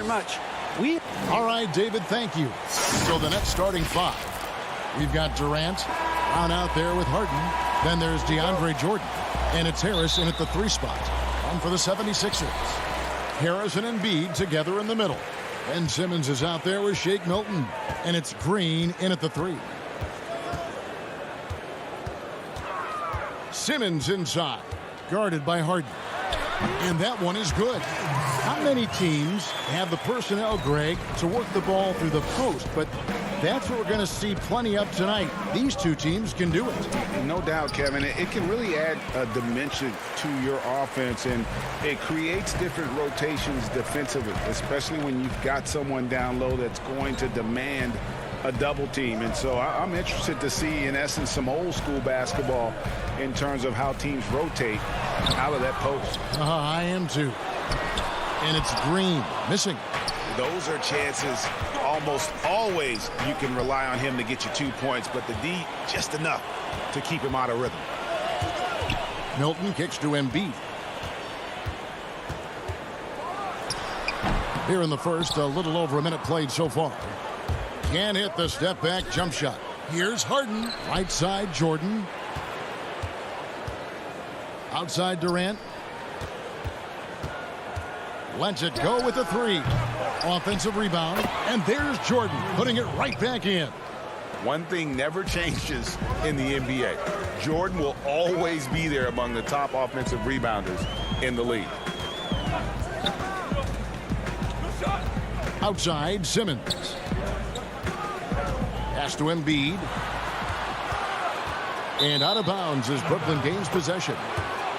Much. All right, David, thank you. So the next starting five. We've got Durant, Brown out there with Harden. Then there's DeAndre Jordan. And it's Harris in at the 3 spot. On for the 76ers. Harris and Embiid together in the middle. Ben Simmons is out there with Shake Milton. And it's Green in at the 3. Simmons inside. Guarded by Harden. And that one is good. How many teams have the personnel, Greg, to work the ball through the post? But that's what we're going to see plenty of tonight. These two teams can do it. No doubt, Kevin. It can really add a dimension to your offense, and it creates different rotations defensively, especially when you've got someone down low that's going to demand a double team. And so I'm interested to see, in essence, some old school basketball in terms of how teams rotate out of that post. I am too. And it's Green missing. Those are chances almost always you can rely on him to get you 2 points, but the D just enough to keep him out of rhythm. Milton kicks to Embiid. Here in the first, a little over a minute played so far. Can't hit the step back jump shot. Here's Harden. Right side, Jordan. Outside, Durant. Lets it go with the 3. Offensive rebound. And there's Jordan putting it right back in. One thing never changes in the NBA. Jordan will always be there among the top offensive rebounders in the league. Outside, Simmons. Pass to Embiid. And out of bounds as Brooklyn gains possession.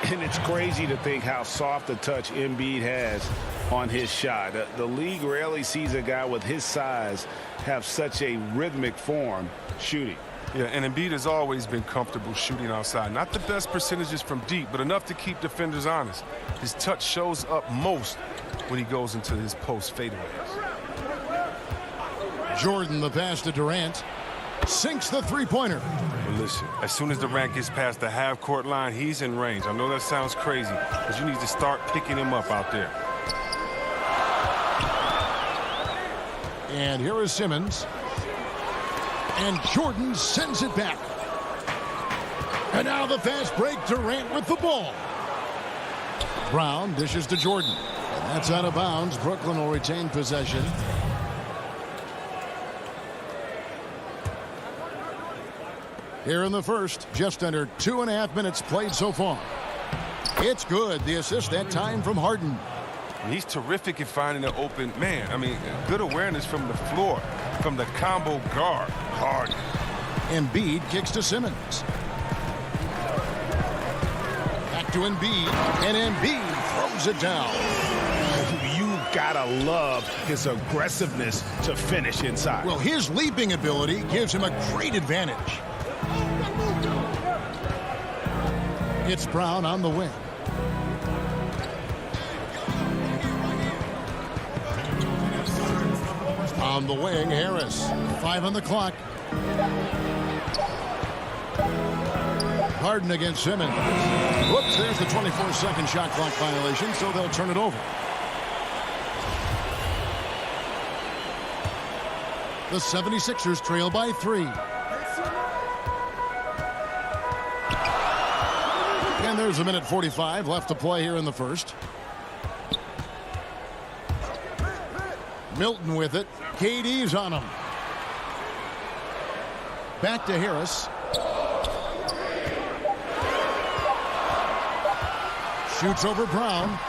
And it's crazy to think how soft a touch Embiid has on his shot. The league rarely sees a guy with his size have such a rhythmic form shooting. Yeah, and Embiid has always been comfortable shooting outside. Not the best percentages from deep, but enough to keep defenders honest. His touch shows up most when he goes into his post fadeaways. Jordan, the pass to Durant. Sinks the three-pointer. Well, listen, as soon as Durant gets past the half-court line, he's in range. I know that sounds crazy, but you need to start picking him up out there. And here is Simmons. And Jordan sends it back. And now the fast break, Durant with the ball. Brown dishes to Jordan. And that's out of bounds. Brooklyn will retain possession. Here in the first, just under 2.5 minutes played so far. It's good. The assist that time from Harden. And he's terrific at finding an open man. I mean, good awareness from the floor, from the combo guard. Harden. Embiid kicks to Simmons. Back to Embiid, and Embiid throws it down. You gotta love his aggressiveness to finish inside. Well, his leaping ability gives him a great advantage. It's Brown on the wing. On the wing, Harris. 5 on the clock. Harden against Simmons. Whoops, there's the 24-second shot clock violation, so they'll turn it over. The 76ers trail by 3. And there's 1:45 left to play here in the first. Milton with it. KD's on him. Back to Harris. Shoots over Brown.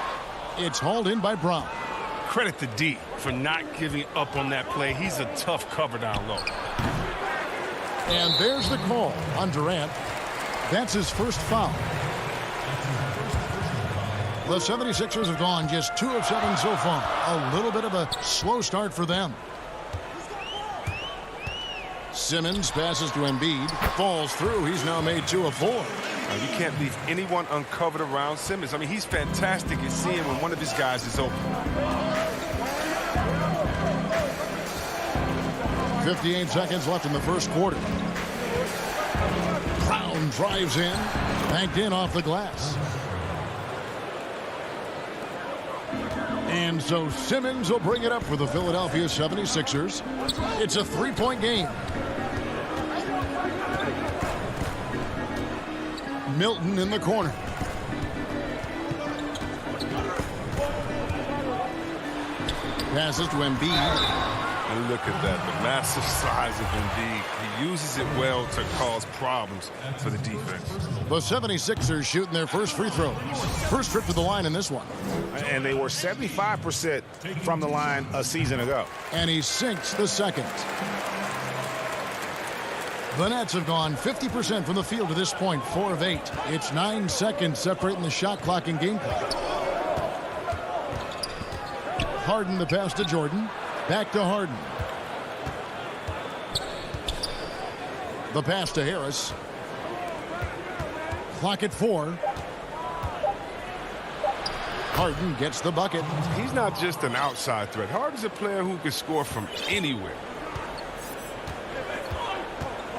It's hauled in by Brown. credit to D for not giving up on that play. He's a tough cover down low. And there's the call on Durant. That's his first foul. The 76ers have gone just 2 of 7 so far. A little bit of a slow start for them. Simmons passes to Embiid. Falls through. He's now made 2 of 4. You can't leave anyone uncovered around Simmons. I mean, he's fantastic at seeing when one of his guys is open. 58 seconds left in the first quarter. Brown drives in. Banked in off the glass. And so Simmons will bring it up for the Philadelphia 76ers. It's a 3-point game. Milton in the corner. Passes to Embiid. And look at that, the massive size of Embiid. He uses it well to cause problems for the defense. The 76ers shooting their first free throws. First trip to the line in this one. And they were 75% from the line a season ago. And he sinks the second. The Nets have gone 50% from the field to this point, 4 of 8. It's 9 seconds separating the shot clock and game clock. Harden the pass to Jordan. Back to Harden. The pass to Harris. Clock at 4. Harden gets the bucket. He's not just an outside threat. Harden's a player who can score from anywhere.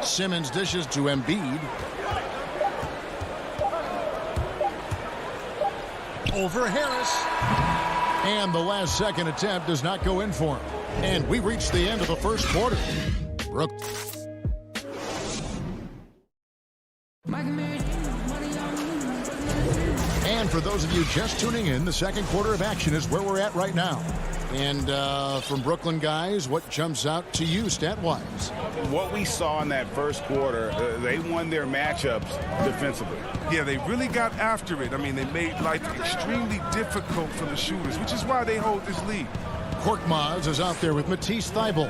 Simmons dishes to Embiid. Over Harris. And the last second attempt does not go in for him. And we reached the end of the first quarter. Brooke. And for those of you just tuning in, the second quarter of action is where we're at right now. And from Brooklyn guys, what jumps out to you stat-wise? What we saw in that first quarter, they won their matchups defensively. Yeah, they really got after it. I mean, they made life extremely difficult for the shooters, which is why they hold this lead. Korkmaz is out there with Matisse Thybulle.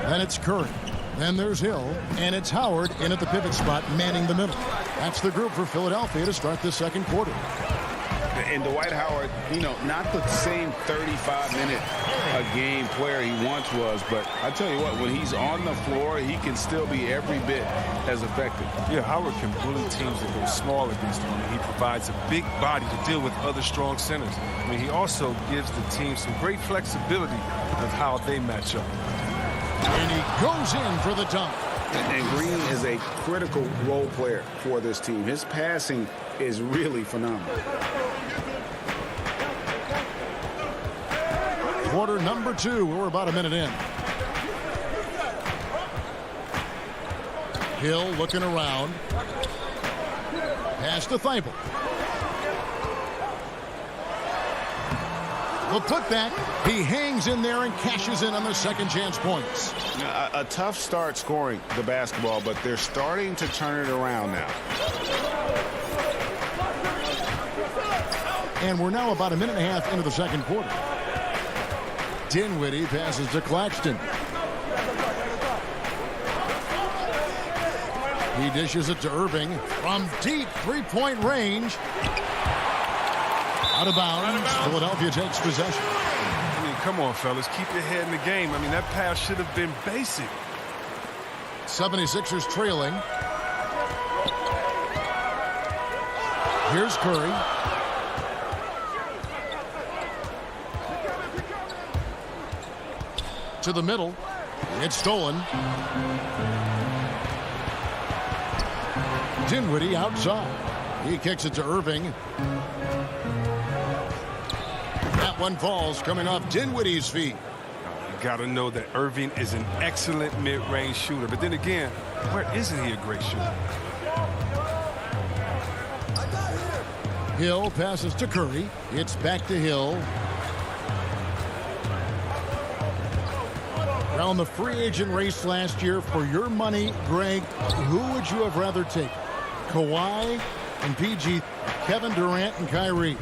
Then it's Curry. Then there's Hill. And it's Howard in at the pivot spot, manning the middle. That's the group for Philadelphia to start the second quarter. And Dwight Howard, you know, not the same 35-minute-a-game player he once was, but I tell you what, when he's on the floor, he can still be every bit as effective. Yeah, Howard can bully teams that go small against him. He provides a big body to deal with other strong centers. I mean, he also gives the team some great flexibility of how they match up. And he goes in for the dunk. And Green is a critical role player for this team. His passing is really phenomenal. Quarter number 2. We're about a minute in. Hill looking around. Pass to Thybulle. The putback. He hangs in there and cashes in on the second chance points. A tough start scoring the basketball, but they're starting to turn it around now. And we're now about a minute and a half into the second quarter. Dinwiddie passes to Claxton. He dishes it to Irving from deep three-point range. Out of bounds. Philadelphia takes possession. I mean, come on, fellas. Keep your head in the game. I mean, that pass should have been basic. 76ers trailing. Here's Curry. To the middle. It's stolen. Dinwiddie outside. He kicks it to Irving. That one falls coming off Dinwiddie's feet. You got to know that Irving is an excellent mid-range shooter. But then again, where isn't he a great shooter? Hill passes to Curry. It's back to Hill. On the free agent race last year, for your money, Greg, who would you have rather taken? Kawhi and PG, Kevin Durant and Kyrie.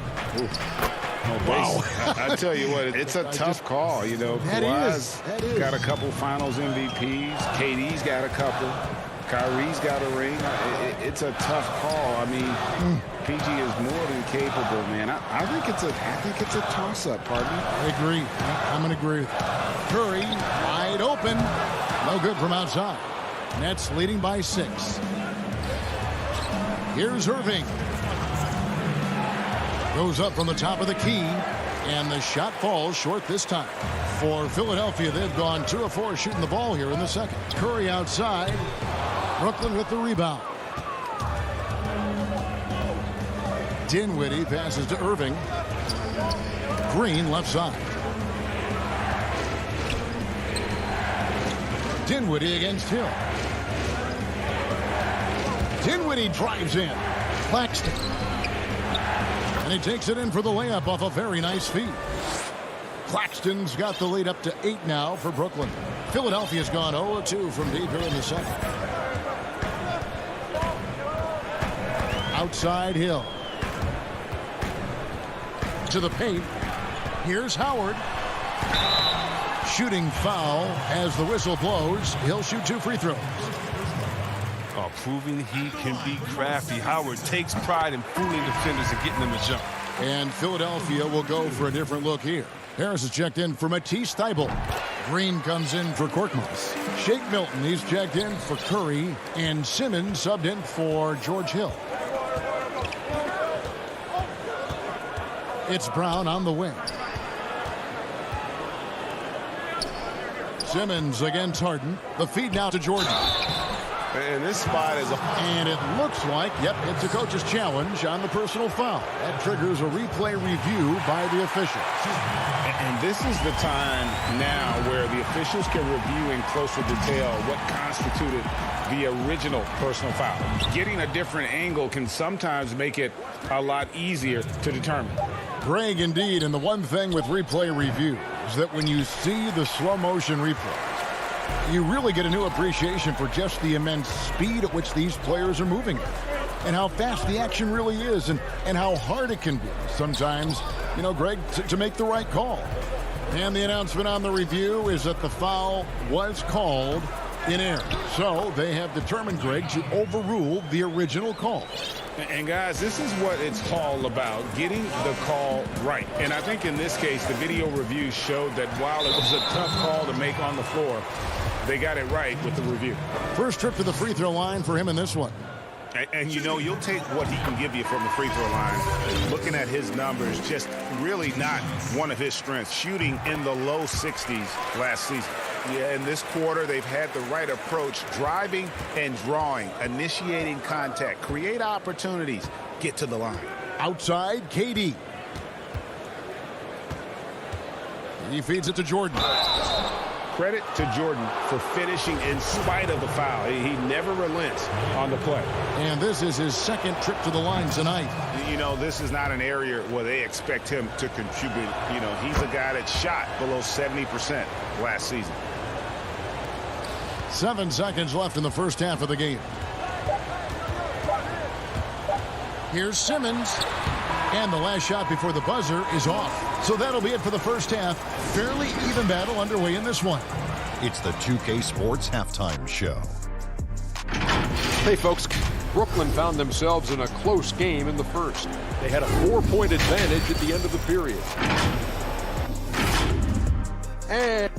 Wow. I tell you what, it's a tough call. You know, Kawhi's got a couple Finals MVPs. KD's got a couple. Kyrie's got a ring. It's a tough call. I mean, PG is more than capable, man. I think it's a toss-up, pardon me. I agree. I'm going to agree with you. Curry, wide open. No good from outside. Nets leading by 6. Here's Irving. Goes up from the top of the key, and the shot falls short this time. For Philadelphia, they've gone 2 of 4 shooting the ball here in the second. Curry outside. Brooklyn with the rebound. Dinwiddie passes to Irving. Green left side. Dinwiddie against Hill. Dinwiddie drives in. Claxton. And he takes it in for the layup off a very nice feed. Claxton's got the lead up to 8 now for Brooklyn. Philadelphia's gone 0-2 from deep here in the second. Outside Hill. To the paint. Here's Howard. Shooting foul as the whistle blows. He'll shoot 2 free throws. Proving he can be crafty. Howard takes pride in fooling defenders and getting them to jump. And Philadelphia will go for a different look here. Harris is checked in for Matisse Thybulle. Green comes in for Korkmaz. Shake Milton, he's checked in for Curry. And Simmons subbed in for George Hill. It's Brown on the wing. Simmons against Harden. The feed now to Jordan. And this spot is And it looks like, yep, it's a coach's challenge on the personal foul. That triggers a replay review by the officials. And this is the time now where the officials can review in closer detail what constituted the original personal foul. Getting a different angle can sometimes make it a lot easier to determine. Greg, indeed, and the one thing with replay review is that when you see the slow motion replay, you really get a new appreciation for just the immense speed at which these players are moving and how fast the action really is and how hard it can be sometimes, you know, Greg, to make the right call. And the announcement on the review is that the foul was called in error. So they have determined, Greg, to overrule the original call. And guys, this is what it's all about, getting the call right. And I think in this case, the video review showed that while it was a tough call to make on the floor, they got it right with the review. First trip to the free throw line for him in this one. And you know, you'll take what he can give you from the free throw line. Looking at his numbers, just really not one of his strengths. Shooting in the low 60s last season. Yeah, in this quarter, they've had the right approach, driving and drawing, initiating contact, create opportunities, get to the line. Outside, KD. He feeds it to Jordan. Credit to Jordan for finishing in spite of the foul. He never relents on the play. And this is his second trip to the line tonight. You know, this is not an area where they expect him to contribute. You know, he's a guy that shot below 70% last season. 7 seconds left in the first half of the game. Here's Simmons. And the last shot before the buzzer is off. So that'll be it for the first half. Fairly even battle underway in this one. It's the 2K Sports Halftime Show. Hey, folks. Brooklyn found themselves in a close game in the first. They had a 4-point advantage at the end of the period. And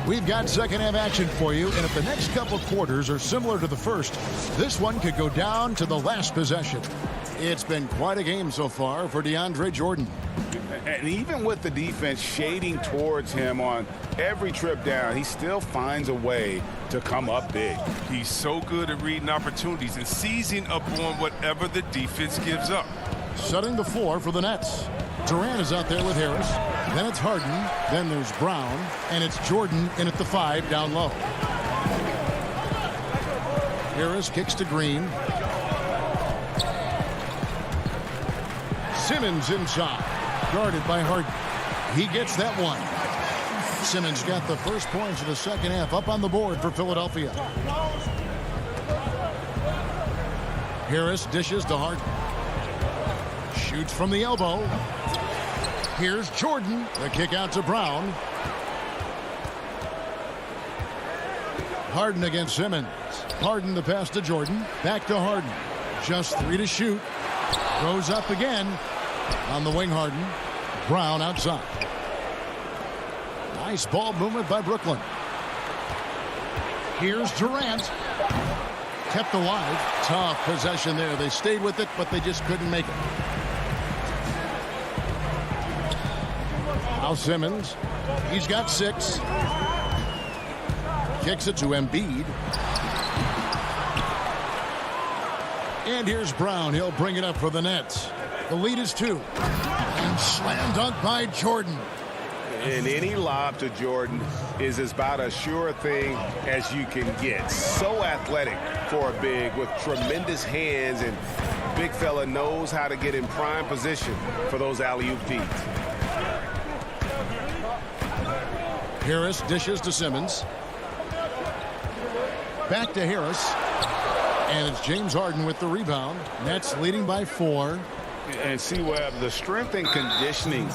we've got second half action for you, and if the next couple quarters are similar to the first, this one could go down to the last possession. It's been quite a game so far for DeAndre Jordan. And even with the defense shading towards him on every trip down, he still finds a way to come up big. He's so good at reading opportunities and seizing upon whatever the defense gives up. Setting the floor for the Nets. Durant is out there with Harris. Then it's Harden. Then there's Brown. And it's Jordan in at the 5 down low. Harris kicks to Green. Simmons inside. Guarded by Harden. He gets that one. Simmons got the first points of the second half up on the board for Philadelphia. Harris dishes to Harden. Shoots from the elbow. Here's Jordan. The kick out to Brown. Harden against Simmons. Harden the pass to Jordan. Back to Harden. Just 3 to shoot. Goes up again. On the wing, Harden. Brown outside. Nice ball movement by Brooklyn. Here's Durant. Kept alive. Tough possession there. They stayed with it, but they just couldn't make it. Now Simmons. He's got 6. Kicks it to Embiid. And here's Brown. He'll bring it up for the Nets. The lead is 2. And slam dunk by Jordan. And any lob to Jordan is about as sure a thing as you can get. So athletic for a big with tremendous hands, and big fella knows how to get in prime position for those alley-oop feeds. Harris dishes to Simmons. Back to Harris. And it's James Harden with the rebound. Nets leading by 4. And see, Webb, the strength and conditioning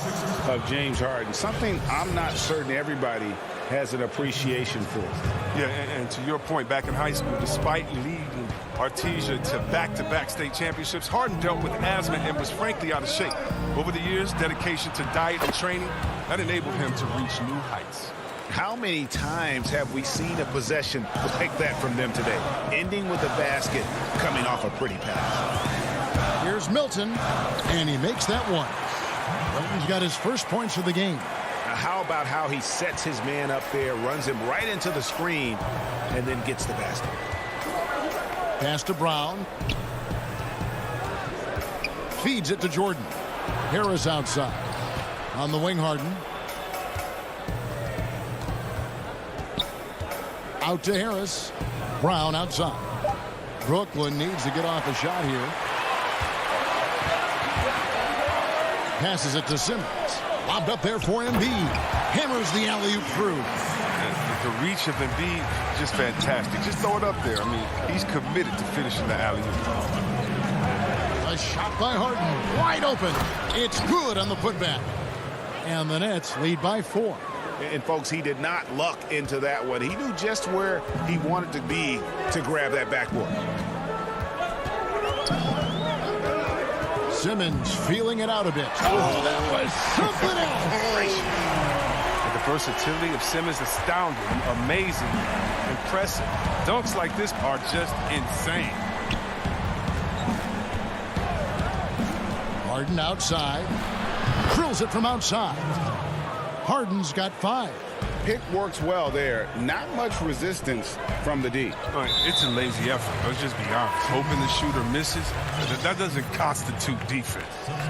of James Harden, something I'm not certain everybody has an appreciation for. Yeah, and to your point, back in high school, despite leading Artesia to back-to-back state championships, Harden dealt with asthma and was frankly out of shape. Over the years, dedication to diet and training, that enabled him to reach new heights. How many times have we seen a possession like that from them today, ending with a basket coming off a pretty pass? Here's Milton, and he makes that one. Milton's got his first points of the game. Now, how about how he sets his man up there, runs him right into the screen, and then gets the basket? Pass to Brown. Feeds it to Jordan. Harris outside. On the wing, Harden. Out to Harris. Brown outside. Brooklyn needs to get off a shot here. Passes it to Simmons. Lobbed up there for Embiid. Hammers the alley-oop through. The reach of Embiid, just fantastic. Just throw it up there. I mean, he's committed to finishing the alley-oop. A shot by Harden. Wide open. It's good on the putback. And the Nets lead by 4. And, folks, he did not luck into that one. He knew just where he wanted to be to grab that backboard. Simmons feeling it out a bit. Oh, that was something else. And the versatility of Simmons astounding, amazing, impressive. Dunks like this are just insane. Harden outside. Drills it from outside. Harden's got 5. Pick works well there. Not much resistance from the D. It's a lazy effort. Let's just be honest. Hoping the shooter misses, that doesn't constitute defense.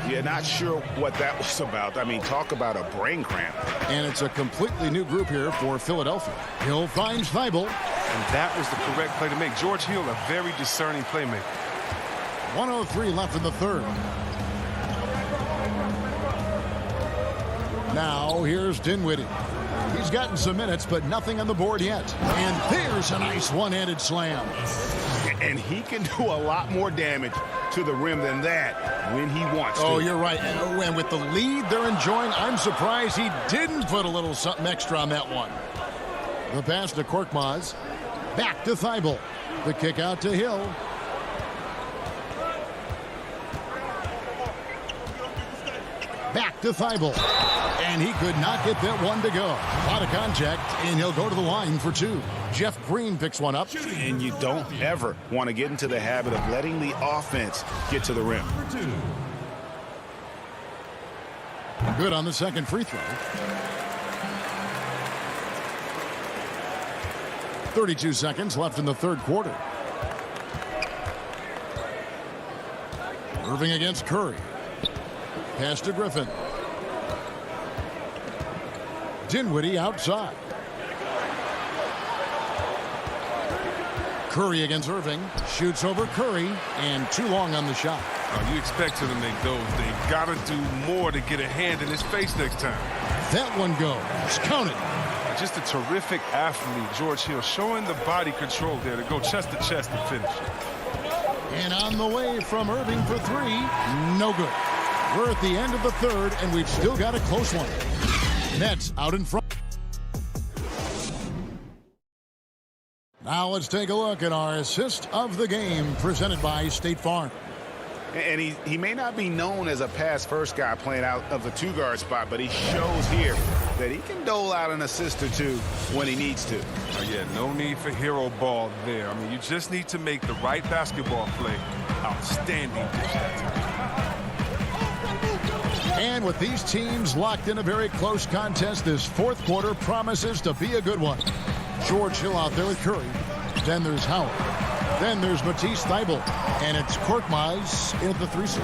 Yeah, not sure what that was about. I mean, talk about a brain cramp. And it's a completely new group here for Philadelphia. Hill finds Thibault. And that was the correct play to make. George Hill, a very discerning playmaker. 1:03 left in the third. Now here's Dinwiddie. He's gotten some minutes, but nothing on the board yet. And there's a nice one-handed slam. And he can do a lot more damage to the rim than that when he wants to. Oh, you're right. And with the lead they're enjoying, I'm surprised he didn't put a little something extra on that one. The pass to Korkmaz. Back to Thibault. The kick out to Hill. Back to Thibault. And he could not get that one to go. A lot of contact, and he'll go to the line for 2. Jeff Green picks one up. And you don't ever want to get into the habit of letting the offense get to the rim. Good on the second free throw. 32 seconds left in the third quarter. Irving against Curry. Pass to Griffin. Dinwiddie outside. Curry against Irving. Shoots over Curry, and too long on the shot. You expect him to make those. They got to do more to get a hand in his face next time. That one goes. Count it. Just a terrific athlete, George Hill, showing the body control there to go chest to chest and finish. And on the way from Irving for three, no good. We're at the end of the third, and we've still got a close one. Nets out in front. Now let's take a look at our assist of the game presented by State Farm. And he may not be known as a pass-first guy playing out of the two-guard spot, but he shows here that he can dole out an assist or two when he needs to. Yeah, no need for hero ball there. I mean, you just need to make the right basketball play. Outstanding dish that time. And with these teams locked in a very close contest, this fourth quarter promises to be a good one. George Hill out there with Curry. Then there's Howard. Then there's Matisse Thybulle. And it's Korkmaz in the three-seed.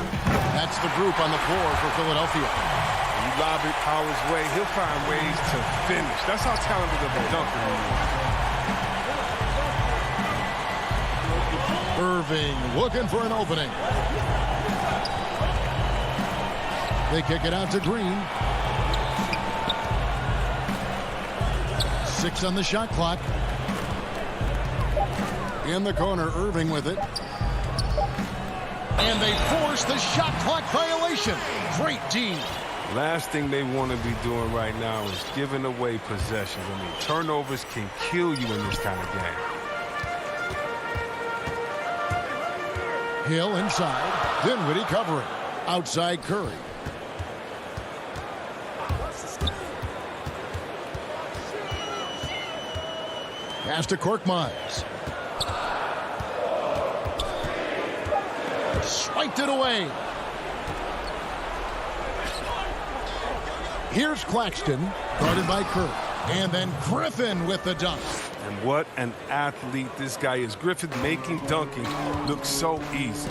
That's the group on the floor for Philadelphia. You lob it Howard's way, he'll find ways to finish. That's how talented of a dunker he is. Irving looking for an opening. They kick it out to Green. 6 on the shot clock. In the corner, Irving with it. And they force the shot clock violation. Great D. Last thing they want to be doing right now is giving away possessions. I mean, turnovers can kill you in this kind of game. Hill inside. Dinwiddie covering. Outside Curry. Pass to Korkmaz. Swiped it away. Here's Claxton, guarded by Curry. And then Griffin with the dunk. And what an athlete this guy is. Griffin making dunking look so easy.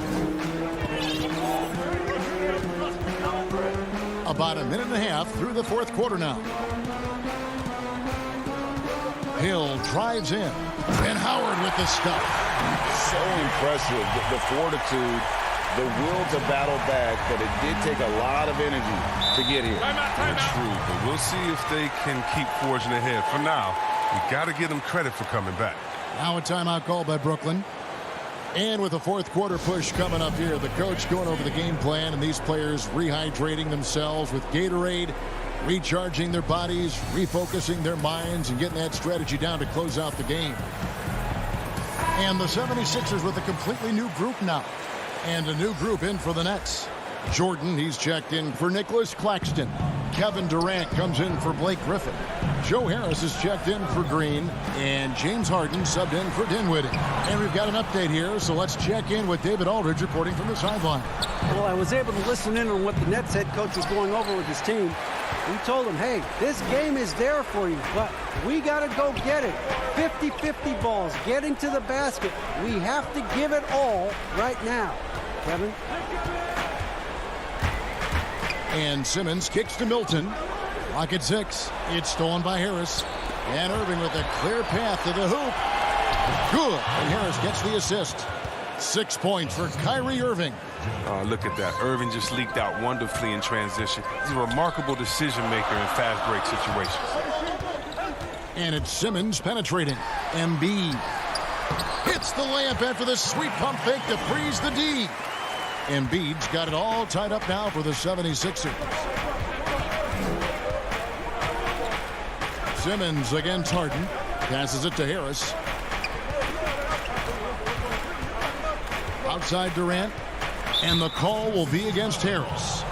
About a minute and a half through the fourth quarter now. Hill drives in. And Howard with the stuff. So impressive, the fortitude, the will to battle back, but it did take a lot of energy to get here. That's true, but we'll see if they can keep forging ahead. For now, you got to give them credit for coming back. Now a timeout called by Brooklyn. And with a fourth quarter push coming up here, the coach going over the game plan, and these players rehydrating themselves with Gatorade, recharging their bodies, refocusing their minds, and getting that strategy down to close out the game. And the 76ers with a completely new group now. And a new group in for the Nets. Jordan, he's checked in for Nicholas Claxton. Kevin Durant comes in for Blake Griffin. Joe Harris is checked in for Green. And James Harden subbed in for Dinwiddie. And we've got an update here, so let's check in with David Aldridge reporting from the sideline. Well, I was able to listen in on what the Nets head coach was going over with his team. He told them, hey, this game is there for you, but we got to go get it. 50-50 balls, getting to the basket. We have to give it all right now. Kevin? And Simmons kicks to Milton. Clock at 6. It's stolen by Harris. And Irving with a clear path to the hoop. Good. And Harris gets the assist. 6 points for Kyrie Irving. Look at that. Irving just leaked out wonderfully in transition. He's a remarkable decision maker in fast break situations. And it's Simmons penetrating. Embiid hits the layup after the sweet pump fake to freeze the D. Embiid's got it all tied up now for the 76ers. Simmons against Harden. Passes it to Harris. Outside Durant. And the call will be against Harris.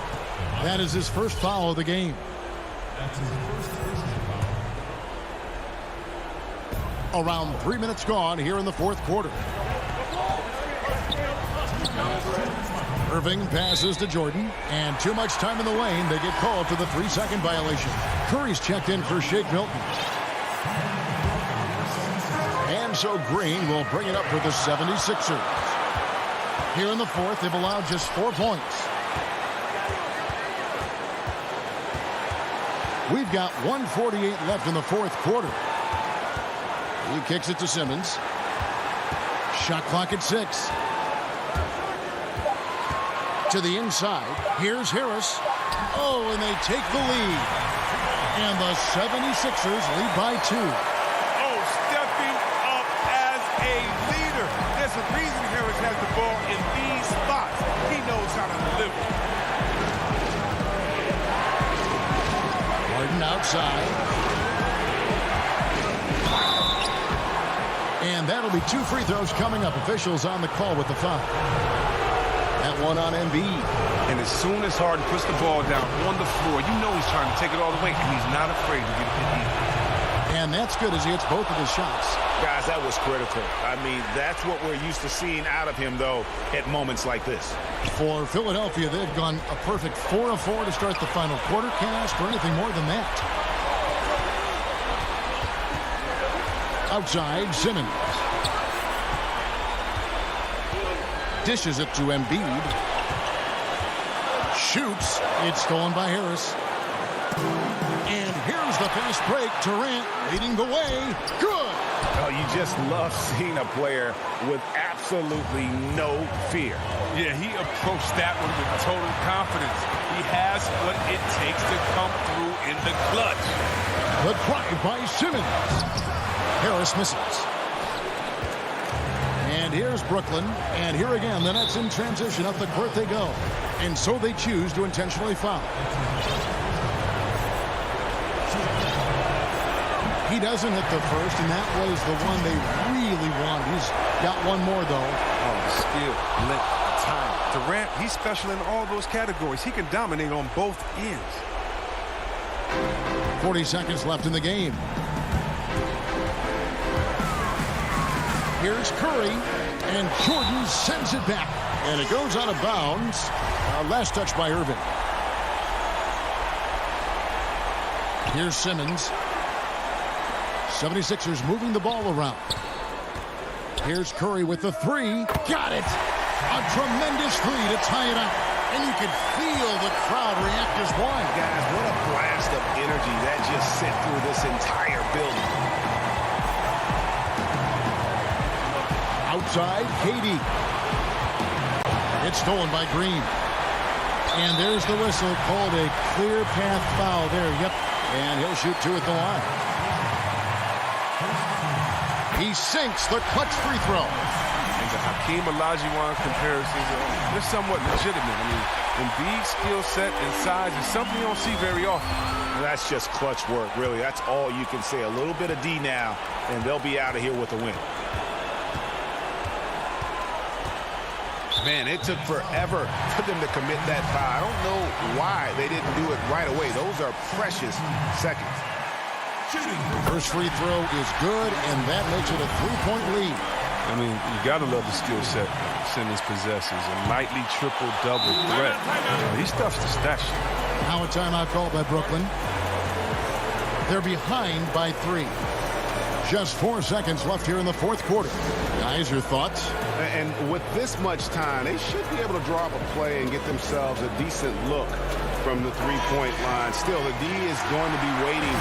That is his first foul of the game. Around 3 minutes gone here in the fourth quarter. Irving passes to Jordan, and too much time in the lane. They get called for the 3-second violation. Curry's checked in for Shake Milton. And so Green will bring it up for the 76ers. Here in the fourth, they've allowed just 4 points. We've got 1:48 left in the fourth quarter. He kicks it to Simmons. Shot clock at 6. To the inside. Here's Harris. Oh, and they take the lead. And the 76ers lead by 2. Oh, stepping up as a leader. There's a reason Harris has the ball in these spots. He knows how to deliver. Harden outside. And that'll be 2 free throws coming up. Officials on the call with the foul. That one on Embiid. And as soon as Harden puts the ball down on the floor, you know he's trying to take it all the way, and he's not afraid to get it in. And that's good as he hits both of his shots. Guys, that was critical. I mean, that's what we're used to seeing out of him, though, at moments like this. For Philadelphia, they've gone a perfect 4 of 4 to start the final quarter. Can't ask for anything more than that. Outside, Simmons. Dishes it to Embiid. Shoots. It's stolen by Harris. And here's the fast break. Durant leading the way. Good. Oh, you just love seeing a player with absolutely no fear. Yeah, he approached that one with total confidence. He has what it takes to come through in the clutch. The drive by Simmons. Harris misses. And here's Brooklyn. And here again, the Nets in transition. Up the court they go. And so they choose to intentionally foul. He doesn't hit the first, and that was the one they really wanted. He's got one more, though. Oh, the skill, length, time. Durant, he's special in all those categories. He can dominate on both ends. 40 seconds left in the game. Here's Curry, and Jordan sends it back. And it goes out of bounds. Last touch by Irving. Here's Simmons. 76ers moving the ball around. Here's Curry with the 3. Got it! A tremendous 3 to tie it up. And you can feel the crowd react as one. Guys, what a blast of energy that just sent through this entire building. Outside, KD. It's stolen by Green. And there's the whistle, called a clear path foul there. Yep. And he'll shoot 2 at the line. He sinks the clutch free throw. And the Hakeem Olajuwon comparisons, they're somewhat legitimate. I mean, Embiid's skill set and size is something you don't see very often. That's just clutch work, really. That's all you can say. A little bit of D now, and they'll be out of here with a win. Man, it took forever for them to commit that foul. I don't know why they didn't do it right away. Those are precious seconds. First free throw is good, and that makes it a 3-point lead. I mean, you got to love the skill set Simmons possesses. A nightly triple-double threat. He stuffs the stat sheet. Now a timeout called by Brooklyn. They're behind by 3. Just 4 seconds left here in the fourth quarter. Guys, your thoughts? And with this much time, they should be able to draw up a play and get themselves a decent look from the three-point line. Still, the D is going to be waiting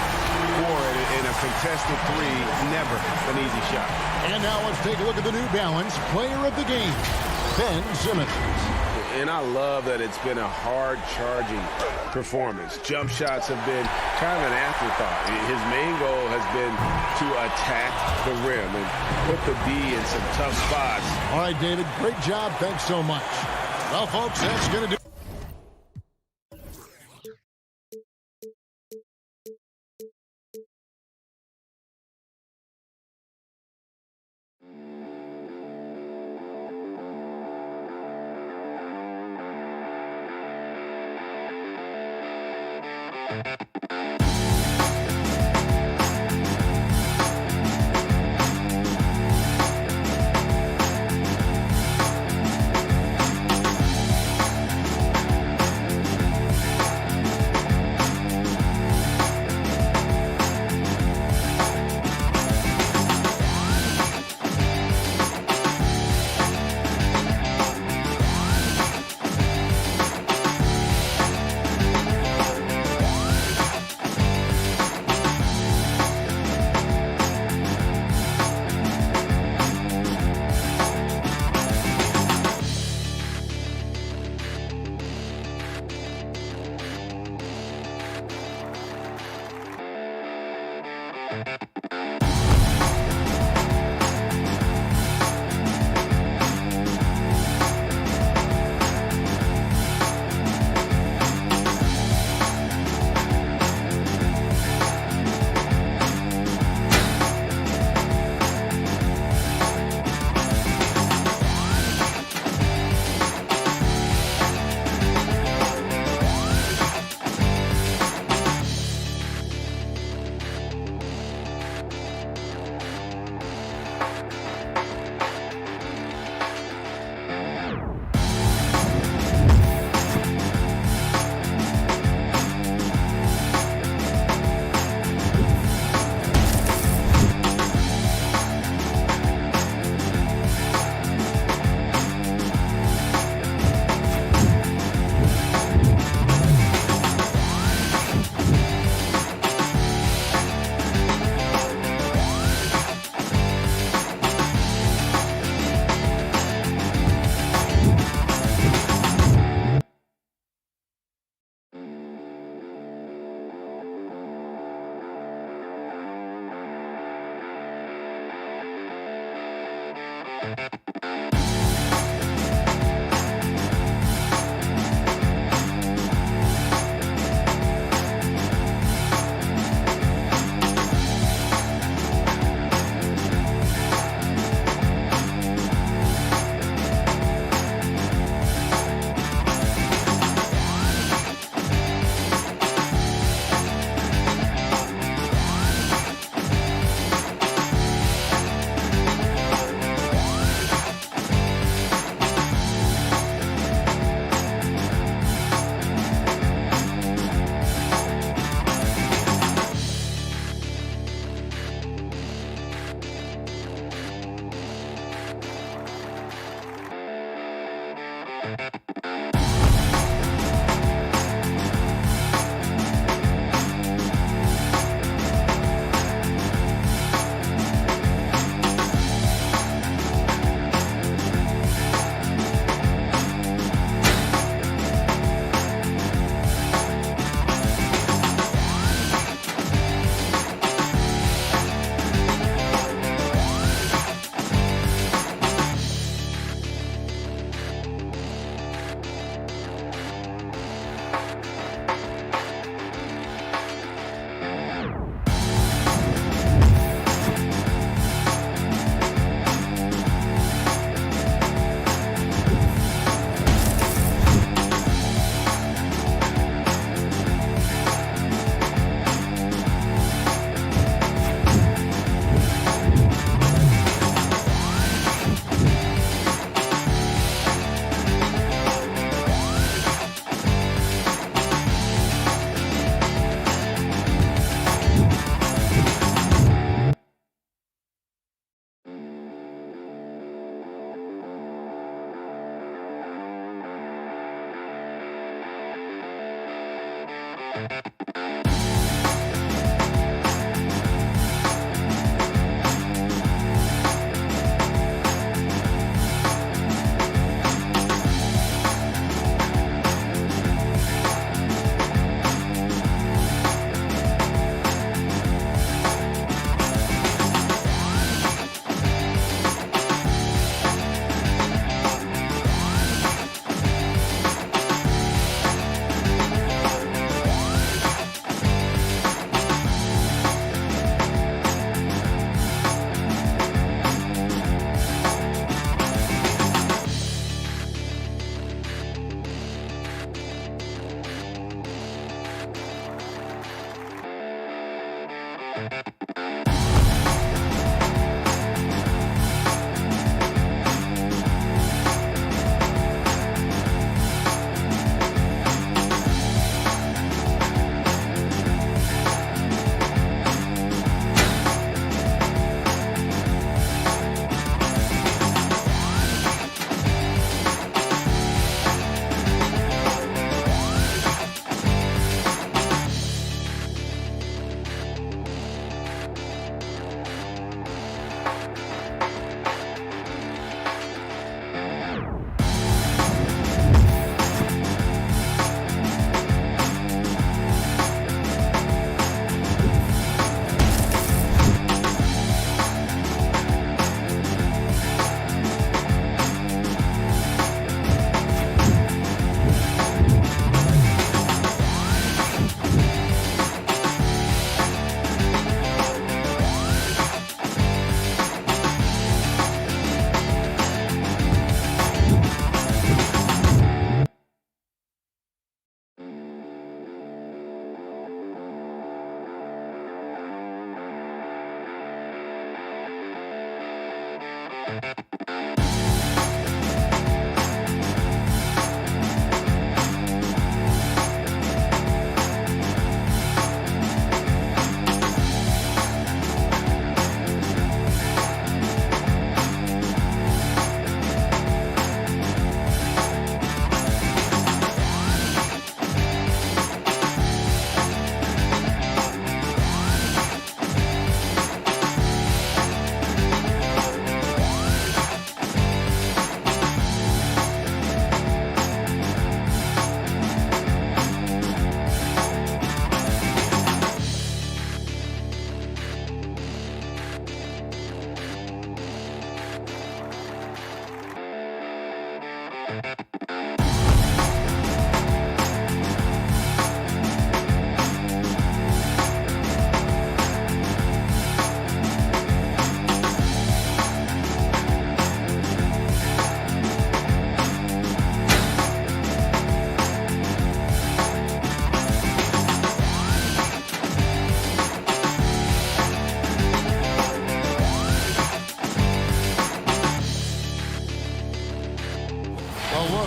for it, and a contested 3, never an easy shot. And now let's take a look at the New Balance player of the game, Ben Simmons. And I love that it's been a hard-charging performance. Jump shots have been kind of an afterthought. His main goal has been to attack the rim and put the D in some tough spots. All right, David, great job. Thanks so much. Well, folks, that's going to do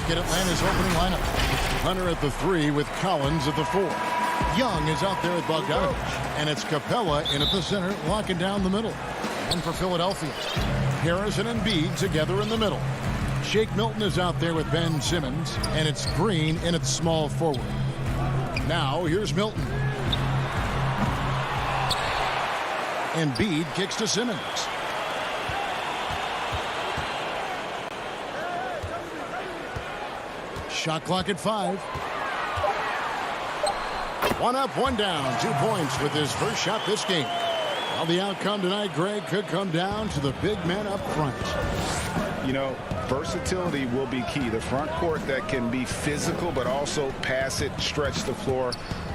At Atlanta's opening lineup. Hunter at the 3 with Collins at the 4. Young is out there at Bogdanovich. And it's Capella in at the center, locking down the middle. And for Philadelphia, Harris and Embiid together in the middle. Shake Milton is out there with Ben Simmons, and it's Green in at small forward. Now here's Milton. Embiid kicks to Simmons. Shot clock at 5. One up, one down. 2 points with his first shot this game. Well, the outcome tonight, Greg, could come down to the big man up front. You know, versatility will be key. The front court that can be physical but also pass it, stretch the floor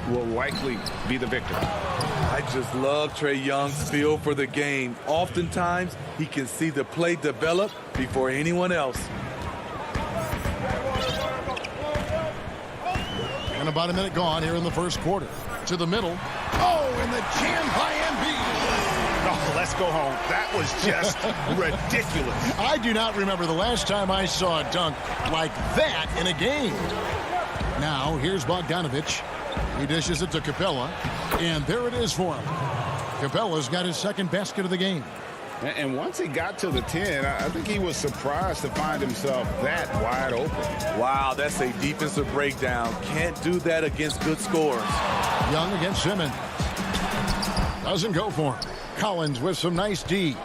will likely be the victor. I just love Trae Young's feel for the game. Oftentimes, he can see the play develop before anyone else. And about a minute gone here in the first quarter. To the middle. Oh, and the jam by Embiid. Oh, let's go home. That was just ridiculous. I do not remember the last time I saw a dunk like that in a game. Now, here's Bogdanovich. He dishes it to Capella. And there it is for him. Capella's got his second basket of the game. And once he got to the 10, I think he was surprised to find himself that wide open. Wow, that's a defensive breakdown. Can't do that against good scores. Young against Simmons. Doesn't go for him. Collins with some nice D.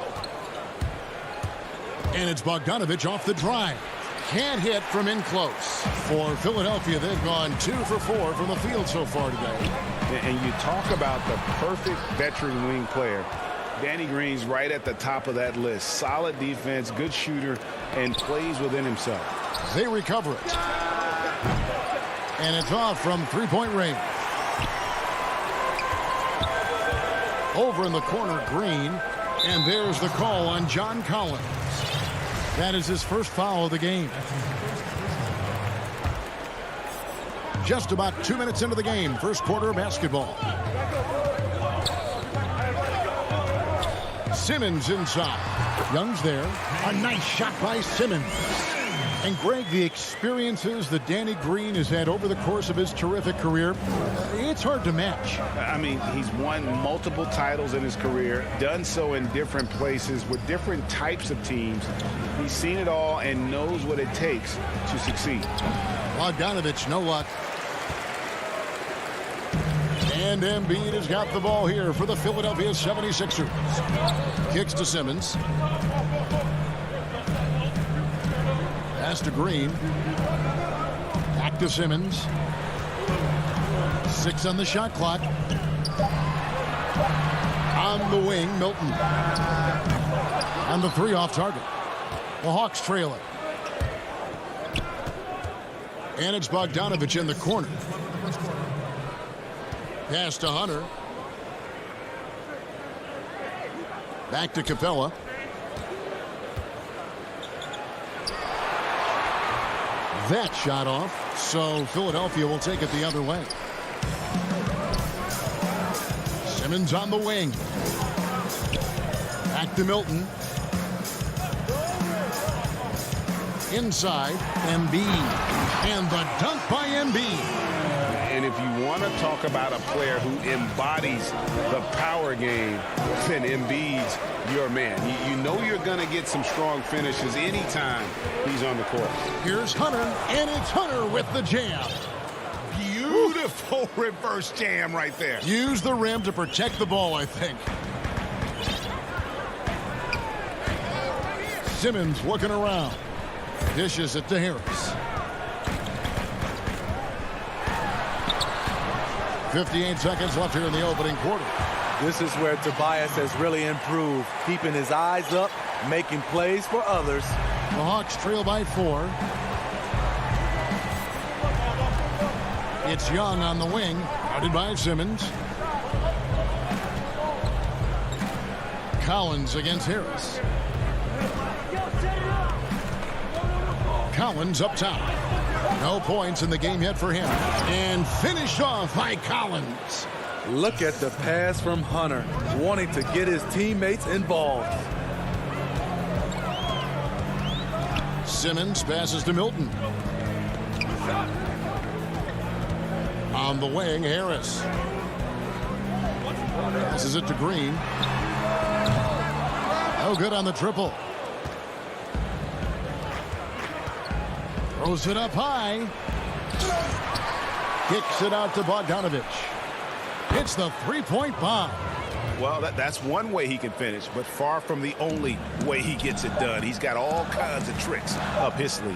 And it's Bogdanovich off the drive. Can't hit from in close. For Philadelphia, they've gone 2 for 4 from the field so far today. And you talk about the perfect veteran wing player. Danny Green's right at the top of that list. Solid defense, good shooter, and plays within himself. They recover it. And it's off from three-point range. Over in the corner, Green. And there's the call on John Collins. That is his first foul of the game. Just about 2 minutes into the game. First quarter of basketball. Simmons inside. Young's there. A nice shot by Simmons. And Greg, the experiences that Danny Green has had over the course of his terrific career, it's hard to match. I mean, he's won multiple titles in his career, done so in different places with different types of teams. He's seen it all and knows what it takes to succeed. Bogdanovich, no luck. And Embiid has got the ball here for the Philadelphia 76ers. Kicks to Simmons. Pass to Green. Back to Simmons. 6 on the shot clock. On the wing, Milton. On the 3 off target. The Hawks trail it. And it's Bogdanovich in the corner. Pass to Hunter. Back to Capella. That shot off, so Philadelphia will take it the other way. Simmons on the wing. Back to Milton. Inside, Embiid. And the dunk by Embiid. And if you want to talk about a player who embodies the power game, then Embiid's your man. You know you're going to get some strong finishes anytime he's on the court. Here's Hunter, and it's Hunter with the jam. Beautiful reverse jam right there. Use the rim to protect the ball, I think. Simmons looking around. Dishes it to Harris. 58 seconds left here in the opening quarter. This is where Tobias has really improved, keeping his eyes up, making plays for others. The Hawks trail by 4. It's Young on the wing, guarded by Simmons. Collins against Harris. Collins up top. No points in the game yet for him. And finished off by Collins. Look at the pass from Hunter, wanting to get his teammates involved. Simmons passes to Milton. On the wing, Harris. Passes it to Green. No good on the triple. Throws it up high. Kicks it out to Bogdanovich. It's the three-point bomb. Well, that's one way he can finish, but far from the only way he gets it done. He's got all kinds of tricks up his sleeve.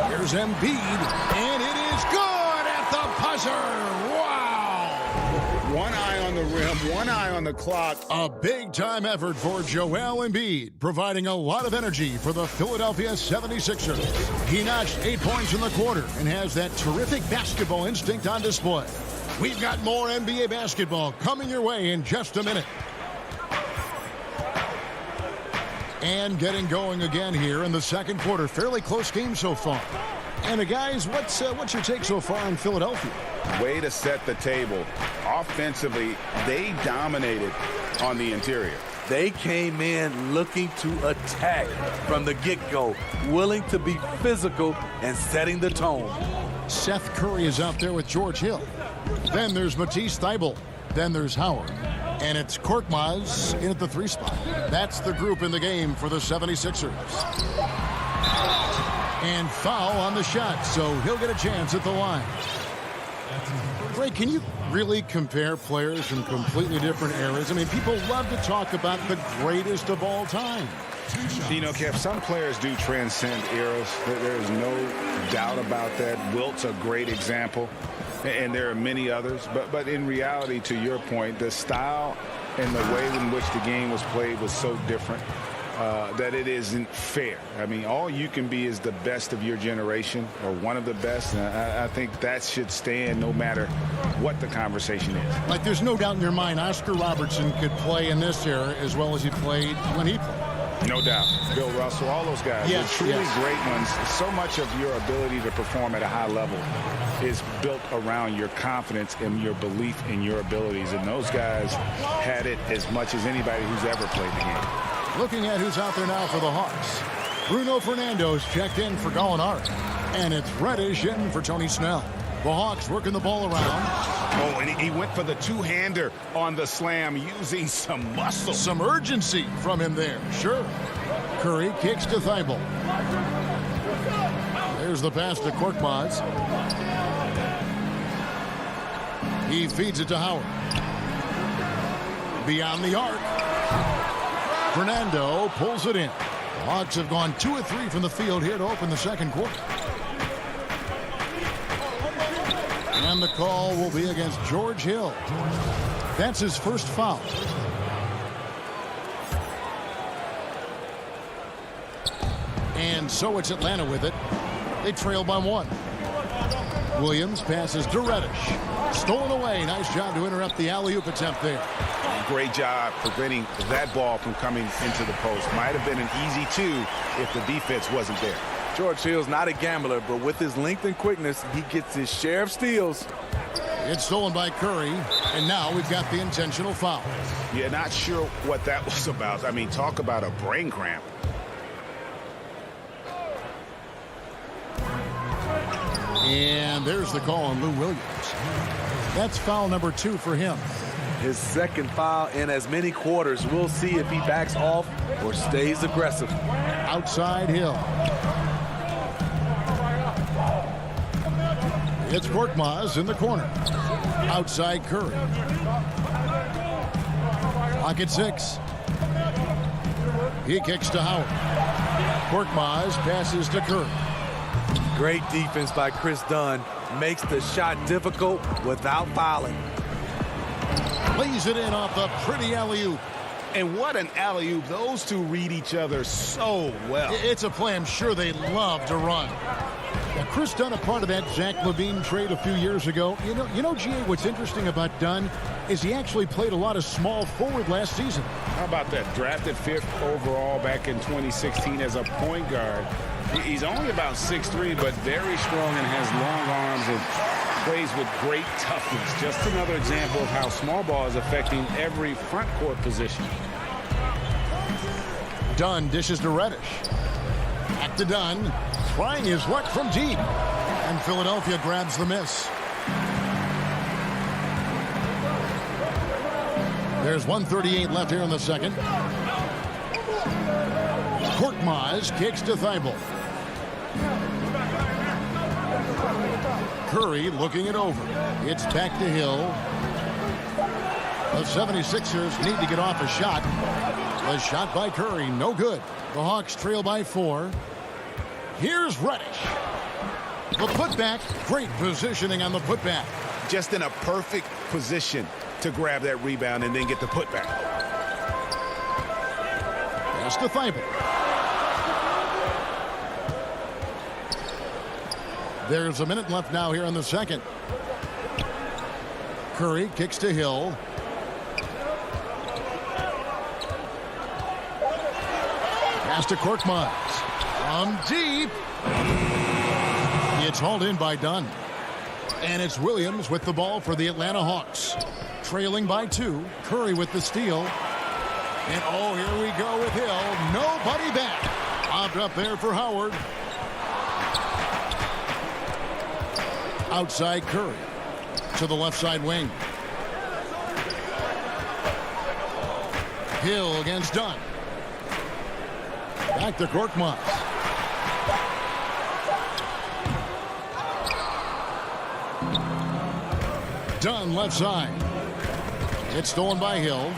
Here's Embiid, and it is good at the buzzer. Wow! One eye on the rim, one eye on the clock. A big-time effort for Joel Embiid, providing a lot of energy for the Philadelphia 76ers. He notched 8 points in the quarter and has that terrific basketball instinct on display. We've got more NBA basketball coming your way in just a minute. And getting going again here in the second quarter. Fairly close game so far. And guys, what's your take so far on Philadelphia? Way to set the table. Offensively, they dominated on the interior. They came in looking to attack from the get-go, willing to be physical and setting the tone. Seth Curry is out there with George Hill. Then there's Matisse Thybulle. Then there's Howard. And it's Korkmaz in at the 3 spot. That's the group in the game for the 76ers. And foul on the shot, so he'll get a chance at the line. Ray, can you really compare players from completely different eras? I mean, people love to talk about the greatest of all time. You know, Kev, some players do transcend eras. There's no doubt about that. Wilt's a great example, and there are many others. But in reality, to your point, the style and the way in which the game was played was so different that it isn't fair. I mean, all you can be is the best of your generation or one of the best. And I think that should stand no matter what the conversation is. Like, there's no doubt in your mind Oscar Robertson could play in this era as well as he played when he played. No doubt. Bill Russell, all those guys. Yes, They're truly great ones. So much of your ability to perform at a high level is built around your confidence and your belief in your abilities. And those guys had it as much as anybody who's ever played the game. Looking at who's out there now for the Hawks. Bruno Fernando's checked in for Gallinari. And it's Reddish in for Tony Snell. The Hawks working the ball around. Oh, and he went for the two-hander on the slam using some muscle. Some urgency from him there, sure. Curry kicks to Thybulle. There's the pass to Korkmaz. He feeds it to Howard. Beyond the arc. Fernando pulls it in. The Hawks have gone 2 of 3 from the field here to open the second quarter. And the call will be against George Hill. That's his first foul. And so it's Atlanta with it. They trail by 1. Williams passes to Reddish. Stolen away. Nice job to interrupt the alley-oop attempt there. Great job preventing that ball from coming into the post. Might have been an easy 2 if the defense wasn't there. George Hill's not a gambler, but with his length and quickness, he gets his share of steals. It's stolen by Curry, and now we've got the intentional foul. Yeah, not sure what that was about. I mean, talk about a brain cramp. And there's the call on Lou Williams. That's foul number 2 for him. His second foul in as many quarters. We'll see if he backs off or stays aggressive. Outside Hill. It's Korkmaz in the corner. Outside Curry. Clock at 6. He kicks to Howard. Korkmaz passes to Curry. Great defense by Chris Dunn. Makes the shot difficult without fouling. Lays it in off the pretty alley-oop. And what an alley-oop. Those two read each other so well. It's a play I'm sure they love to run. Now, Chris Dunn, a part of that Zach LaVine trade a few years ago. You know, G.A., what's interesting about Dunn is he actually played a lot of small forward last season. How about that? Drafted 5th overall back in 2016 as a point guard. He's only about 6'3", but very strong and has long arms and plays with great toughness. Just another example of how small ball is affecting every front court position. Dunn dishes to Reddish. Back to Dunn. Trying his luck from deep. And Philadelphia grabs the miss. There's 1:38 left here in the second. Korkmaz kicks to Thybulle. Curry looking it over. It's back to Hill. The 76ers need to get off a shot. The shot by Curry, no good. The Hawks trail by 4. Here's Reddish. The putback, great positioning on the putback. Just in a perfect position to grab that rebound and then get the putback. Pass to Thibault. There's a minute left now here in the second. Curry kicks to Hill. Pass to Korkmaz. From deep. It's hauled in by Dunn. And it's Williams with the ball for the Atlanta Hawks. Trailing by 2. Curry with the steal. And oh, here we go with Hill. Nobody back. Popped up there for Howard. Outside Curry. To the left side wing. Hill against Dunn. Back to Korkmaz. Dunn left side. It's stolen by Hill.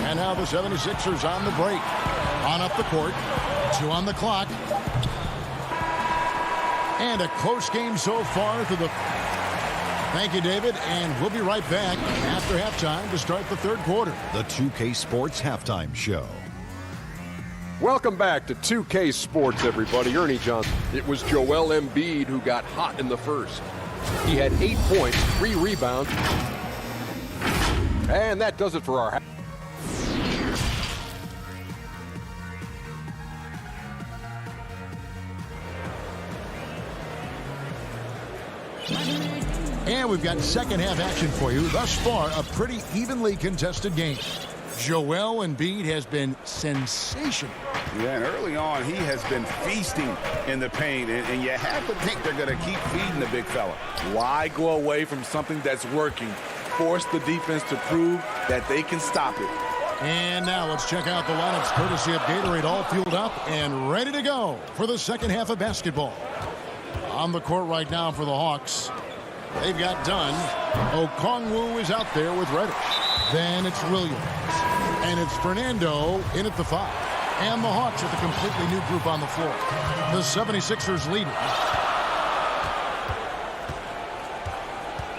And now the 76ers on the break. On up the court. 2 on the clock. And a close game so far to the... Thank you, David. And we'll be right back after halftime to start the third quarter. The 2K Sports Halftime Show. Welcome back to 2K Sports, everybody. Ernie Johnson. It was Joel Embiid who got hot in the first. He had 8 points, 3 rebounds. And that does it for our... And we've got second half action for you. Thus far, a pretty evenly contested game. Joel Embiid has been sensational. Yeah, and early on, he has been feasting in the paint, and you have to think they're going to keep feeding the big fella. Why go away from something that's working? Force the defense to prove that they can stop it. And now let's check out the lineups courtesy of Gatorade, all fueled up and ready to go for the second half of basketball. On the court right now for the Hawks. They've got Dunn. Okongwu is out there with Reddish. Then it's Williams. And it's Fernando in at the 5. And the Hawks with a completely new group on the floor. The 76ers leading.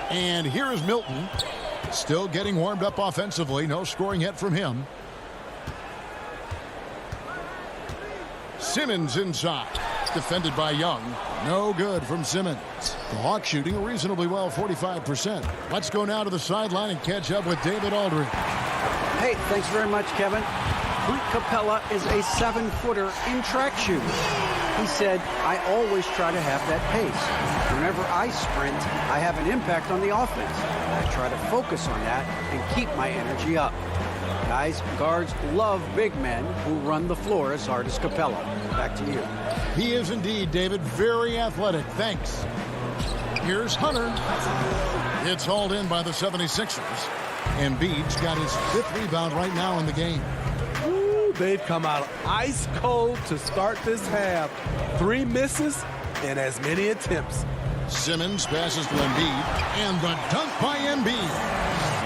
And here is Milton. Still getting warmed up offensively. No scoring yet from him. Simmons inside. Defended by Young. No good from Simmons. The Hawks shooting reasonably well, 45%. Let's go now to the sideline and catch up with David Aldridge. Hey, thanks very much, Kevin. Brent Capella is a 7-footer in track shooting. He said, I always try to have that pace. Whenever I sprint, I have an impact on the offense. I try to focus on that and keep my energy up. Guys, guards love big men who run the floor as hard as Capella. Back to you. He is indeed, David, very athletic. Thanks. Here's Hunter. It's hauled in by the 76ers. Embiid's got his 5th rebound right now in the game. Ooh, they've come out ice cold to start this half. 3 misses and as many attempts. Simmons passes to Embiid, and the dunk by Embiid.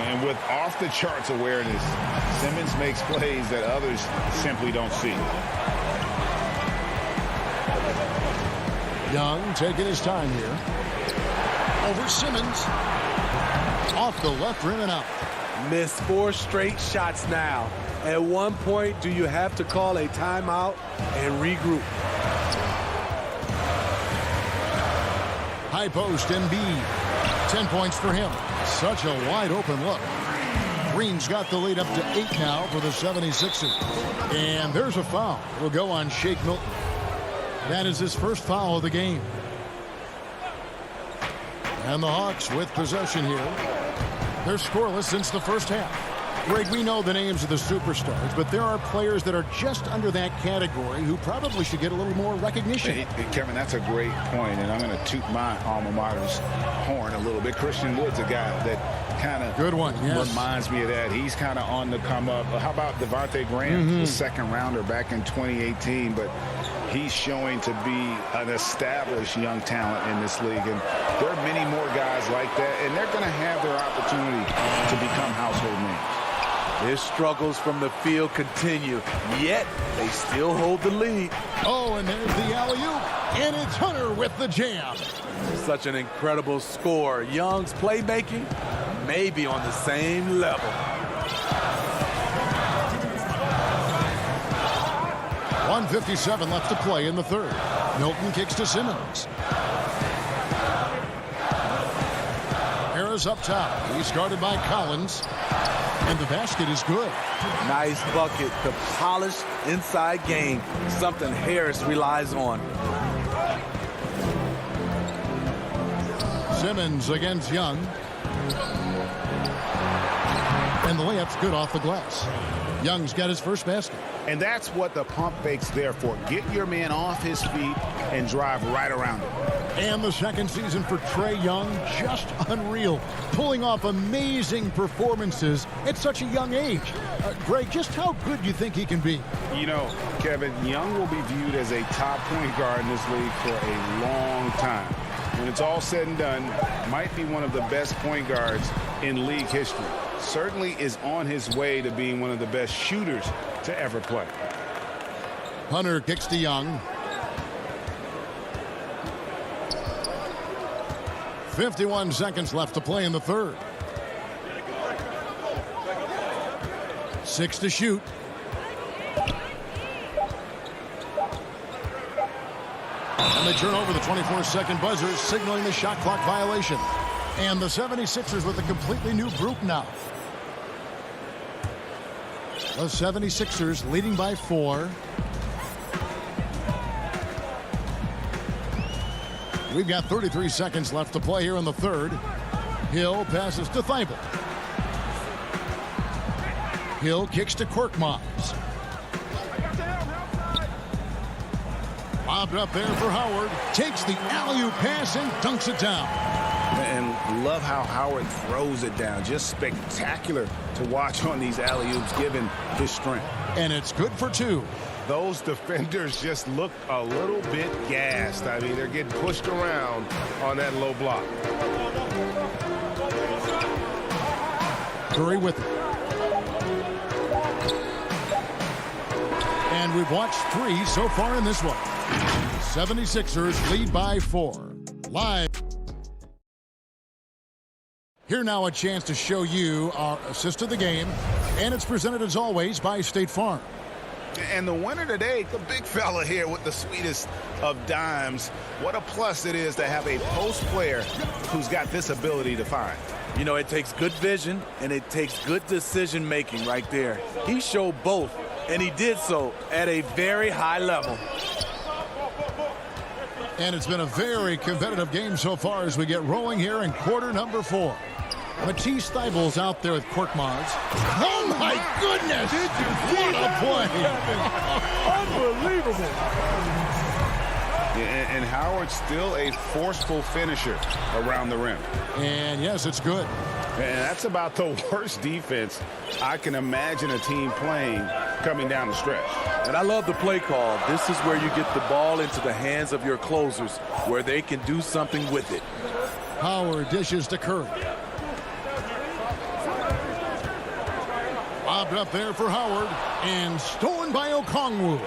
And with off-the-charts awareness, Simmons makes plays that others simply don't see. Young taking his time here. Over Simmons. Off the left rim and out. Missed 4 straight shots now. At one point, do you have to call a timeout and regroup? High post, Embiid. 10 points for him. Such a wide open look. Green's got the lead up to 8 now for the 76ers. And there's a foul. It'll go on Shake Milton. That is his first foul of the game. And the Hawks with possession here. They're scoreless since the first half. Greg, we know the names of the superstars, but there are players that are just under that category who probably should get a little more recognition. Hey, Kevin, that's a great point, and I'm going to toot my alma mater's horn a little bit. Christian Wood's a guy that kind of good one, yes. Reminds me of that. He's kind of on the come up. How about Devontae Graham, the second rounder back in 2018? But he's showing to be an established young talent in this league. And there are many more guys like that, and they're going to have their opportunity to become household names. His struggles from the field continue, yet they still hold the lead. Oh, and there's the alley-oop, and it's Hunter with the jam. Such an incredible score. Young's playmaking may be on the same level. 1:57 left to play in the third. Milton kicks to Simmons. Harris up top. He's guarded by Collins. And the basket is good. Nice bucket. The polished inside game. Something Harris relies on. Simmons against Young. And the layup's good off the glass. Young's got his first basket. And that's what the pump fake's there for. Get your man off his feet and drive right around him. And the second season for Trae Young, just unreal. Pulling off amazing performances at such a young age. Greg, just how good do you think he can be? You know, Kevin, Young will be viewed as a top point guard in this league for a long time. When it's all said and done, might be one of the best point guards in league history. Certainly is on his way to being one of the best shooters to ever play. Hunter kicks to Young. 51 seconds left to play in the third. 6 to shoot. And they turn over the 24-second buzzer, signaling the shot clock violation. And the 76ers with a completely new group now. The 76ers leading by 4. We've got 33 seconds left to play here in the third. Hill passes to Thibault. Hill kicks to Korkmaz. Lobbed up there for Howard. Takes the alley-oop pass and dunks it down. And love how Howard throws it down. Just spectacular to watch on these alley-oops given his strength. And it's good for 2. Those defenders just look a little bit gassed. I mean, they're getting pushed around on that low block. Curry with it. And we've watched 3 so far in this one. 76ers lead by 4. Live. Here now a chance to show you our assist of the game. And it's presented as always by State Farm. And the winner today, the big fella here with the sweetest of dimes. What a plus it is to have a post player who's got this ability to find. You know, it takes good vision and it takes good decision making right there. He showed both, and he did so at a very high level. And it's been a very competitive game so far as we get rolling here in quarter number 4. Matisse Thybulle's out there with Korkmaz. Oh, my goodness! What a play! Unbelievable. And Howard's still a forceful finisher around the rim. And, yes, it's good. And that's about the worst defense I can imagine a team playing coming down the stretch. And I love the play call. This is where you get the ball into the hands of your closers, where they can do something with it. Howard dishes to Curry. Lobbed up there for Howard, and stolen by Okongwu.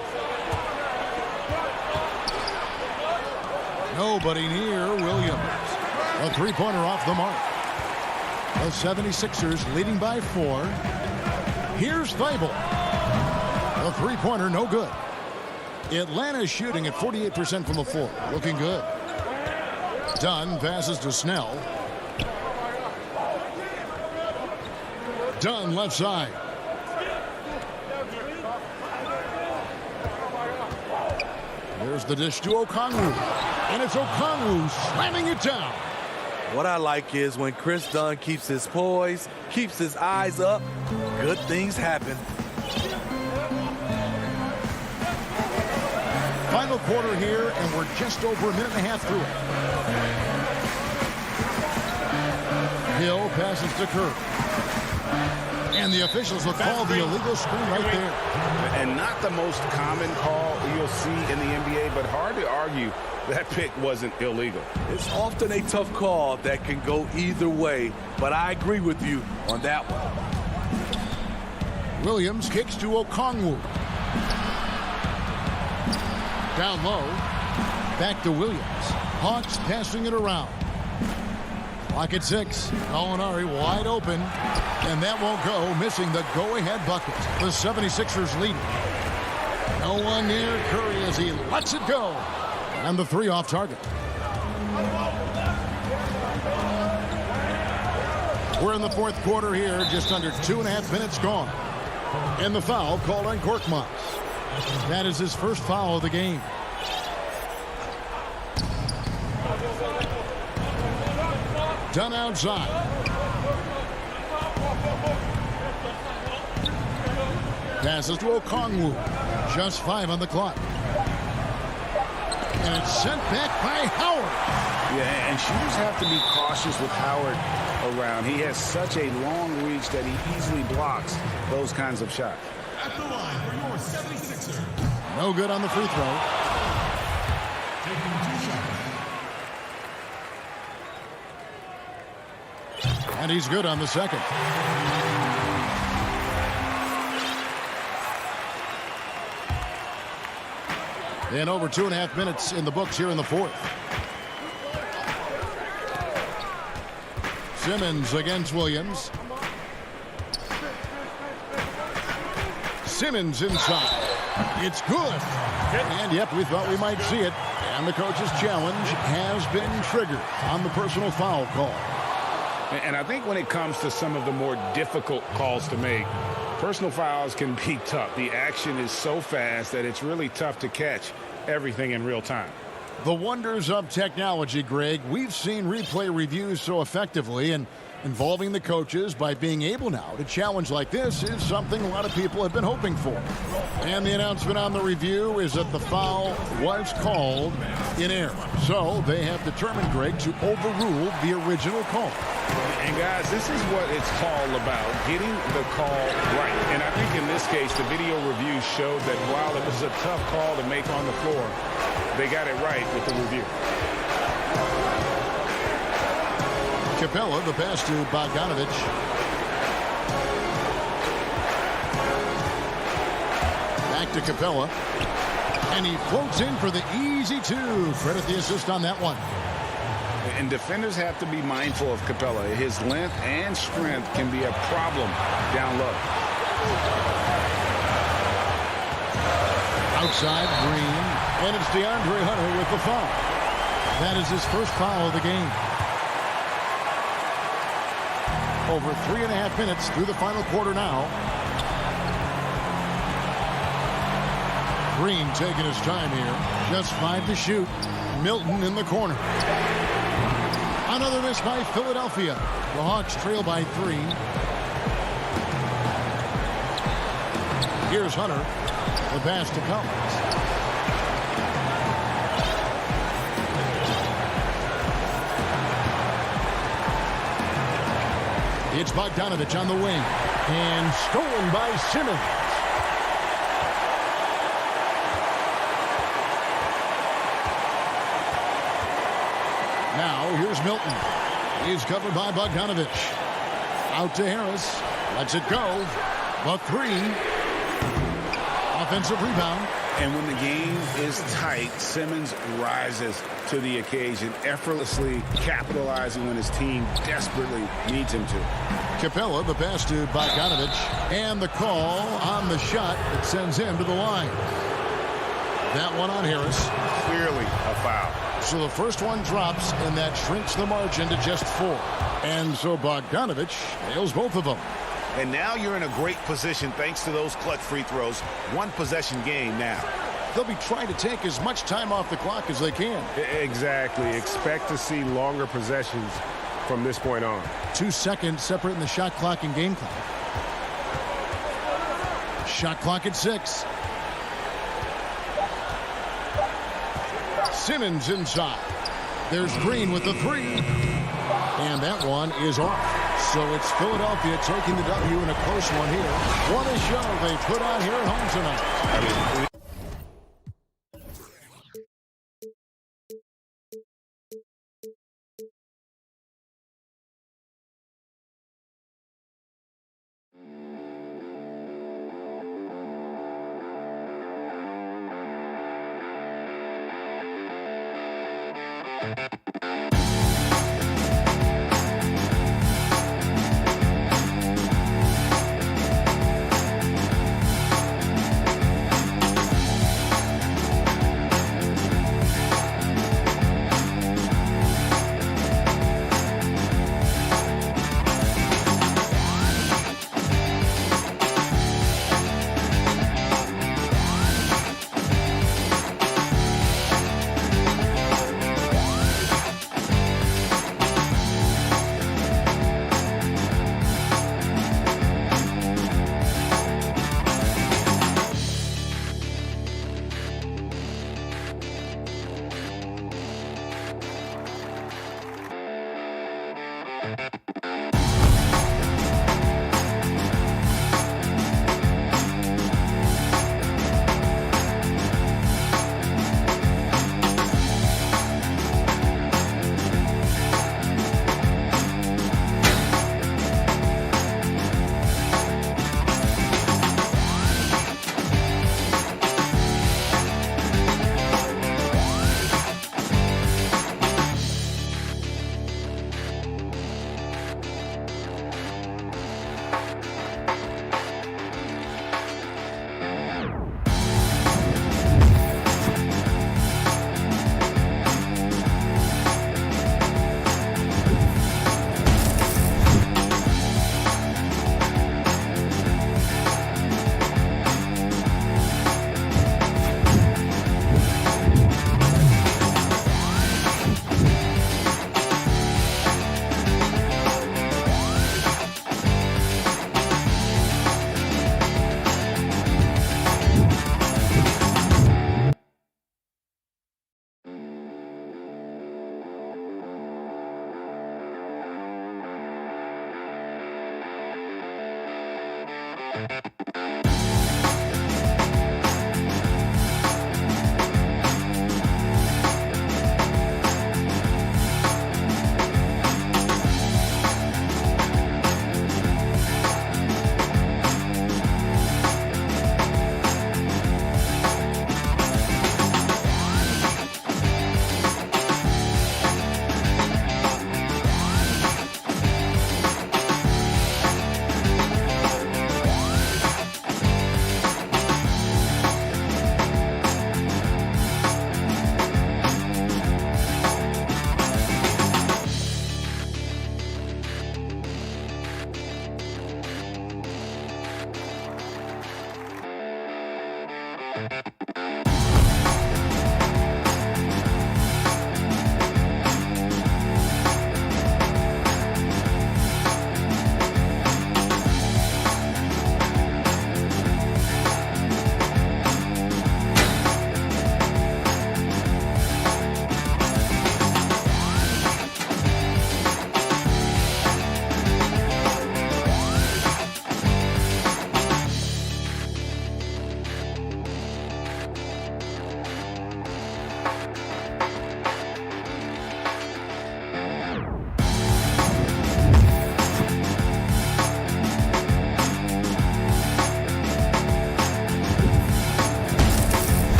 Nobody near Williams. A three-pointer off the mark. The 76ers leading by 4. Here's Thibault. The three-pointer, no good. Atlanta shooting at 48% from the floor. Looking good. Dunn passes to Snell. Dunn left side. There's the dish to Okongwu. And it's Okongwu slamming it down. What I like is when Chris Dunn keeps his poise, keeps his eyes up, good things happen. Final quarter here, and we're just over a minute and a half through it. Hill passes to Curry. And the officials will call the illegal screen right there. And not the most common call you'll see in the NBA, but hard to argue that pick wasn't illegal. It's often a tough call that can go either way, but I agree with you on that one. Williams kicks to Okongwu. Down low. Back to Williams. Hawks passing it around. Clock at 6. Gallinari wide open. And that won't go, missing the go-ahead bucket. The 76ers lead. No one near Curry as he lets it go. And the 3 off target. We're in the fourth quarter here, just under 2.5 minutes gone. And the foul called on Korkmaz. That is his first foul of the game. Done outside. Passes to Okongwu. Just 5 on the clock. And it's sent back by Howard. Yeah, and shooters have to be cautious with Howard around. He has such a long reach that he easily blocks those kinds of shots. At the line for your 76ers. No good on the free throw. Taking 2 shots. And he's good on the second. And over 2.5 minutes in the books here in the fourth. Simmons against Williams. Simmons inside. It's good. And yep, we thought we might see it. And the coach's challenge has been triggered on the personal foul call. And I think when it comes to some of the more difficult calls to make, personal fouls can be tough. The action is so fast that it's really tough to catch everything in real time. The wonders of technology, Greg. We've seen replay reviews so effectively, and involving the coaches by being able now to challenge like this is something a lot of people have been hoping for. And the announcement on the review is that the foul was called in error. So they have determined, Greg, to overrule the original call. And guys, this is what it's all about, getting the call right. And I think in this case, the video review showed that while it was a tough call to make on the floor, they got it right with the review. Capella, the pass to Bogdanovic. Back to Capella. And he floats in for the easy 2. Credit the assist on that one. And defenders have to be mindful of Capella. His length and strength can be a problem down low. Outside, Green. And it's DeAndre Hunter with the foul. That is his first foul of the game. Over 3.5 minutes through the final quarter now. Green taking his time here. Just 5 to shoot. Milton in the corner. Another miss by Philadelphia. The Hawks trail by 3. Here's Hunter. The pass to Collins. It's Bogdanovic on the wing. And stolen by Simmons. Now, here's Milton. He's covered by Bogdanovic. Out to Harris. Lets it go. The 3. Offensive rebound. And when the game is tight, Simmons rises to the occasion, effortlessly capitalizing when his team desperately needs him to. Capella, the pass to Bogdanovic. And the call on the shot that sends him to the line. That one on Harris. Clearly a foul. So the first one drops, and that shrinks the margin to just 4. And so Bogdanovic nails both of them. And now you're in a great position thanks to those clutch free throws. One possession game now. They'll be trying to take as much time off the clock as they can. Exactly. Expect to see longer possessions from this point on. 2 seconds separating the shot clock and game clock. Shot clock at 6. Simmons inside. There's Green with the 3. And that one is off. So it's Philadelphia taking the W in a close one here. What a show they put on here at home tonight.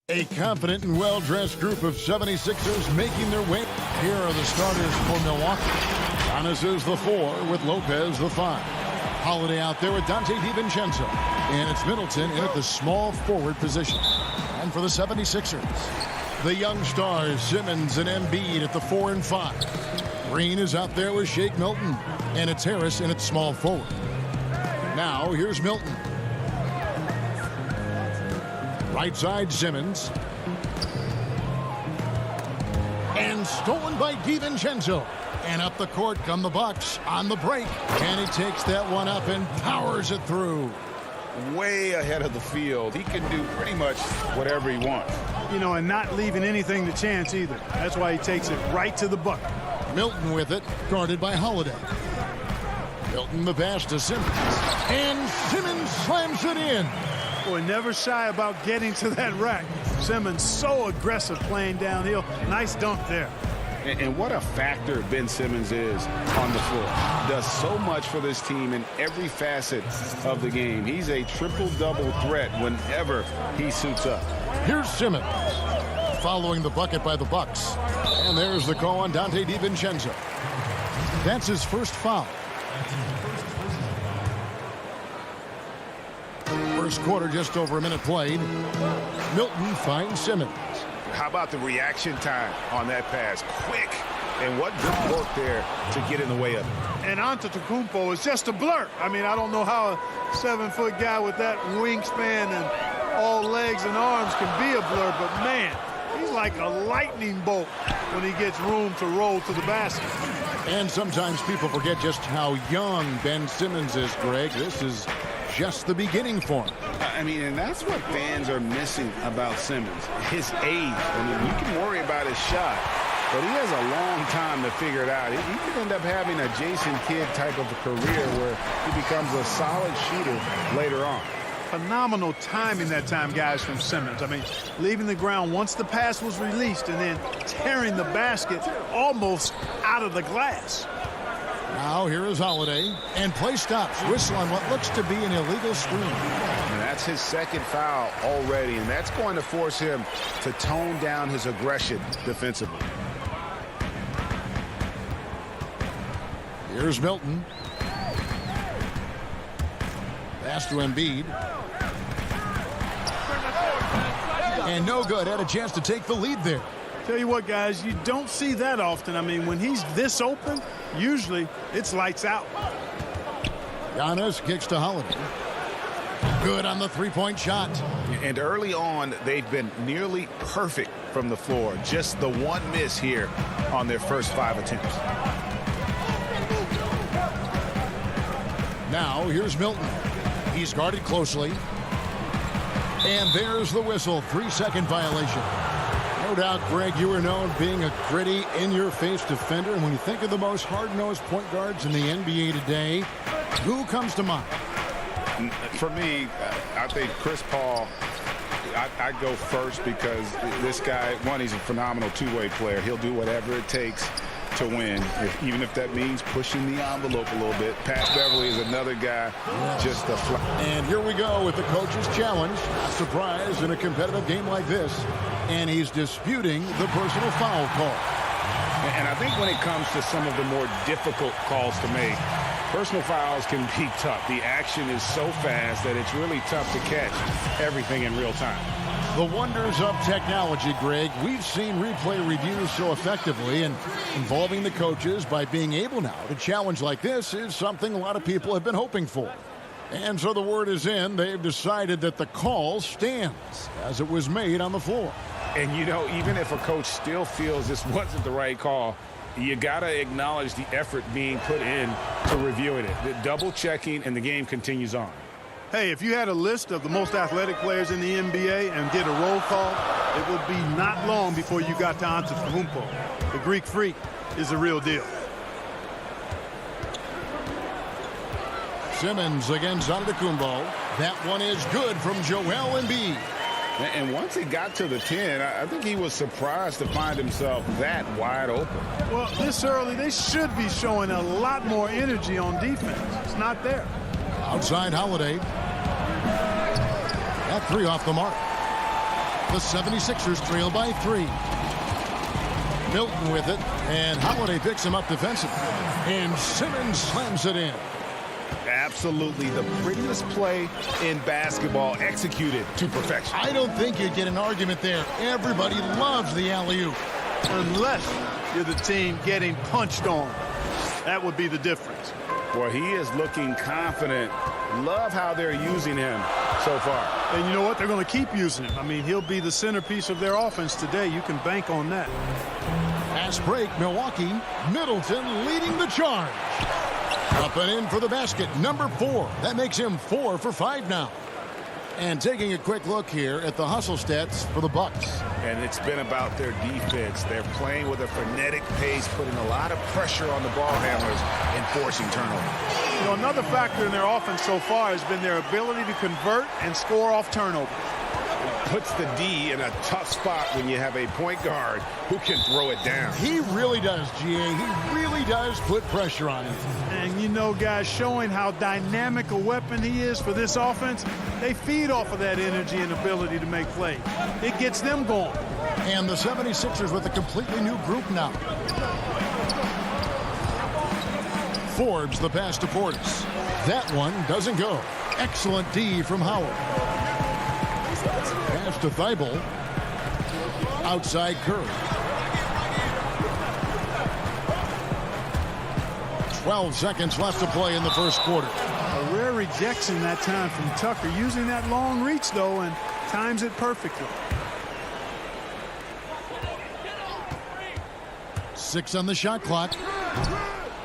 A confident and well-dressed group of 76ers making their way. Here are the starters for Milwaukee. Giannis is the 4 with Lopez the 5. Holiday out there with Dante DiVincenzo. And it's Middleton in at the small forward position. And for the 76ers, the young stars Simmons and Embiid at the 4 and 5. Green is out there with Shake Milton. And it's Harris in at small forward. Now here's Milton. Right side Simmons. And stolen by DiVincenzo. And up the court come the Bucks on the break. And he takes that one up and powers it through. Way ahead of the field. He can do pretty much whatever he wants. You know, and not leaving anything to chance either. That's why he takes it right to the bucket. Milton with it, guarded by Holiday. Milton the pass to Simmons. And Simmons slams it in. Boy, never shy about getting to that rack. Simmons so aggressive playing downhill. Nice dunk there. And what a factor Ben Simmons is on the floor. Does so much for this team in every facet of the game. He's a triple-double threat whenever he suits up. Here's Simmons. Following the bucket by the Bucks. And there's the call on Dante DiVincenzo. That's his first foul. First quarter, just over a minute played. Milton finds Simmons. How about the reaction time on that pass? Quick. And what good work there to get in the way of it. And Antetokounmpo is just a blur. I mean, I don't know how a 7-foot guy with that wingspan and all legs and arms can be a blur, but man, he's like a lightning bolt when he gets room to roll to the basket. And sometimes people forget just how young Ben Simmons is, Greg. This is just the beginning for him. I mean, and that's what fans are missing about Simmons, his age. I mean, you can worry about his shot, but he has a long time to figure it out. He could end up having a Jason Kidd type of a career where he becomes a solid shooter later on. Phenomenal timing that time, guys, from Simmons. I mean, leaving the ground once the pass was released and then tearing the basket almost out of the glass. Now here is Holiday, and play stops. Whistle on what looks to be an illegal screen. And that's his second foul already, and that's going to force him to tone down his aggression defensively. Here's Milton. Pass to Embiid. And no good. Had a chance to take the lead there. Tell you what, guys, you don't see that often. I mean, when he's this open, usually it's lights out. Giannis kicks to Holiday. Good on the three-point shot. And early on, they've been nearly perfect from the floor. Just the one miss here on their first 5 attempts. Now, here's Milton. He's guarded closely. And there's the whistle. 3-second violation. No doubt, Greg, you are known being a gritty, in-your-face defender. And when you think of the most hard-nosed point guards in the NBA today, who comes to mind? For me, I think Chris Paul, I go first because this guy, one, he's a phenomenal two-way player. He'll do whatever it takes to win, even if that means pushing the envelope a little bit. Pat Beverly is another guy, just a fly. And here we go with the coach's challenge. A surprise in a competitive game like this. And he's disputing the personal foul call. And I think when it comes to some of the more difficult calls to make, personal fouls can be tough. The action is so fast that it's really tough to catch everything in real time. The wonders of technology, Greg. We've seen replay reviews so effectively, and involving the coaches by being able now to challenge like this is something a lot of people have been hoping for. And so the word is in. They've decided that the call stands as it was made on the floor. And, you know, even if a coach still feels this wasn't the right call, you got to acknowledge the effort being put in to reviewing it. The double checking, and the game continues on. Hey, if you had a list of the most athletic players in the NBA and did a roll call, it would be not long before you got to Antetokounmpo. The Greek Freak is the real deal. Simmons against Antetokounmpo. That one is good from Joel Embiid. And once he got to the 10, I think he was surprised to find himself that wide open. Well, this early, they should be showing a lot more energy on defense. It's not there. Outside Holiday. That three off the mark. The 76ers trail by 3. Milton with it, and Holiday picks him up defensively. And Simmons slams it in. Absolutely the prettiest play in basketball, executed to perfection. I don't think you'd get an argument there. Everybody loves the alley-oop. Unless you're the team getting punched on. That would be the difference. Boy, he is looking confident. Love how they're using him so far. And you know what? They're going to keep using him. I mean, he'll be the centerpiece of their offense today. You can bank on that. Fast break, Milwaukee. Middleton leading the charge. Up and in for the basket, number 4. That makes him 4 for 5 now. And taking a quick look here at the hustle stats for the Bucks. And it's been about their defense. They're playing with a frenetic pace, putting a lot of pressure on the ball handlers and forcing turnovers. You know, another factor in their offense so far has been their ability to convert and score off turnovers. Puts the D in a tough spot when you have a point guard who can throw it down. He really does, GA. He really does put pressure on him. And you know, guys, showing how dynamic a weapon he is for this offense, they feed off of that energy and ability to make plays. It gets them going. And the 76ers with a completely new group now. Forbes the pass to Portis. That one doesn't go. Excellent D from Howard. Pass to Thibault. Outside Curry. 12 seconds left to play in the first quarter. A rare rejection that time from Tucker. Using that long reach, though, and times it perfectly. 6 on the shot clock.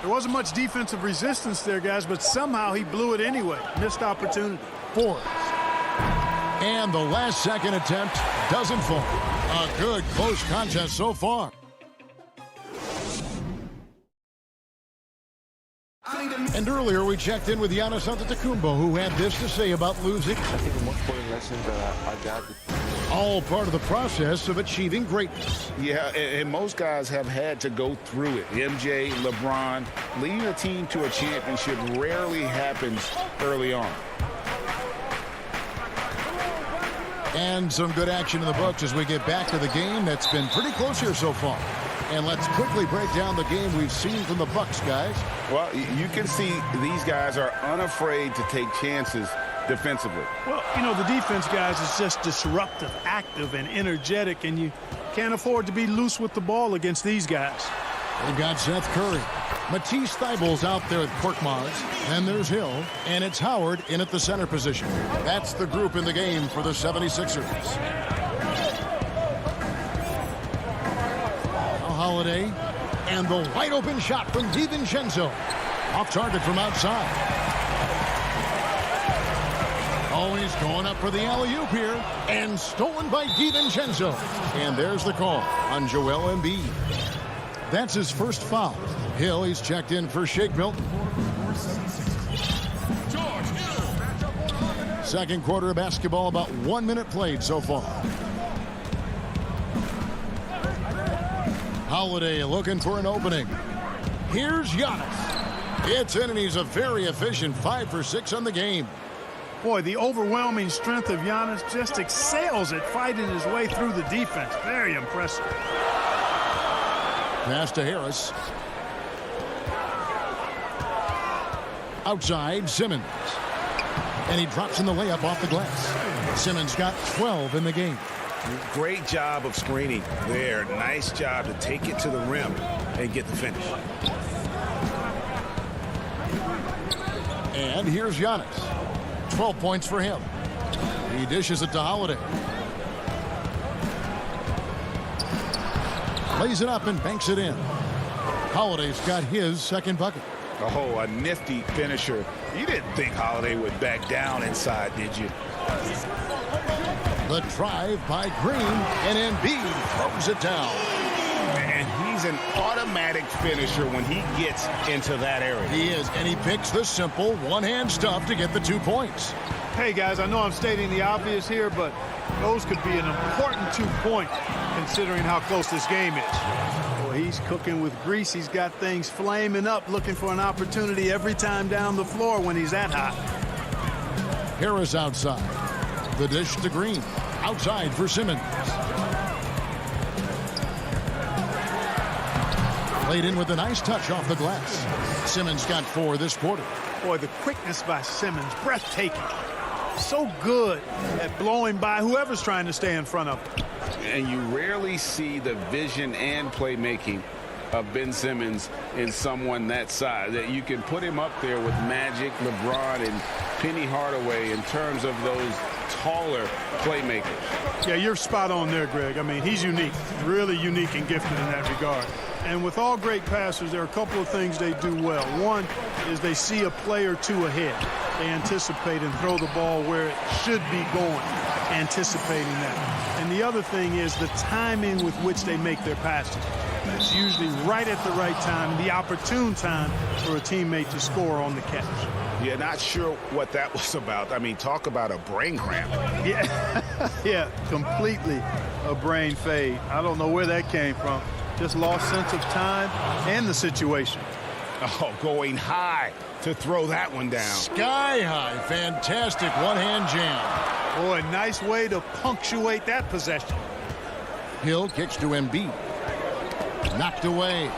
There wasn't much defensive resistance there, guys, but somehow he blew it anyway. Missed opportunity. Forbes. And the last second attempt doesn't fall. A good close contest so far. And earlier we checked in with Giannis Antetokounmpo, who had this to say about losing. I think the most important lesson that I got. All part of the process of achieving greatness. Yeah, and most guys have had to go through it. MJ, LeBron, leading a team to a championship rarely happens early on. And some good action in the books as we get back to the game that's been pretty close here so far. And let's quickly break down the game we've seen from the Bucks, guys. Well, you can see these guys are unafraid to take chances defensively. Well, you know, the defense, guys, is just disruptive, active, and energetic, and you can't afford to be loose with the ball against these guys. They've got Seth Curry. Matisse Thybulle's out there with Korkmaz. Then there's Hill, and it's Howard in at the center position. That's the group in the game for the 76ers. Holiday, and the wide open shot from DiVincenzo. Off target from outside. Always going up for the alley-oop here, and stolen by DiVincenzo. And there's the call on Joel Embiid. That's his first foul. Hill, he's checked in for Shake Milton. Second quarter of basketball, about 1 minute played so far. Holiday looking for an opening. Here's Giannis. It's in, and he's a very efficient 5 for 6 on the game. Boy, the overwhelming strength of Giannis just excels at fighting his way through the defense. Very impressive. Pass to Harris. Outside, Simmons. And he drops in the layup off the glass. Simmons got 12 in the game. Great job of screening there. Nice job to take it to the rim and get the finish. And here's Giannis. 12 points for him. He dishes it to Holiday. Lays it up and banks it in. Holiday's got his second bucket. Oh, a nifty finisher. You didn't think Holiday would back down inside, did you? The drive by Green, and Embiid throws it down. And he's an automatic finisher when he gets into that area. He is, and he picks the simple one-hand stuff to get the 2 points. Hey, guys, I know I'm stating the obvious here, but those could be an important 2 points considering how close this game is. Well, he's cooking with grease. He's got things flaming up, looking for an opportunity every time down the floor when he's that hot. Harris outside. The dish to Green. Outside for Simmons. Played in with a nice touch off the glass. Simmons got 4 this quarter. Boy, the quickness by Simmons, breathtaking. So good at blowing by whoever's trying to stay in front of him. And you rarely see the vision and playmaking of Ben Simmons in someone that size. That you can put him up there with Magic, LeBron, and Penny Hardaway in terms of those taller playmakers. Yeah, you're spot on there, Greg. I mean, he's unique, really unique and gifted in that regard. And with all great passers, there are a couple of things they do well. One is they see a play or two ahead. They anticipate and throw the ball where it should be going, anticipating that. And the other thing is the timing with which they make their passes. It's usually right at the right time, the opportune time for a teammate to score on the catch. Yeah, not sure what that was about. I mean, talk about a brain cramp. Yeah, yeah, completely a brain fade. I don't know where that came from. Just lost sense of time and the situation. Oh, going high to throw that one down. Sky high. Fantastic one-hand jam. Boy, nice way to punctuate that possession. Hill kicks to Embiid. Knocked away.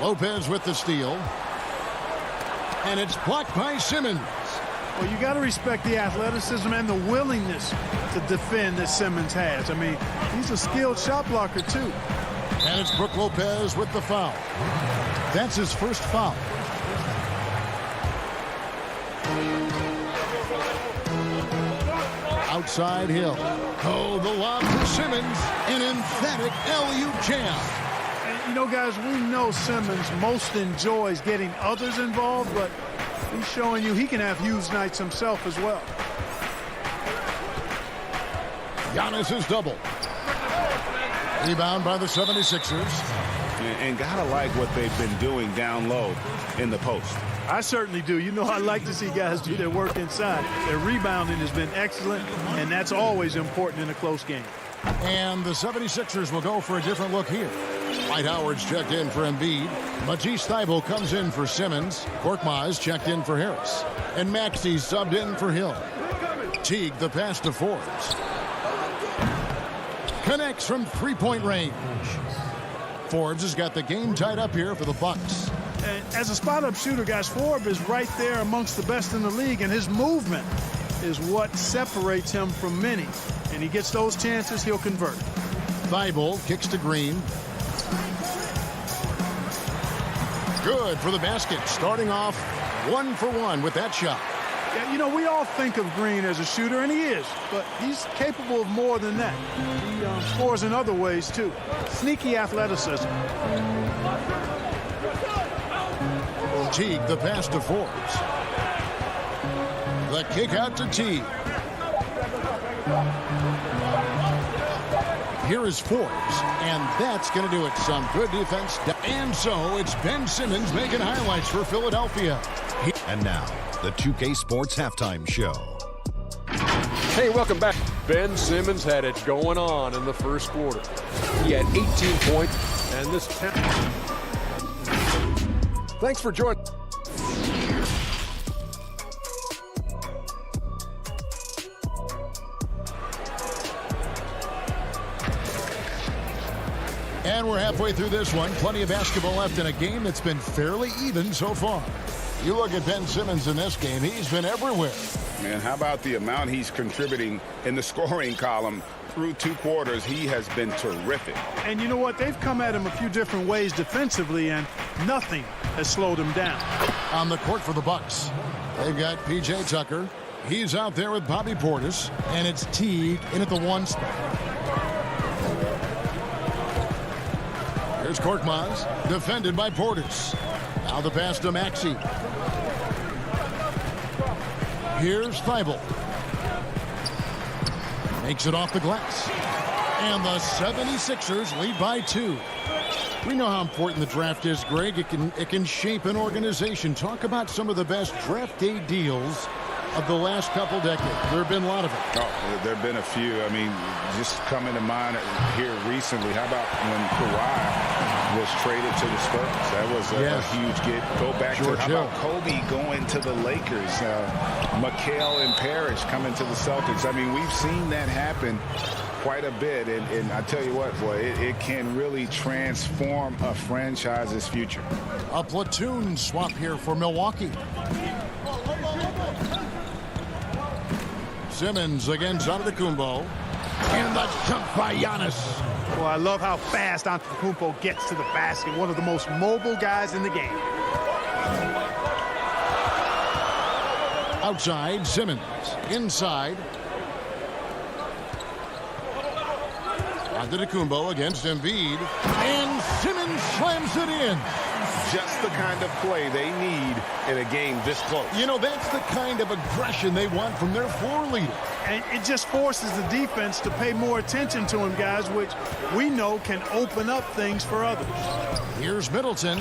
Lopez with the steal. And it's blocked by Simmons. Well, you got to respect the athleticism and the willingness to defend that Simmons has. I mean, he's a skilled shot blocker, too. And it's Brook Lopez with the foul. That's his first foul. Outside Hill. Oh, the lob for Simmons. An emphatic alley-oop jam. And, you know, guys, we know Simmons most enjoys getting others involved, but he's showing you he can have huge nights himself as well. Giannis is double. Rebound by the 76ers. And gotta like what they've been doing down low in the post. I certainly do. You know, I like to see guys do their work inside. Their rebounding has been excellent, and that's always important in a close game. And the 76ers will go for a different look here. Dwight Howard's checked in for Embiid. Matisse Thybulle comes in for Simmons. Korkmaz checked in for Harris. And Maxey subbed in for Hill. Teague the pass to Forbes. Connects from three-point range. Forbes has got the game tied up here for the Bucks. And as a spot-up shooter, guys, Forbes is right there amongst the best in the league, and his movement is what separates him from many. And he gets those chances, he'll convert. Thybulle kicks to Green. Good for the basket, starting off 1 for 1 with that shot. Yeah, you know, we all think of Green as a shooter, and he is, but he's capable of more than that. He scores in other ways, too. Sneaky athleticism. Teague the pass to Forbes. The kick out to Teague. Here is Forbes, and that's going to do it. Some good defense. And so it's Ben Simmons making highlights for Philadelphia. And now, the 2K Sports Halftime Show. Hey, welcome back. Ben Simmons had it going on in the first quarter. He had 18 points, and this... Thanks for joining. And we're halfway through this one. Plenty of basketball left in a game that's been fairly even so far. You look at Ben Simmons in this game, he's been everywhere. Man, how about the amount he's contributing in the scoring column through 2 quarters? He has been terrific. And you know what? They've come at him a few different ways defensively, and nothing has slowed him down. On the court for the Bucks, they've got P.J. Tucker. He's out there with Bobby Portis, and it's Teague in at the 1 spot. Here's Korkmaz, defended by Portis. Now the pass to Maxey. Here's Thybulle. Makes it off the glass. And the 76ers lead by 2. We know how important the draft is, Greg. It can shape an organization. Talk about some of the best draft day deals of the last couple decades. There have been a lot of it. Oh, there have been a few. I mean, just coming to mind here recently. How about when Kawhi was traded to the Spurs? That was a huge get. Go back George to how Hill. about Kobe going to the Lakers? McHale and Parrish coming to the Celtics. I mean, we've seen that happen quite a bit. And I tell you what, boy, it can really transform a franchise's future. A platoon swap here for Milwaukee. Simmons against Antetokounmpo. And the jump by Giannis. Well, I love how fast Antetokounmpo gets to the basket. One of the most mobile guys in the game. Outside, Simmons. Inside. Antetokounmpo against Embiid. And Simmons slams it in. Just the kind of play they need in a game this close. You know, that's the kind of aggression they want from their floor leader. And it just forces the defense to pay more attention to him, guys, which we know can open up things for others. Here's Middleton.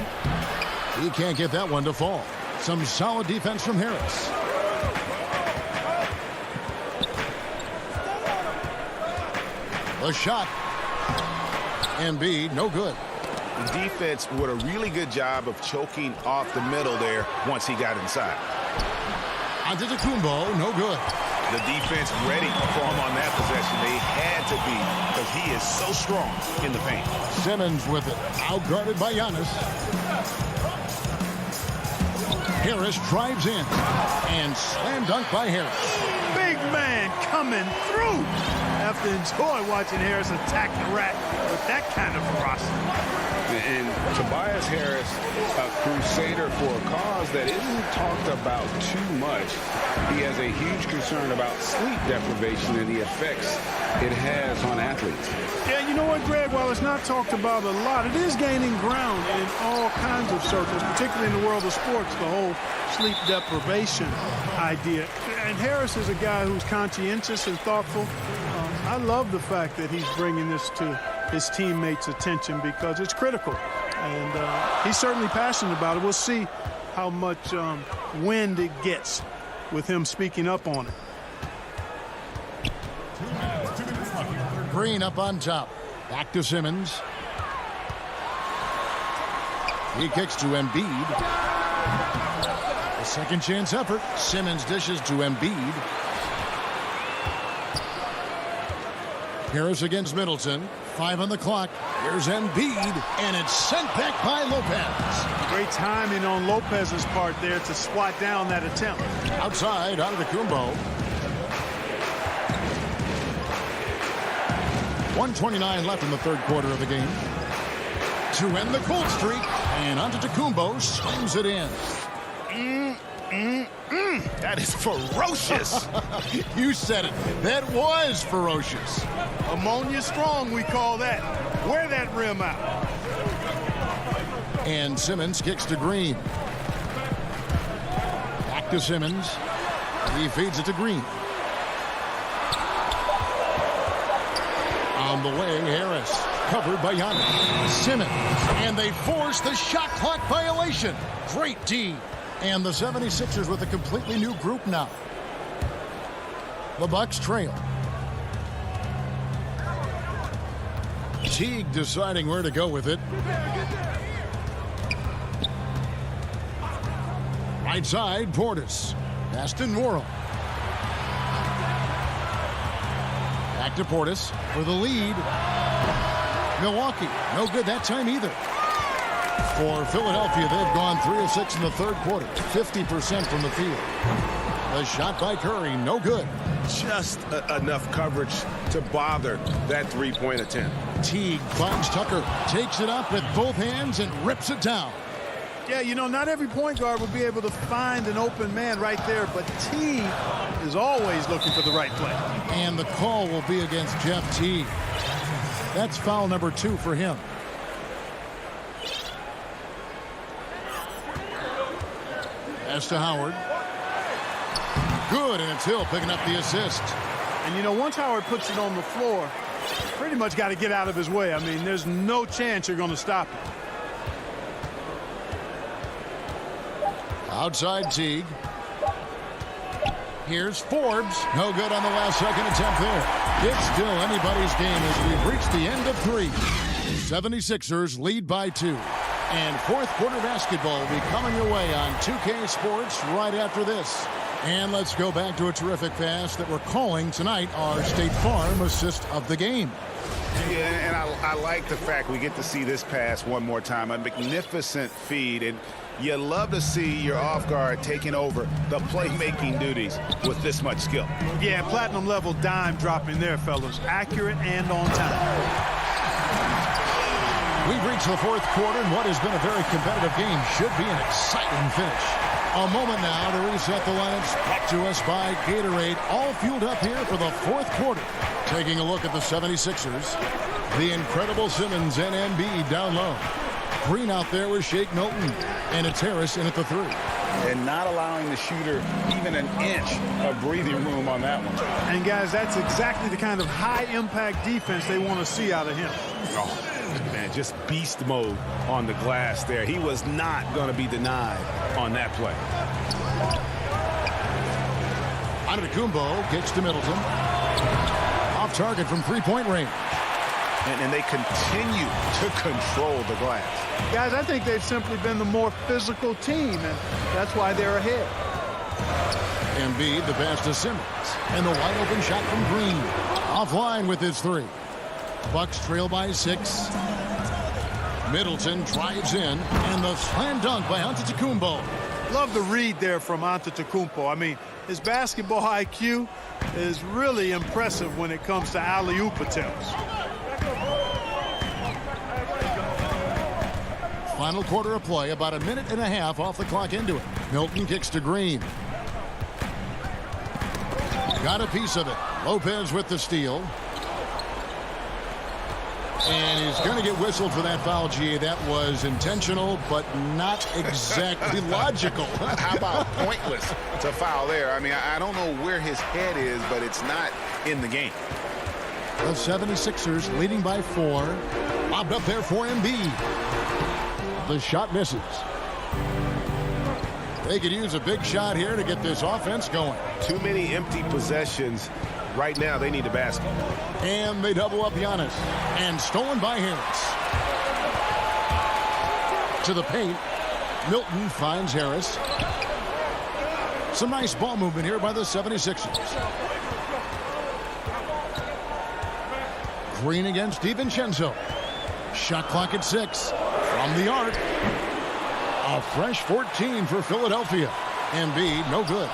He can't get that one to fall. Some solid defense from Harris. The shot. Embiid, no good. The defense did a really good job of choking off the middle there once he got inside. Antetokounmpo, no good. The defense ready for him on that possession. They had to be, because he is so strong in the paint. Simmons with it, outguarded by Giannis. Harris drives in, and slam dunk by Harris. Big man coming through. I have to enjoy watching Harris attack the rack with that kind of ferocity. And Tobias Harris, a crusader for a cause that isn't talked about too much. He has a huge concern about sleep deprivation and the effects it has on athletes. Yeah, you know what, Greg? While it's not talked about a lot, it is gaining ground in all kinds of circles, particularly in the world of sports, the whole sleep deprivation idea. And Harris is a guy who's conscientious and thoughtful. I love the fact that he's bringing this to his teammates' attention because it's critical. And he's certainly passionate about it. We'll see how much wind it gets with him speaking up on it. 2 minutes left. Green up on top. Back to Simmons. He kicks to Embiid. A second chance effort. Simmons dishes to Embiid. Harris against Middleton. 5 on the clock. Here's Embiid, and it's sent back by Lopez. Great timing on Lopez's part there to swat down that attempt. Outside, Antetokounmpo. 1:29 left in the third quarter of the game. To end the cold streak, and Antetokounmpo slams it in. That is ferocious. You said it. That was ferocious. Ammonia strong, we call that. Wear that rim out. And Simmons kicks to Green. Back to Simmons. He feeds it to Green. On the way, Harris. Covered by Giannis. Simmons. And they force the shot clock violation. Great D. And the 76ers with a completely new group now. The Bucks trail. Teague deciding where to go with it. Right side, Portis. Pass to Worrell. Back to Portis for the lead. Milwaukee, no good that time either. For Philadelphia, they've gone 3 of 6 in the third quarter, 50% from the field. The shot by Curry, no good. Just enough coverage to bother that three-point attempt. Teague finds Tucker, takes it up with both hands and rips it down. Yeah, you know, not every point guard would be able to find an open man right there, but Teague is always looking for the right play. And the call will be against Jeff Teague. That's foul number 2 for him. Pass to Howard. Good, and it's Hill picking up the assist. And, you know, once Howard puts it on the floor, pretty much got to get out of his way. I mean, there's no chance you're going to stop him. Outside Teague. Here's Forbes. No good on the last second attempt there. It's still anybody's game as we've reached the end of 3. 76ers lead by 2. And fourth quarter basketball will be coming your way on 2K Sports right after this. And let's go back to a terrific pass that we're calling tonight our State Farm assist of the game. Yeah, and I like the fact we get to see this pass one more time. A magnificent feed, and you love to see your off guard taking over the playmaking duties with this much skill. Yeah, platinum level dime dropping there, fellas. Accurate and on time. We've reached the fourth quarter, and what has been a very competitive game should be an exciting finish. A moment now to reset the lineups, brought to us by Gatorade, all fueled up here for the fourth quarter. Taking a look at the 76ers, the incredible Simmons and Embiid down low. Green out there with Shake Milton, and it's Harris in at the 3. And not allowing the shooter even an inch of breathing room on that one. And, guys, that's exactly the kind of high-impact defense they want to see out of him. Oh, man, just beast mode on the glass there. He was not going to be denied on that play. Antetokounmpo kicks to Middleton. Off target from three-point range. And they continue to control the glass. Guys, I think they've simply been the more physical team, and that's why they're ahead. Embiid, the pass to Simmons. And the wide-open shot from Green. Offline with his 3. Bucks trail by 6. Middleton drives in, and the slam dunk by Antetokounmpo. Love the read there from Antetokounmpo. I mean, his basketball IQ is really impressive when it comes to alley-oop attempts. Final quarter of play, about a minute and a half off the clock into it. Milton kicks to Green. Got a piece of it. Lopez with the steal. And he's going to get whistled for that foul, GA. That was intentional, but not exactly logical. How about pointless to foul there? I mean, I don't know where his head is, but it's not in the game. The 76ers leading by 4. Lobbed up there for Embiid. The shot misses. They could use a big shot here to get this offense going. Too many empty possessions. Right now, they need a basket. And they double up Giannis. And stolen by Harris. To the paint. Milton finds Harris. Some nice ball movement here by the 76ers. Green against DiVincenzo. Shot clock at 6. From the arc. A fresh 14 for Philadelphia. Embiid, no good.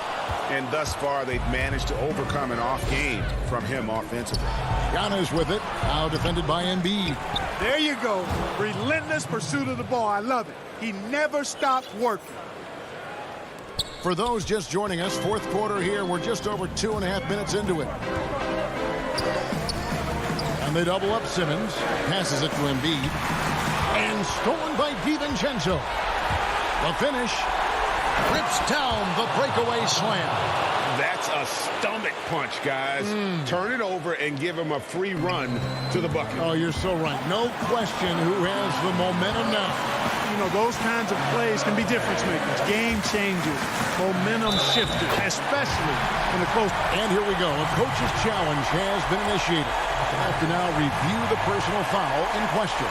And thus far, they've managed to overcome an off game from him offensively. Giannis with it. Now defended by Embiid. There you go. Relentless pursuit of the ball. I love it. He never stopped working. For those just joining us, fourth quarter here. We're just over 2.5 minutes into it. And they double up Simmons. Passes it to Embiid. And stolen by DiVincenzo. The finish. Rips down the breakaway slam. That's a stomach punch, guys. Turn it over and give him a free run to the bucket. Oh, you're so right. No question who has the momentum now. You know, those kinds of plays can be difference makers, game changers, momentum shifters, especially in the close. And here we go. A coach's challenge has been initiated. We'll have to now review the personal foul in question.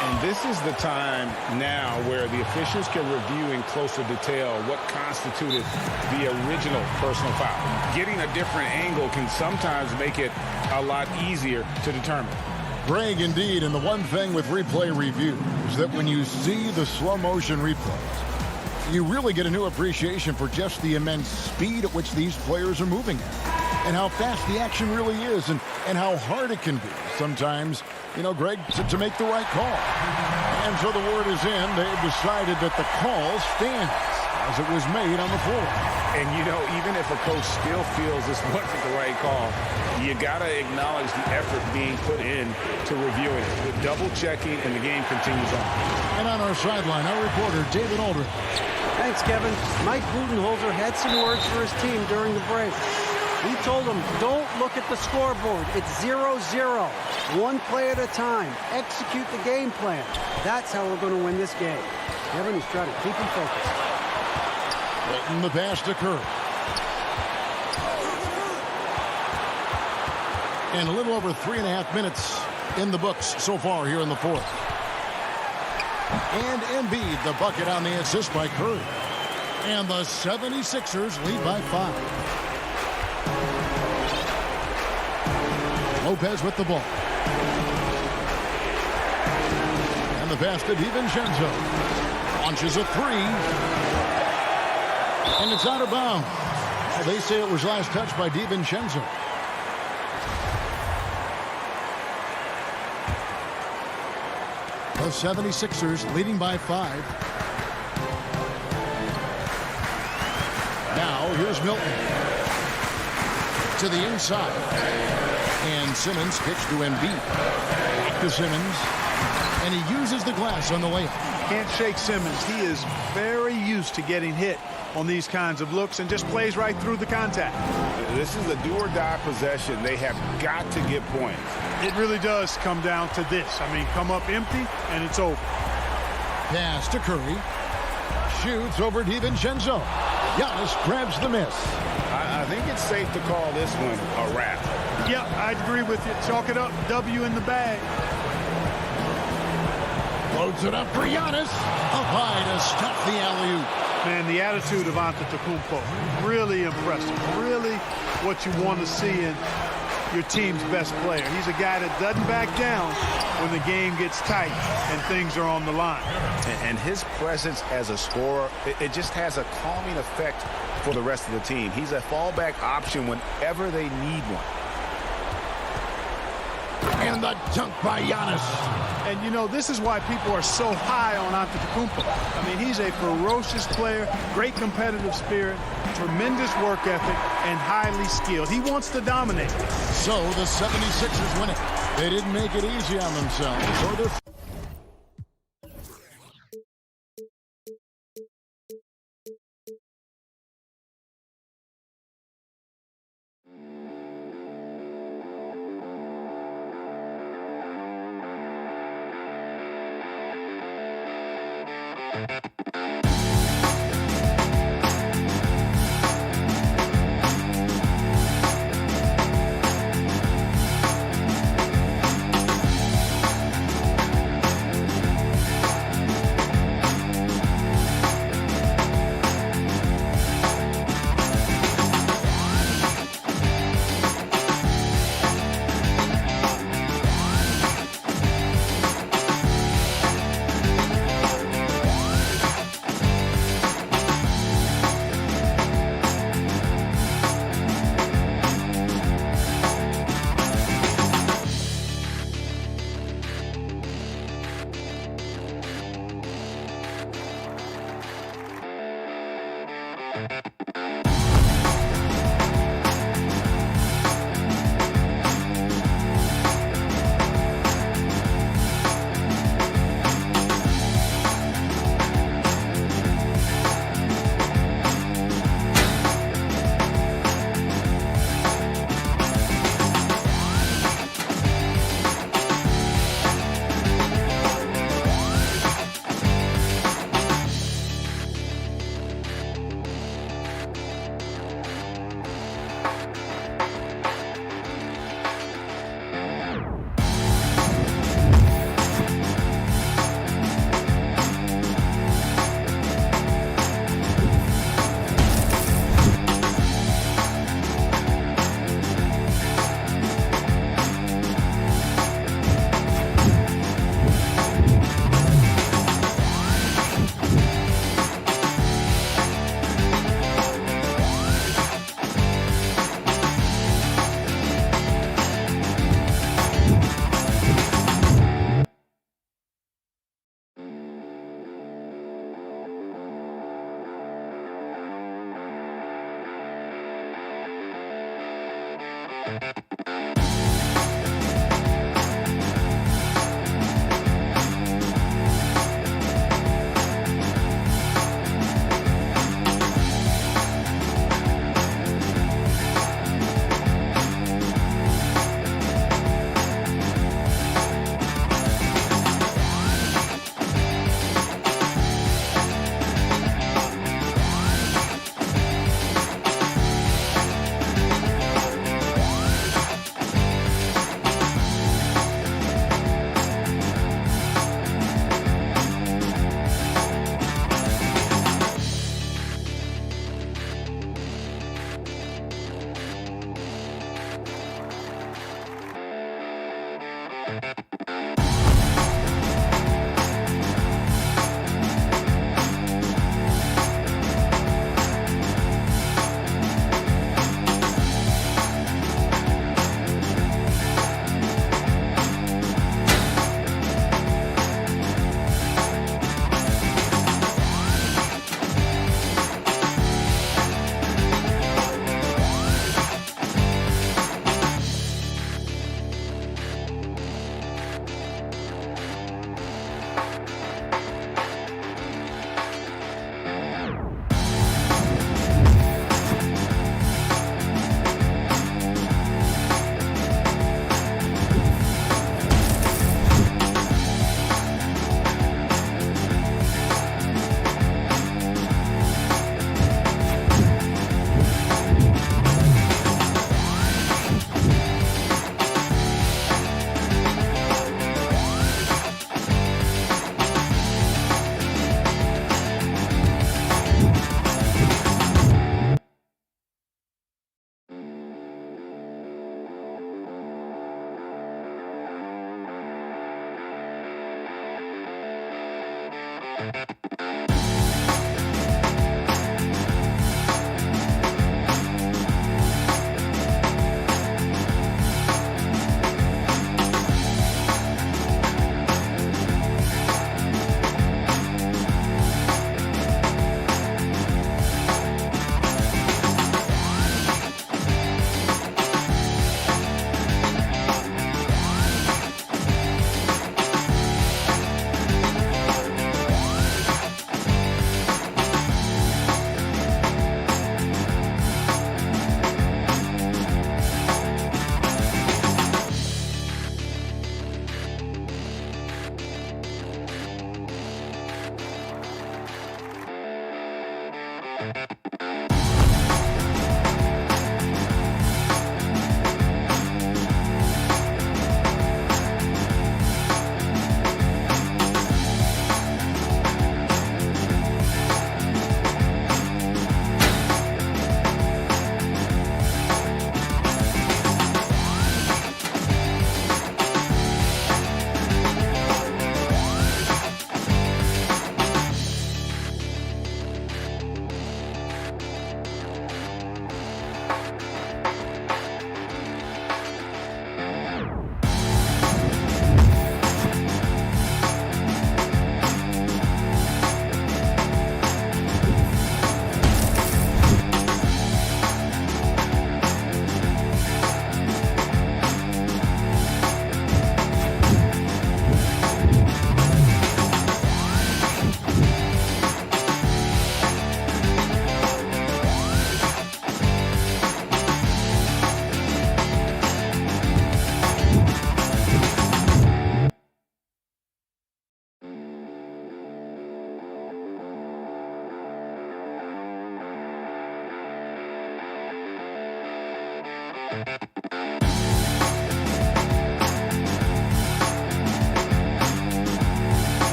And this is the time now where the officials can review in closer detail what constituted the original personal foul. Getting a different angle can sometimes make it a lot easier to determine. Greg, indeed, and the one thing with replay review is that when you see the slow motion replays, you really get a new appreciation for just the immense speed at which these players are moving at, and how fast the action really is, and how hard it can be sometimes, you know, Greg, to make the right call. And so the word is in. They've decided that the call stands as it was made on the floor. And, you know, even if a coach still feels this wasn't the right call, you got to acknowledge the effort being put in to reviewing it. The double checking, and the game continues on. And on our sideline, our reporter, David Aldridge. Thanks, Kevin. Mike Budenholzer had some words for his team during the break. He told them, don't look at the scoreboard. It's 0-0. One play at a time. Execute the game plan. That's how we're going to win this game. Kevin, he's trying to keep him focused. Milton, the pass to Kerr. And a little over 3.5 minutes in the books so far here in the fourth. And Embiid, the bucket on the assist by Curry. And the 76ers lead by 5. Lopez with the ball. And the pass to DiVincenzo. Launches a 3. And it's out of bounds. Well, they say it was last touched by DiVincenzo. The 76ers leading by 5. Now here's Milton. To the inside. And Simmons kicks to Embiid. Back to Simmons. And he uses the glass on the layup. Can't shake Simmons. He is very used to getting hit on these kinds of looks and just plays right through the contact. This is a do-or-die possession. They have got to get points. It really does come down to this. I mean, come up empty, and it's over. Pass to Curry. Shoots over DiVincenzo. Giannis grabs the miss. I think it's safe to call this one a wrap. Yeah, I agree with you. Chalk it up. W in the bag. Loads it up for Giannis. Up high to stop the alley-oop. Man, the attitude of Antetokounmpo, really impressive. Really what you want to see in your team's best player. He's a guy that doesn't back down when the game gets tight and things are on the line. And his presence as a scorer, it just has a calming effect for the rest of the team. He's a fallback option whenever they need one. And the dunk by Giannis. And, you know, this is why people are so high on Antetokounmpo. I mean, he's a ferocious player, great competitive spirit, tremendous work ethic, and highly skilled. He wants to dominate. So the 76ers win it. They didn't make it easy on themselves. Or their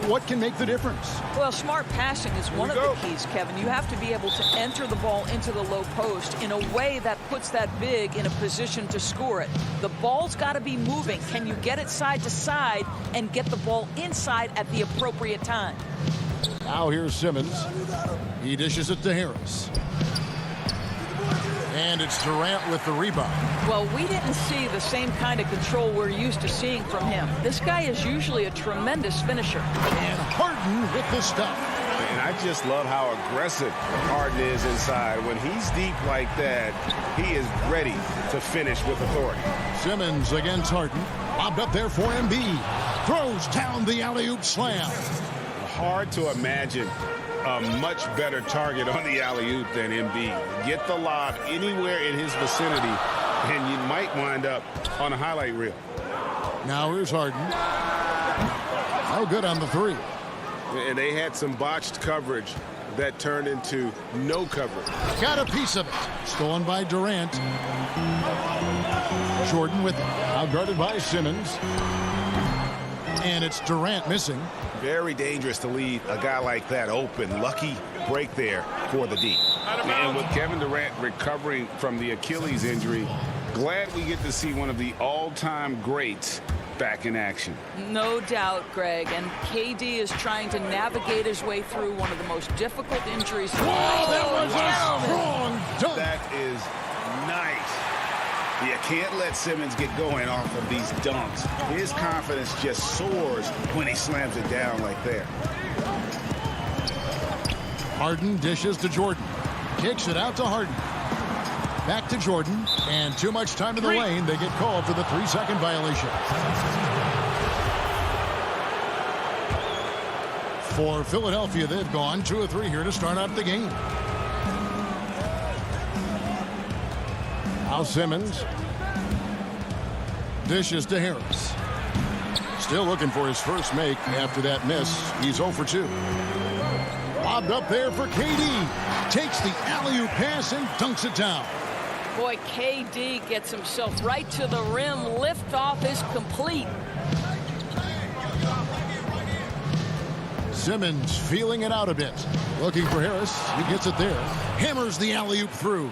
What can make the difference? Well, smart passing is one of the keys, Kevin. You have to be able to enter the ball into the low post in a way that puts that big in a position to score it. The ball's got to be moving. Can you get it side to side and get the ball inside at the appropriate time? Now here's Simmons. He dishes it to Harris. And it's Durant with the rebound. Well, we didn't see the same kind of control we're used to seeing from him. This guy is usually a tremendous finisher. And Harden with the stuff. And I just love how aggressive Harden is inside. When he's deep like that, he is ready to finish with authority. Simmons against Harden. Lobbed up there for Embiid. Throws down the alley-oop slam. Hard to imagine a much better target on the alley-oop than Embiid. Get the lob anywhere in his vicinity, and you might wind up on a highlight reel. Now here's Harden. Oh, good on the three. And they had some botched coverage that turned into no coverage. Got a piece of it. Stolen by Durant. Jordan with it. Now guarded by Simmons. And it's Durant missing. Very dangerous to leave a guy like that open. Lucky break there for the D. And with Kevin Durant recovering from the Achilles injury, glad we get to see one of the all-time greats back in action. No doubt, Greg. And KD is trying to navigate his way through one of the most difficult injuries. Wow, that was a strong dunk. That is nice. You can't let Simmons get going off of these dunks. His confidence just soars when he slams it down like that. Harden dishes to Jordan. Kicks it out to Harden. Back to Jordan. And too much time in the lane. They get called for the 3-second violation. For Philadelphia, they've gone 2 of 3 here to start out the game. Now Simmons dishes to Harris. Still looking for his first make after that miss. He's 0 for 2. Lobbed up there for KD. Takes the alley-oop pass and dunks it down. Boy, KD gets himself right to the rim. Liftoff is complete. Simmons feeling it out a bit. Looking for Harris. He gets it there. Hammers the alley-oop through.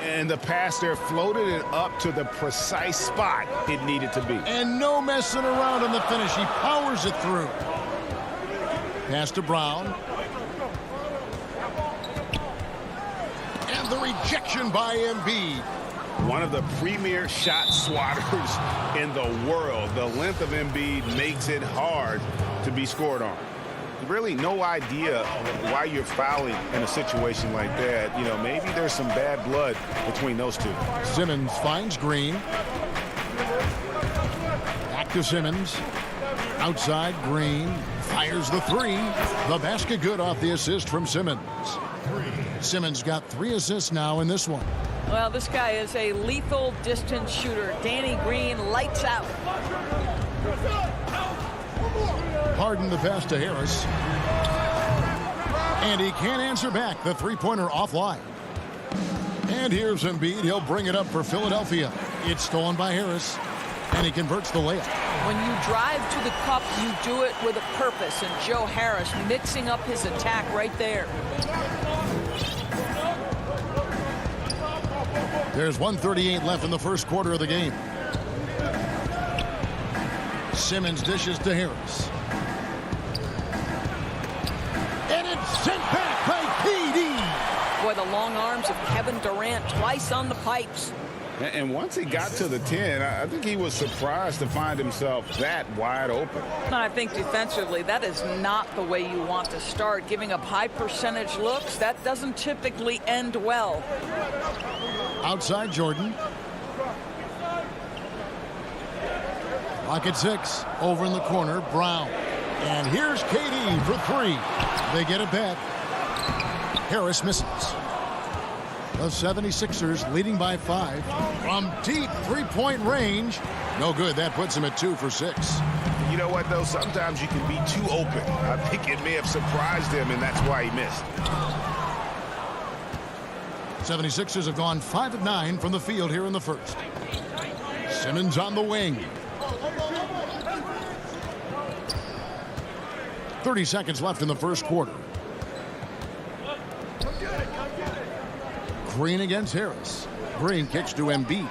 And the pass there floated it up to the precise spot it needed to be. And no messing around on the finish. He powers it through. Pass to Brown. And the rejection by Embiid. One of the premier shot swatters in the world. The length of Embiid makes it hard to be scored on. Really no idea why you're fouling in a situation like that. You know, maybe there's some bad blood between those two. Simmons finds Green. Back to Simmons. Outside, Green fires the three. The basket good off the assist from Simmons. Simmons got 3 assists now in this one. Well, this guy is a lethal distance shooter. Danny Green lights out. Harden the pass to Harris. And he can't answer back. The three-pointer offline. And here's Embiid. He'll bring it up for Philadelphia. It's stolen by Harris. And he converts the layup. When you drive to the cup, you do it with a purpose. And Joe Harris mixing up his attack right there. There's 1:38 left in the first quarter of the game. Simmons dishes to Harris. And it's sent back by KD. Boy, the long arms of Kevin Durant twice on the pipes. And once he got to the 10, I think he was surprised to find himself that wide open. I think defensively, that is not the way you want to start. Giving up high percentage looks, that doesn't typically end well. Outside Jordan. Pocket 6. Over in the corner, Brown. And here's KD for 3. They get it back. Harris misses. The 76ers leading by 5. From deep three-point range. No good. That puts him at 2 for 6. You know what, though? Sometimes you can be too open. I think it may have surprised him, and that's why he missed. 76ers have gone 5 of 9 from the field here in the first. Simmons on the wing. 30 seconds left in the first quarter. Green against Harris. Green kicks to Embiid.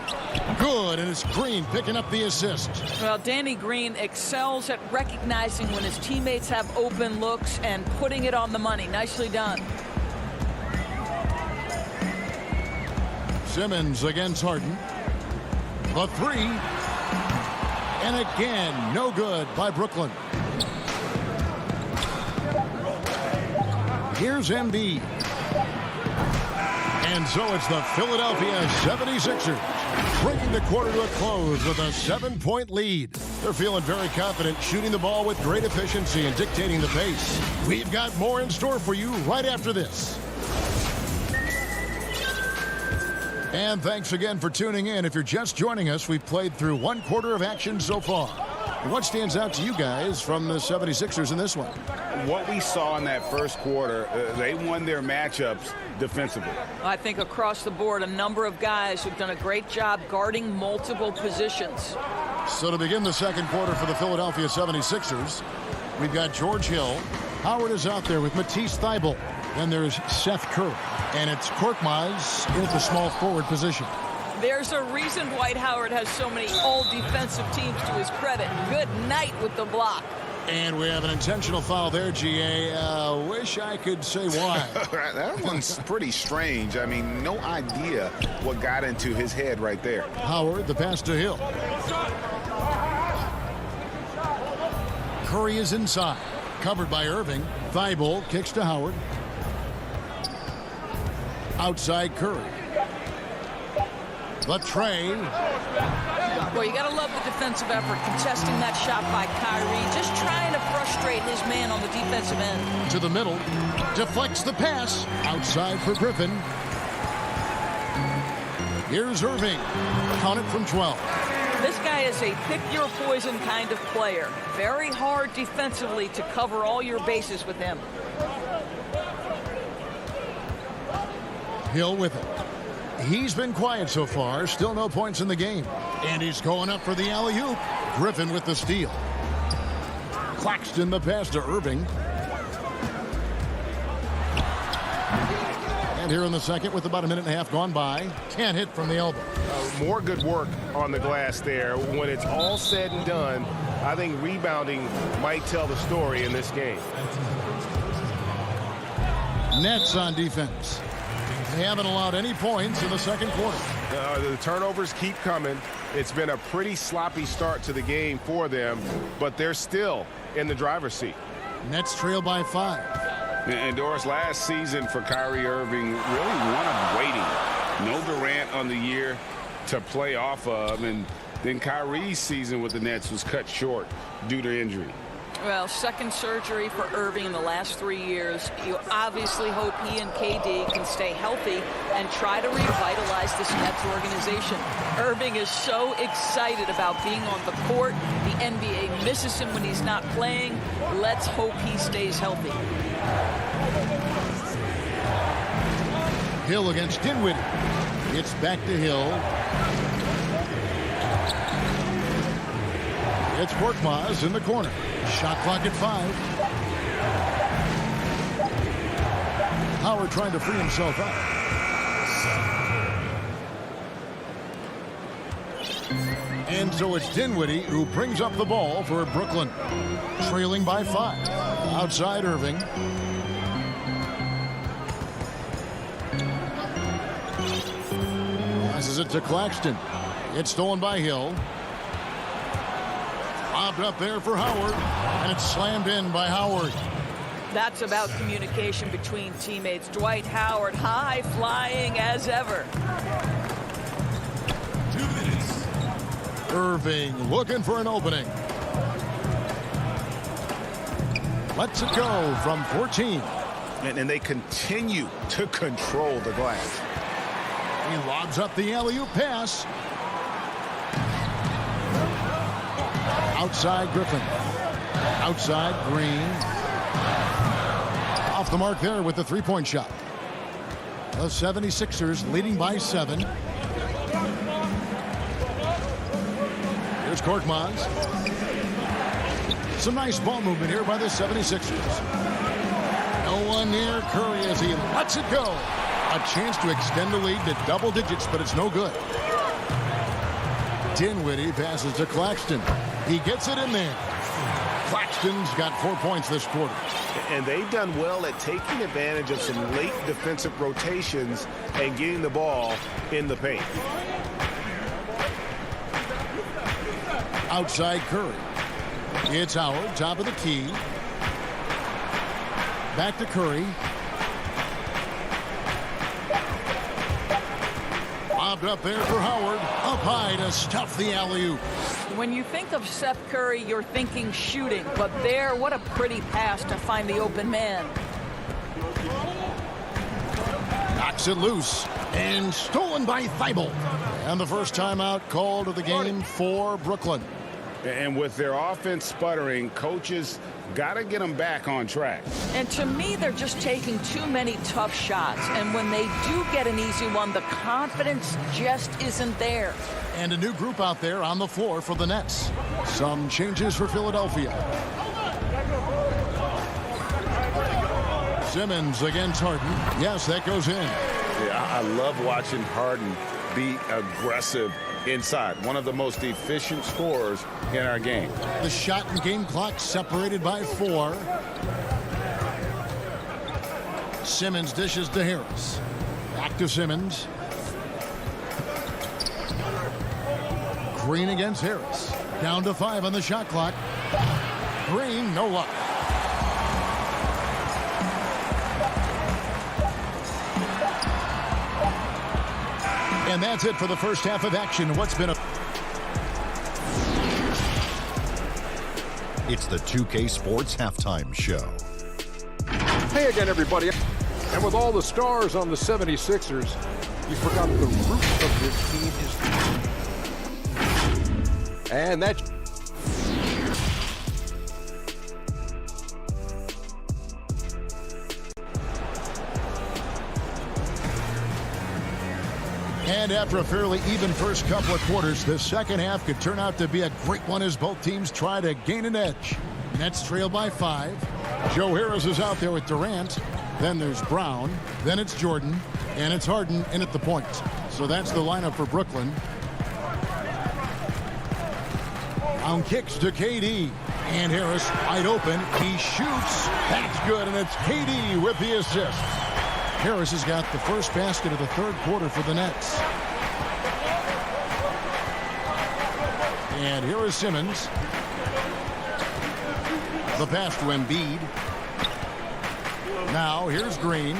Good, and it's Green picking up the assist. Well, Danny Green excels at recognizing when his teammates have open looks and putting it on the money. Nicely done. Simmons against Harden. The 3. And again, no good by Brooklyn. Here's Embiid. And so it's the Philadelphia 76ers bringing the quarter to a close with a 7-point lead. They're feeling very confident, shooting the ball with great efficiency and dictating the pace. We've got more in store for you right after this. And thanks again for tuning in. If you're just joining us, we've played through 1 quarter of action so far. What stands out to you guys from the 76ers in this one? What we saw in that first quarter, they won their matchups defensively. I think across the board, a number of guys who've done a great job guarding multiple positions. So to begin the second quarter for the Philadelphia 76ers, we've got George Hill. Howard is out there with Matisse Thybulle. Then there's Seth Curry. And it's Korkmaz in the small forward position. There's a reason Dwight Howard has so many all-defensive teams to his credit. Good night with the block. And we have an intentional foul there, GA. Wish I could say why. That one's pretty strange. I mean, no idea what got into his head right there. Howard, the pass to Hill. Curry is inside. Covered by Irving. Thybulle kicks to Howard. Outside Curry. The tray. Well, you got to love the defensive effort, contesting that shot by Kyrie, just trying to frustrate his man on the defensive end. To the middle. Deflects the pass. Outside for Griffin. Here's Irving. Count it from 12. This guy is a pick-your-poison kind of player. Very hard defensively to cover all your bases with him. Hill with it. He's been quiet so far. Still no points in the game. And he's going up for the alley-oop. Griffin with the steal. Claxton the pass to Irving. And here in the second with about a minute and a half gone by. Can't hit from the elbow. More good work on the glass there. When it's all said and done, I think rebounding might tell the story in this game. Nets on defense. They haven't allowed any points in the second quarter. The turnovers keep coming. It's been a pretty sloppy start to the game for them, but they're still in the driver's seat. Nets trail by 5. And Doris, last season for Kyrie Irving, really one of waiting. No Durant on the year to play off of, and then Kyrie's season with the Nets was cut short due to injury. Well, second surgery for Irving in the last 3 years. You obviously hope he and KD can stay healthy and try to revitalize this Nets organization. Irving is so excited about being on the court. The NBA misses him when he's not playing. Let's hope he stays healthy. Hill against Dinwiddie. It's back to Hill. It's Korkmaz in the corner. Shot clock at 5. Howard trying to free himself up. And so it's Dinwiddie who brings up the ball for Brooklyn. Trailing by 5. Outside Irving. Passes it to Claxton. It's stolen by Hill. Lobbed up there for Howard, and it's slammed in by Howard. That's about communication between teammates. Dwight Howard, high flying as ever. 2 minutes. Irving looking for an opening. Lets it go from 14. And they continue to control the glass. He lobs up the alley-oop pass. Outside Griffin. Outside Green. Off the mark there with the three-point shot. The 76ers leading by 7. Here's Korkmaz. Some nice ball movement here by the 76ers. No one near Curry as he lets it go. A chance to extend the lead to double digits, but it's no good. Dinwiddie passes to Claxton. He gets it in there. Claxton's got 4 points this quarter. And they've done well at taking advantage of some late defensive rotations and getting the ball in the paint. Outside Curry. It's Howard, top of the key. Back to Curry. Lobbed up there for Howard. Up high to stuff the alley-oop. When you think of Seth Curry, you're thinking shooting. But there, what a pretty pass to find the open man. Knocks it loose. And stolen by Thibault. And the first timeout called of the game for Brooklyn. And with their offense sputtering, coaches got to get them back on track. And to me, they're just taking too many tough shots. And when they do get an easy one, the confidence just isn't there. And a new group out there on the floor for the Nets. Some changes for Philadelphia. Simmons against Harden. Yes, that goes in. Yeah, I love watching Harden be aggressive inside. One of the most efficient scorers in our game. The shot and game clock separated by 4. Simmons dishes to Harris. Back to Simmons. Green against Harris. Down to 5 on the shot clock. Green, no luck. And that's it for the first half of action. What's been a... It's the 2K Sports Halftime Show. Hey again, everybody. And with all the stars on the 76ers, you forgot the root of this team is... And that's... And after a fairly even first couple of quarters, the second half could turn out to be a great one as both teams try to gain an edge. Nets trail by 5. Joe Harris is out there with Durant. Then there's Brown. Then it's Jordan. And it's Harden in at the point. So that's the lineup for Brooklyn. On kicks to KD. And Harris wide open. He shoots. That's good. And it's KD with the assist. Harris has got the first basket of the third quarter for the Nets. And here is Simmons. The pass to Embiid. Now here's Green.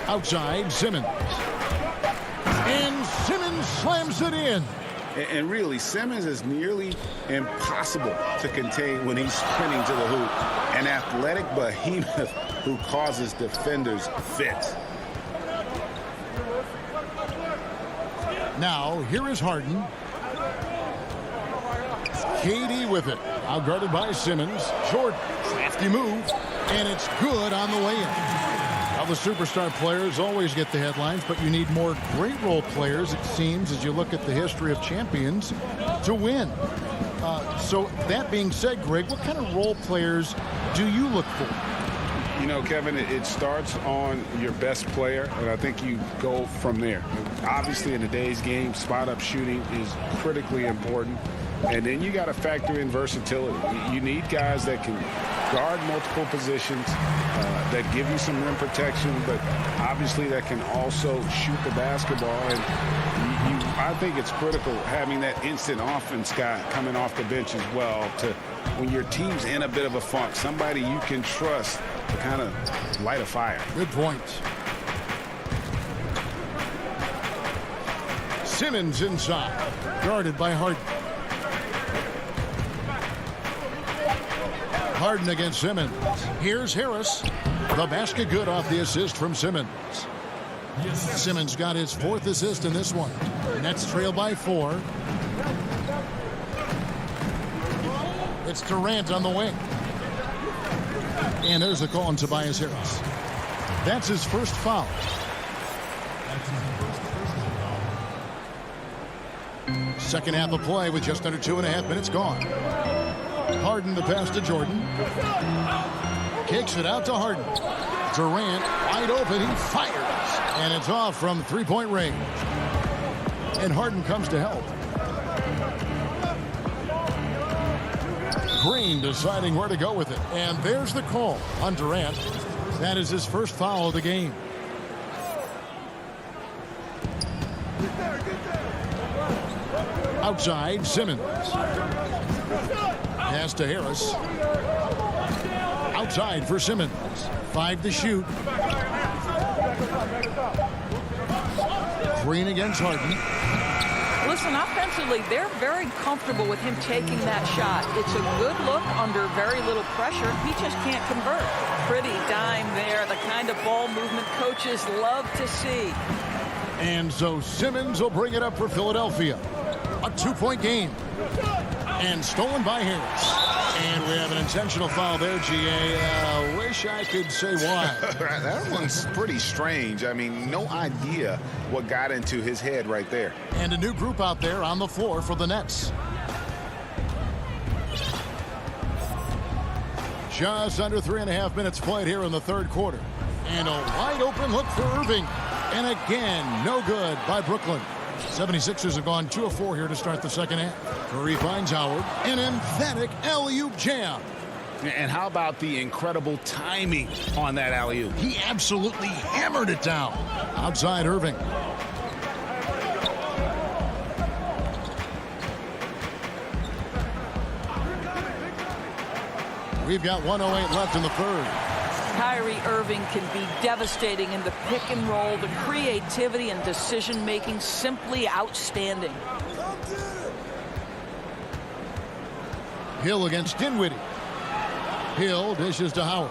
Outside, Simmons. And Simmons slams it in. And really, Simmons is nearly impossible to contain when he's sprinting to the hoop. An athletic behemoth who causes defenders fits. Now, here is Harden. KD with it. Outguarded by Simmons. Jordan, crafty move. And it's good on the way in. Now, the superstar players always get the headlines, but you need more great role players, it seems, as you look at the history of champions, to win. So that being said, Greg, what kind of role players do you look for? You know, Kevin, it starts on your best player, and I think you go from there. Obviously, in today's game, spot-up shooting is critically important. And then you got to factor in versatility. You need guys that can guard multiple positions, that give you some rim protection, but obviously that can also shoot the basketball. And I think it's critical having that instant offense guy coming off the bench as well to, when your team's in a bit of a funk, somebody you can trust to kind of light a fire. Good point. Simmons inside, guarded by Harden. Harden against Simmons. Here's Harris. The basket good off the assist from Simmons. Simmons got his fourth assist in this one. Nets trail by 4. It's Durant on the wing. And there's a call on Tobias Harris. That's his first foul. Second half of play with just under 2.5 minutes gone. Harden the pass to Jordan. Kicks it out to Harden. Durant wide open. He fires. And it's off from three-point range. And Harden comes to help. Green deciding where to go with it. And there's the call on Durant. That is his first foul of the game. Outside, Simmons. Pass to Harris. Outside for Simmons. 5 to shoot. Green against Harden. Listen, offensively, they're very comfortable with him taking that shot. It's a good look under very little pressure. He just can't convert. Pretty dime there, the kind of ball movement coaches love to see. And so Simmons will bring it up for Philadelphia. A 2-point game. And stolen by Harris. And we have an intentional foul there, GA. Wish I could say why. That one's pretty strange. I mean, no idea what got into his head right there. And a new group out there on the floor for the Nets. Just under 3.5 minutes played here in the third quarter. And a wide open look for Irving. And again, no good by Brooklyn. 76ers have gone 2 of 4 here to start the second half. Curry finds Howard. An emphatic alley-oop jam. And how about the incredible timing on that alley-oop? He absolutely hammered it down. Outside Irving. We've got 1:08 left in the third. Kyrie Irving can be devastating in the pick and roll. The creativity and decision-making simply outstanding. Hill against Dinwiddie. Hill dishes to Howard.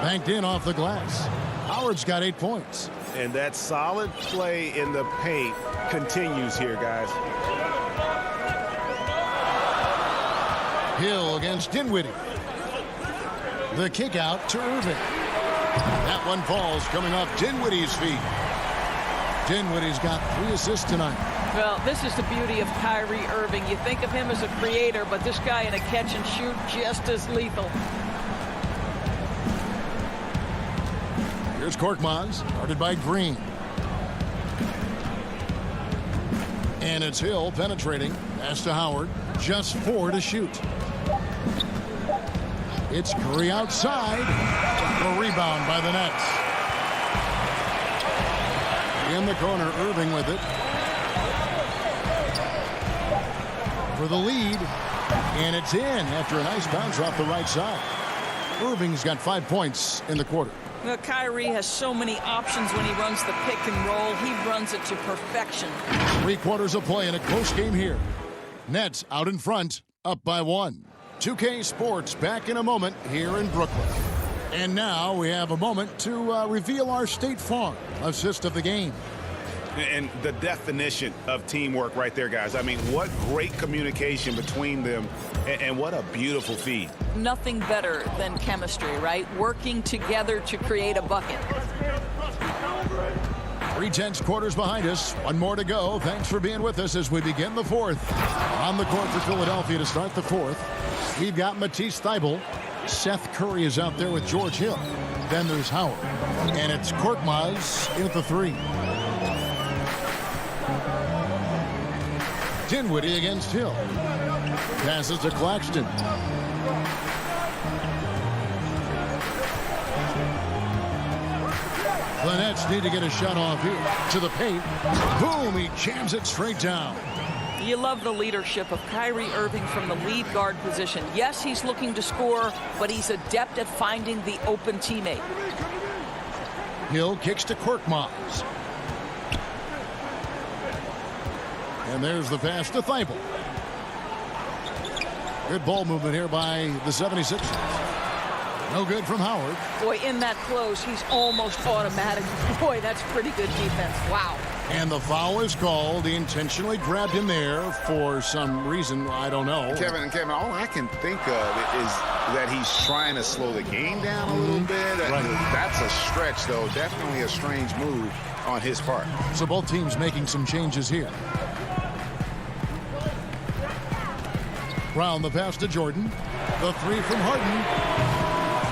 Banked in off the glass. Howard's got 8 points. And that solid play in the paint continues here, guys. Hill against Dinwiddie. The kick out to Irving. That one falls coming off Dinwiddie's feet. Dinwiddie's got 3 assists tonight. Well, this is the beauty of Kyrie Irving. You think of him as a creator, but this guy in a catch and shoot just as lethal. Here's Korkmaz, guarded by Green. And it's Hill penetrating. Pass to Howard. Just 4 to shoot. It's Curry outside. A rebound by the Nets. In the corner, Irving with it. For the lead. And it's in after a nice bounce off the right side. Irving's got 5 points in the quarter. Well, Kyrie has so many options when he runs the pick and roll. He runs it to perfection. 3/4 of play in a close game here. Nets out in front, up by 1. 2K Sports back in a moment here in Brooklyn. And now we have a moment to reveal our State Farm assist of the game. And the definition of teamwork right there, guys. I mean, what great communication between them, and what a beautiful feed. Nothing better than chemistry, right? Working together to create a bucket. 3/10 quarters behind us. 1 more to go. Thanks for being with us as we begin the 4th. On the court for Philadelphia to start the 4th. We've got Matisse Thybulle. Seth Curry is out there with George Hill. Then there's Howard. And it's Korkmaz in at the 3. Dinwiddie against Hill. Passes to Claxton. The Nets need to get a shot off here. To the paint. Boom! He jams it straight down. You love the leadership of Kyrie Irving from the lead guard position. Yes, he's looking to score, but he's adept at finding the open teammate. Hill kicks to Korkmaz. And there's the pass to Thybulle. Good ball movement here by the 76ers. No good from Howard. Boy, in that close, he's almost automatic. Boy, that's pretty good defense. Wow. And the foul is called. He intentionally grabbed him there for some reason. I don't know. Kevin, all I can think of is that he's trying to slow the game down a little bit. Right. That's a stretch, though. Definitely a strange move on his part. So both teams making some changes here. Brown the pass to Jordan. The 3 from Harden.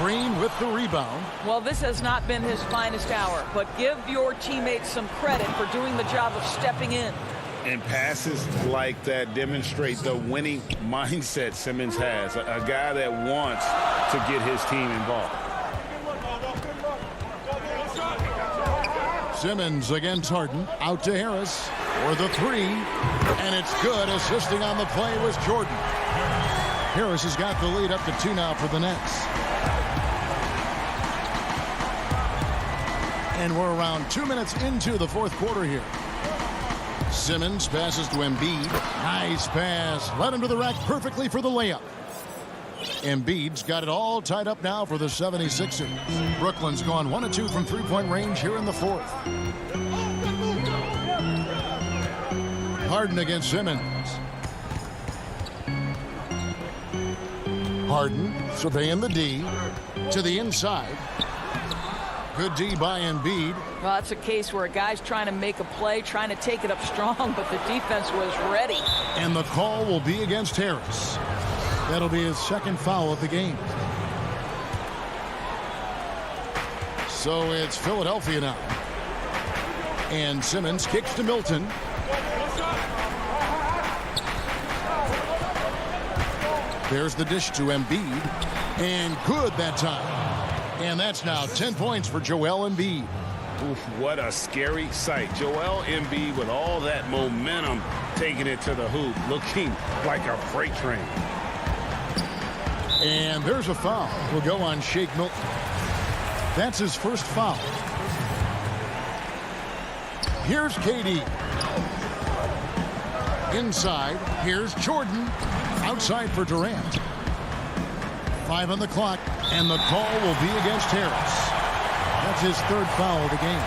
Green with the rebound. Well, this has not been his finest hour, but give your teammates some credit for doing the job of stepping in. And passes like that demonstrate the winning mindset Simmons has. A guy that wants to get his team involved. Simmons against Harden. Out to Harris for the 3. And it's good. Assisting on the play was Jordan. Harris has got the lead up to 2 now for the Nets. And we're around 2 minutes into the 4th quarter here. Simmons passes to Embiid. Nice pass. Led him to the rack perfectly for the layup. Embiid's got it all tied up now for the 76ers. Brooklyn's gone 1 of 2 from 3-point range here in the 4th. Harden against Simmons. Harden surveying the D to the inside. Good D by Embiid. Well, that's a case where a guy's trying to make a play, trying to take it up strong, but the defense was ready. And the call will be against Harris. That'll be his 2nd foul of the game. So it's Philadelphia now. And Simmons kicks to Milton. There's the dish to Embiid. And good that time. And that's now 10 points for Joel Embiid. Oof, what a scary sight. Joel Embiid with all that momentum taking it to the hoop, looking like a freight train. And there's a foul. Will go on Shake Milton. That's his 1st foul. Here's KD. Inside. Here's Jordan. Outside for Durant. 5 on the clock. And the call will be against Harris. That's his 3rd foul of the game.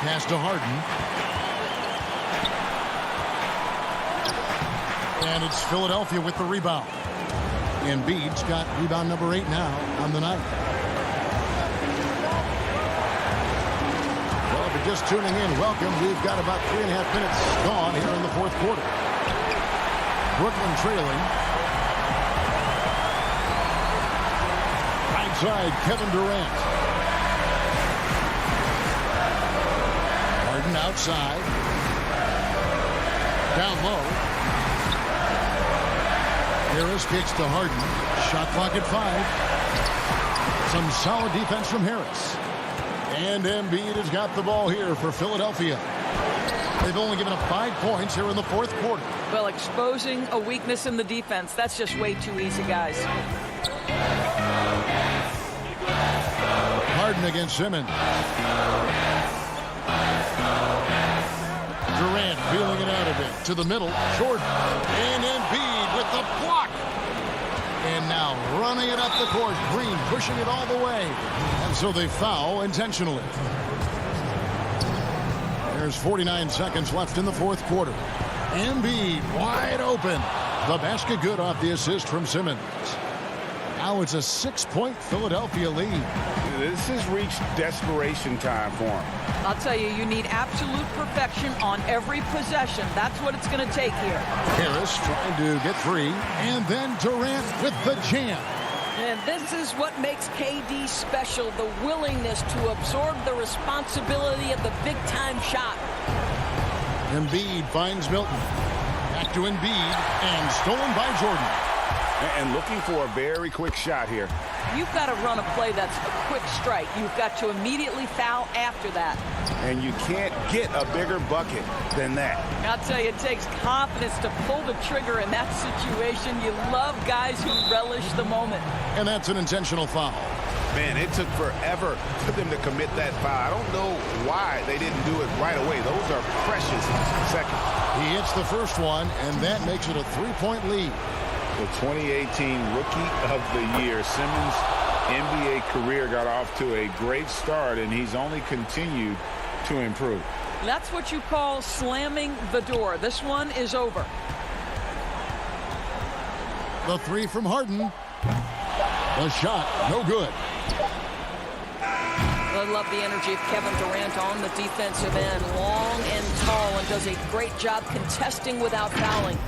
Pass to Harden. And it's Philadelphia with the rebound. Embiid's got rebound number 8 now on the night. you're just tuning in, welcome. We've got about 3.5 minutes gone here in the fourth quarter. Brooklyn trailing. Right side, Kevin Durant. Harden outside. Down low. Harris kicks to Harden. Shot clock at 5. Some solid defense from Harris. And Embiid has got the ball here for Philadelphia. They've only given up 5 points here in the fourth quarter. Well, exposing a weakness in the defense, that's just way too easy, guys. Harden against Simmons. Durant feeling it out a bit. To the middle. Jordan. And Embiid with the block. And now running it up the court. Green pushing it all the way. And so they foul intentionally. There's 49 seconds left in the fourth quarter. Embiid wide open. The basket good off the assist from Simmons. Now it's a 6-point Philadelphia lead. This has reached desperation time for him. I'll tell you, you need absolute perfection on every possession. That's what it's going to take here. Harris trying to get free. And then Durant with the jam. And this is what makes KD special, the willingness to absorb the responsibility of the big-time shot. Embiid finds Milton. Back to Embiid, and stolen by Jordan. And looking for a very quick shot here. You've got to run a play that's a quick strike. You've got to immediately foul after that. And you can't get a bigger bucket than that. I'll tell you, it takes confidence to pull the trigger in that situation. You love guys who relish the moment. And that's an intentional foul. Man, it took forever for them to commit that foul. I don't know why they didn't do it right away. Those are precious seconds. He hits the first one, and that makes it a 3-point lead. The 2018 Rookie of the Year. Simmons' NBA career got off to a great start, and he's only continued to improve. That's what you call slamming the door. This one is over. The 3 from Harden. The shot, no good. I love the energy of Kevin Durant on the defensive end. Long and tall, and does a great job contesting without fouling.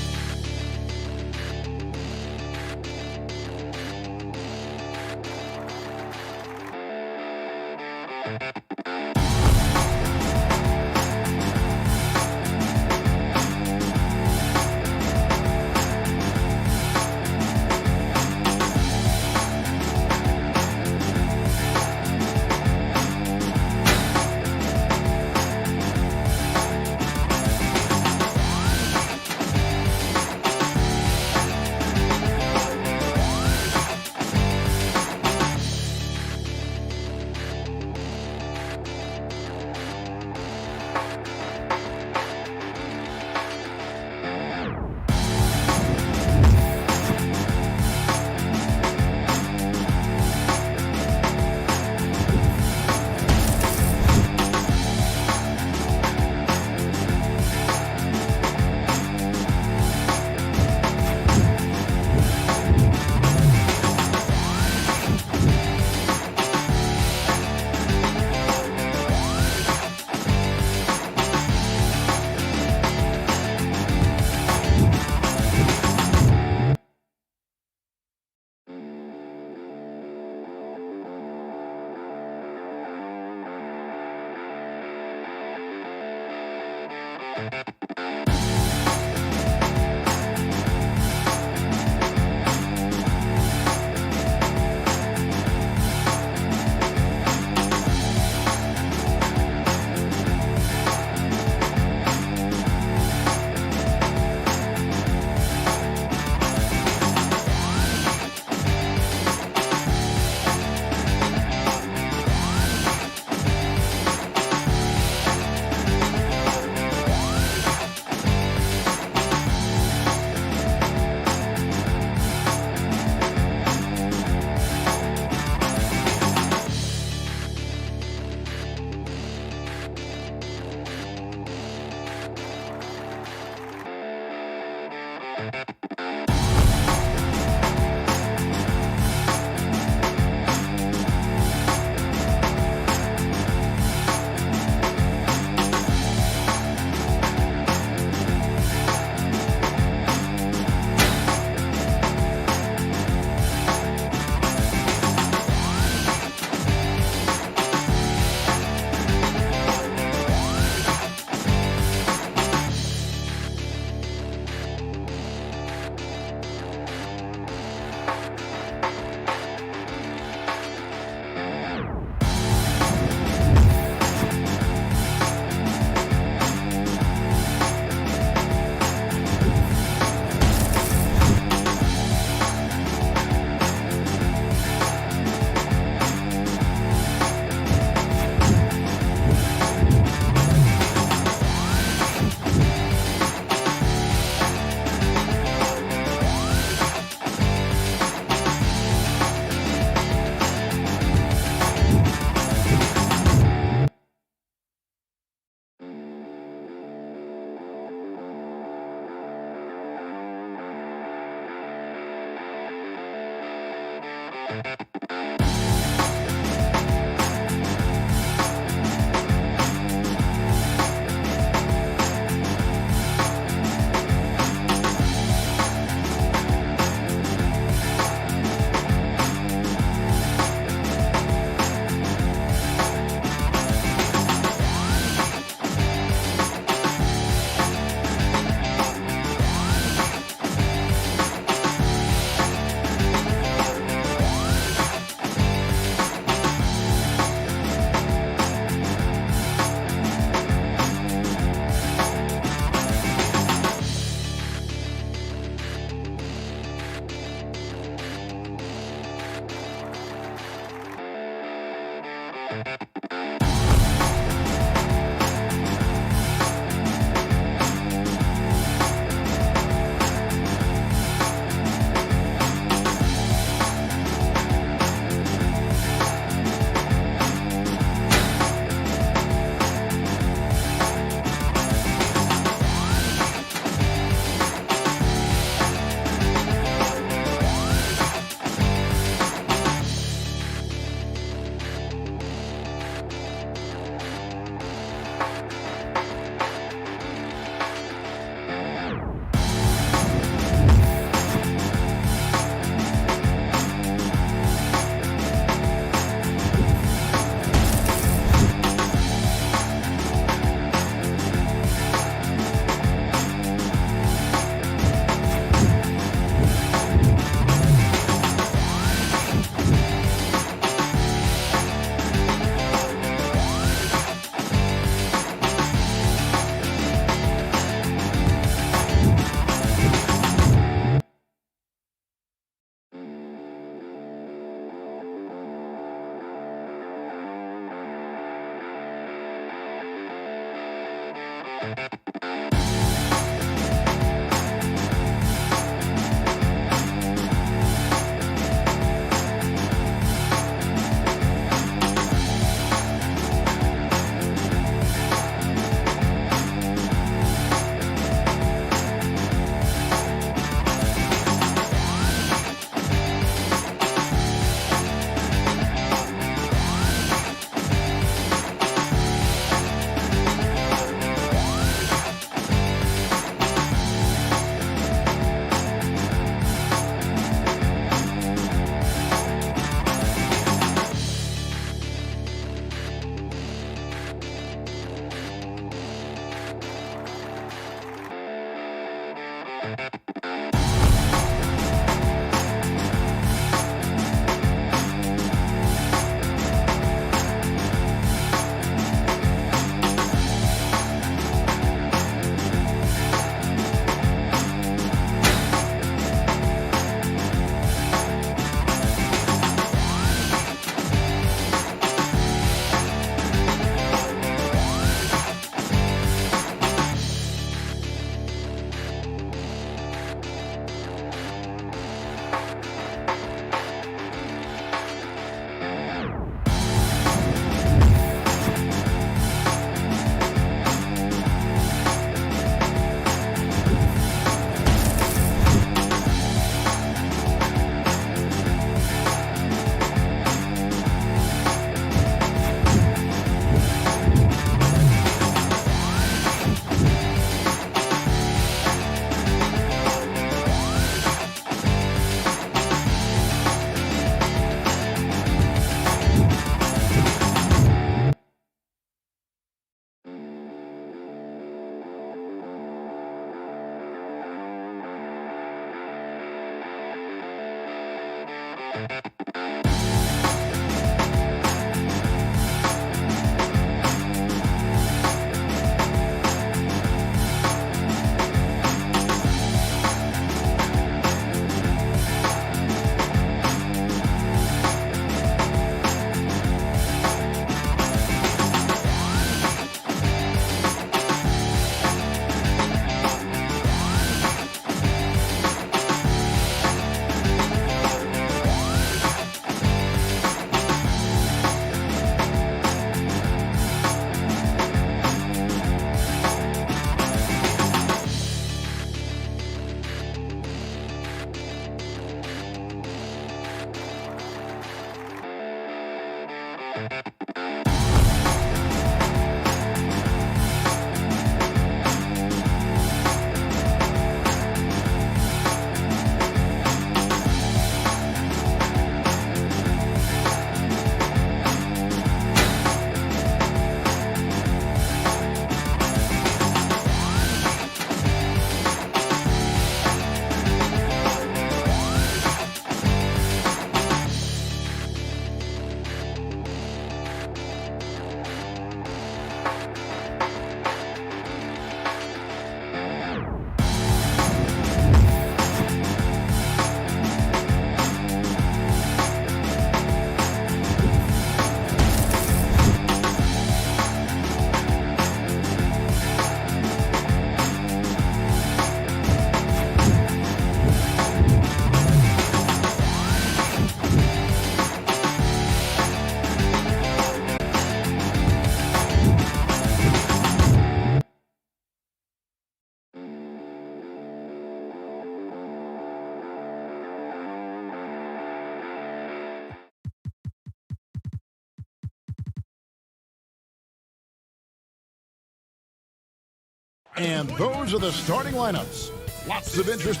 And those are the starting lineups. Lots of interest.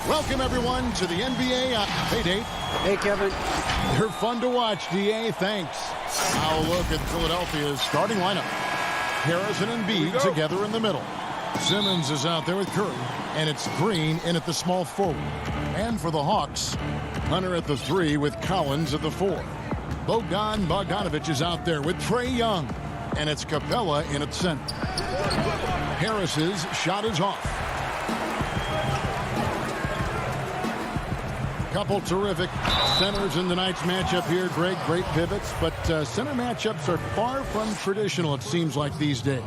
Welcome, everyone, to the NBA Pay Date. Hey, Kevin. They're fun to watch, DA. Thanks. Now look at Philadelphia's starting lineup. Harrison and Embiid together in the middle. Simmons is out there with Curry. And it's Green in at the small forward. And for the Hawks, Hunter at the 3 with Collins at the 4. Bogdanovich is out there with Trae Young. And it's Capella in at center. Harris's shot is off. Couple terrific centers in tonight's matchup here, Greg. Great pivots, but center matchups are far from traditional, it seems like, these days.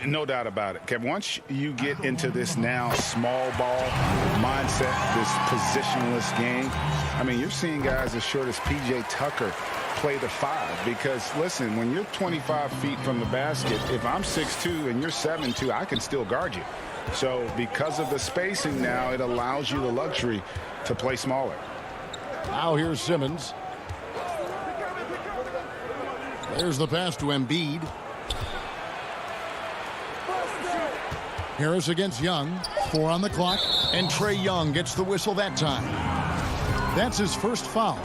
No doubt about it, Kevin. Once you get into this now small ball mindset, this positionless game, I mean, you're seeing guys as short as P.J. Tucker play the 5 because, listen, when you're 25 feet from the basket, if I'm 6'2" and you're 7'2", I can still guard you. So because of the spacing now, it allows you the luxury to play smaller. Now here's Simmons. There's the pass to Embiid. Harris against Young. 4 on the clock. And Trae Young gets the whistle that time. That's his first foul.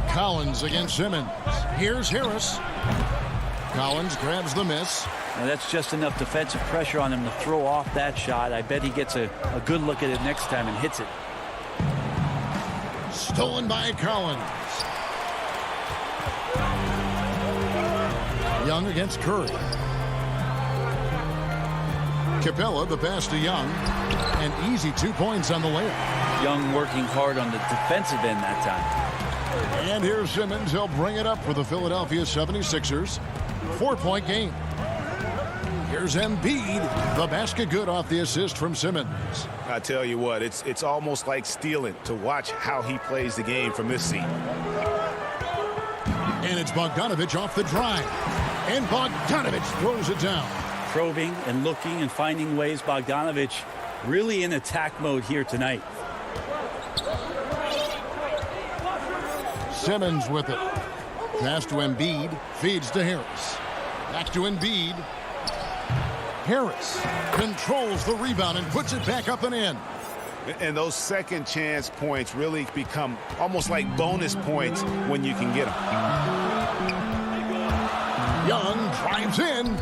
Collins against Simmons. Here's Harris. Collins grabs the miss. Now that's just enough defensive pressure on him to throw off that shot. I bet he gets a good look at it next time and hits it. Stolen by Collins. Young against Curry. Capella, the pass to Young. An easy 2 points on the layup. Young working hard on the defensive end that time. And here's Simmons. He'll bring it up for the Philadelphia 76ers. 4-point game. Here's Embiid. The basket good off the assist from Simmons. I tell you what, it's almost like stealing to watch how he plays the game from this seat. And it's Bogdanovich off the drive. And Bogdanovich throws it down. Probing and looking and finding ways. Bogdanovich really in attack mode here tonight. Simmons with it. Pass to Embiid. Feeds to Harris. Back to Embiid. Harris controls the rebound and puts it back up and in. And those second chance points really become almost like bonus points when you can get them. Young drives in.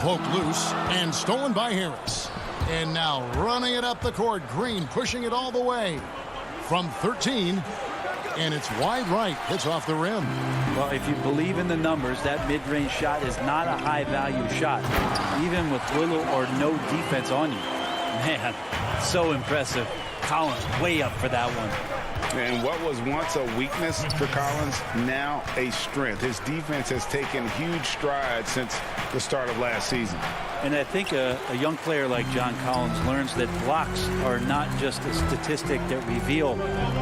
Poked loose and stolen by Harris. And now running it up the court. Green pushing it all the way from 13. And it's wide right. Hits off the rim. Well, if you believe in the numbers, that mid-range shot is not a high-value shot, even with little or no defense on you. Man, so impressive. Collins way up for that one. And what was once a weakness for Collins, now a strength. His defense has taken huge strides since the start of last season. And I think a young player like John Collins learns that blocks are not just a statistic that reveal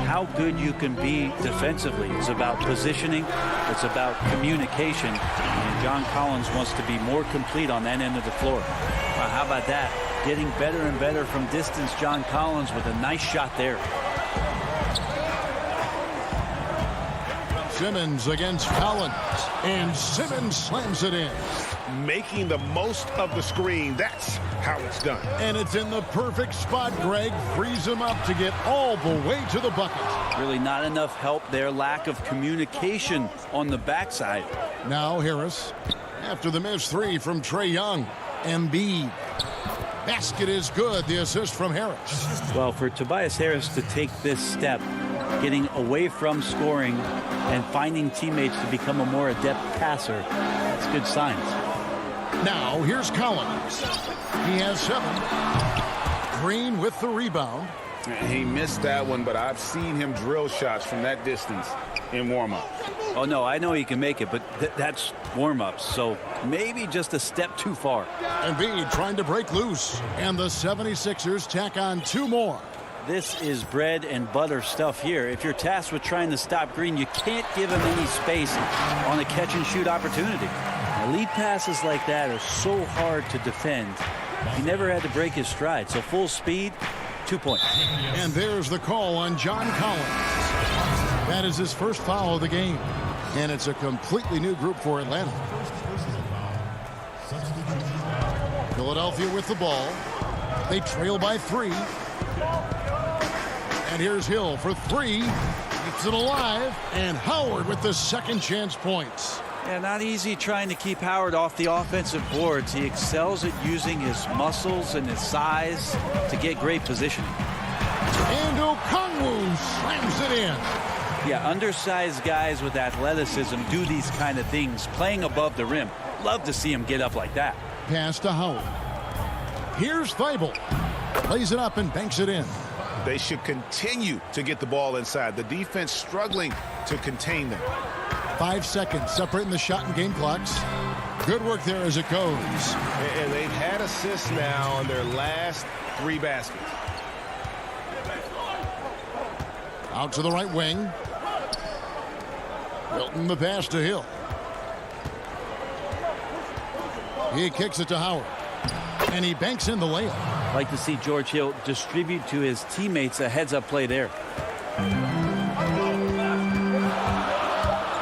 how good you can be defensively. It's about positioning. It's about communication. And John Collins wants to be more complete on that end of the floor. Well, how about that? Getting better and better from distance, John Collins with a nice shot there. Simmons against Collins. And Simmons slams it in. Making the most of the screen. That's how it's done. And it's in the perfect spot, Greg. Frees him up to get all the way to the bucket. Really not enough help there. Lack of communication on the backside. Now Harris. After the missed 3 from Trae Young. Embiid. Basket is good. The assist from Harris. Well, for Tobias Harris to take this step, getting away from scoring and finding teammates to become a more adept passer, that's good signs. Now here's Collins. He has 7. Green with the rebound. He missed that one, but I've seen him drill shots from that distance in warm-up. Oh, no, I know he can make it, but that's warm-ups, so maybe just a step too far. Embiid trying to break loose, and the 76ers tack on 2 more. This is bread and butter stuff here. If you're tasked with trying to stop Green, you can't give him any space on a catch-and-shoot opportunity. Now, lead passes like that are so hard to defend. He never had to break his stride, so full speed, 2 points. And there's the call on John Collins. That is his first foul of the game. And it's a completely new group for Atlanta. Philadelphia with the ball. They trail by 3. And here's Hill for 3. Keeps it alive. And Howard with the second chance points. Yeah, not easy trying to keep Howard off the offensive boards. He excels at using his muscles and his size to get great positioning. And Okongwu slams it in. Yeah, undersized guys with athleticism do these kind of things, playing above the rim. Love to see him get up like that. Pass to Howard. Here's Thibault. Plays it up and banks it in. They should continue to get the ball inside. The defense struggling to contain them. 5 seconds separating the shot and game clocks. Good work there as it goes. And they've had assists now on their last 3 baskets. Out to the right wing. Wilton the pass to Hill. He kicks it to Howard. And he banks in the layup. Like to see George Hill distribute to his teammates a heads-up play there.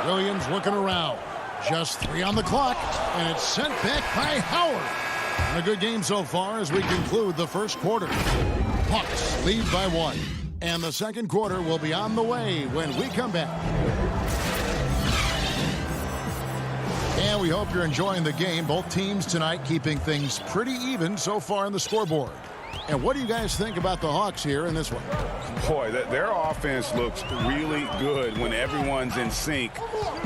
Williams looking around. Just 3 on the clock. And it's sent back by Howard. And a good game so far as we conclude the first quarter. Hawks lead by 1. And the second quarter will be on the way when we come back. And we hope you're enjoying the game. Both teams tonight keeping things pretty even so far on the scoreboard. And what do you guys think about the Hawks here in this one? Boy, their offense looks really good when everyone's in sync.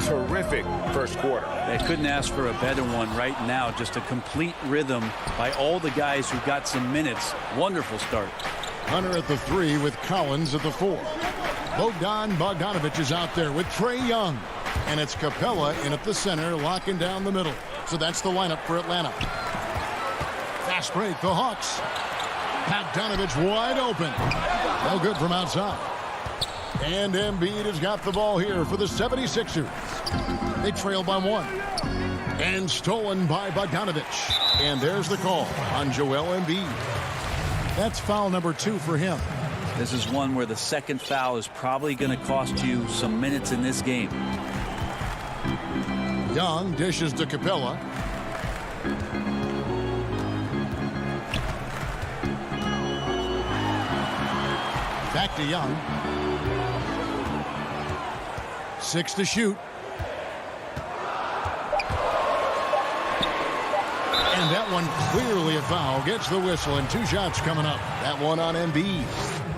Terrific first quarter. They couldn't ask for a better one right now. Just a complete rhythm by all the guys who got some minutes. Wonderful start. Hunter at the 3 with Collins at the 4. Bogdanovich is out there with Trae Young. And it's Capella in at the center, locking down the middle. So that's the lineup for Atlanta. Fast break, the Hawks. Bogdanovich wide open. No good from outside. And Embiid has got the ball here for the 76ers. They trail by 1. And stolen by Bogdanovich. And there's the call on Joel Embiid. That's foul number 2 for him. This is one where the second foul is probably going to cost you some minutes in this game. Young dishes to Capella. Back to Young. 6 to shoot. And that one clearly a foul. Gets the whistle and 2 shots coming up. That one on Embiid.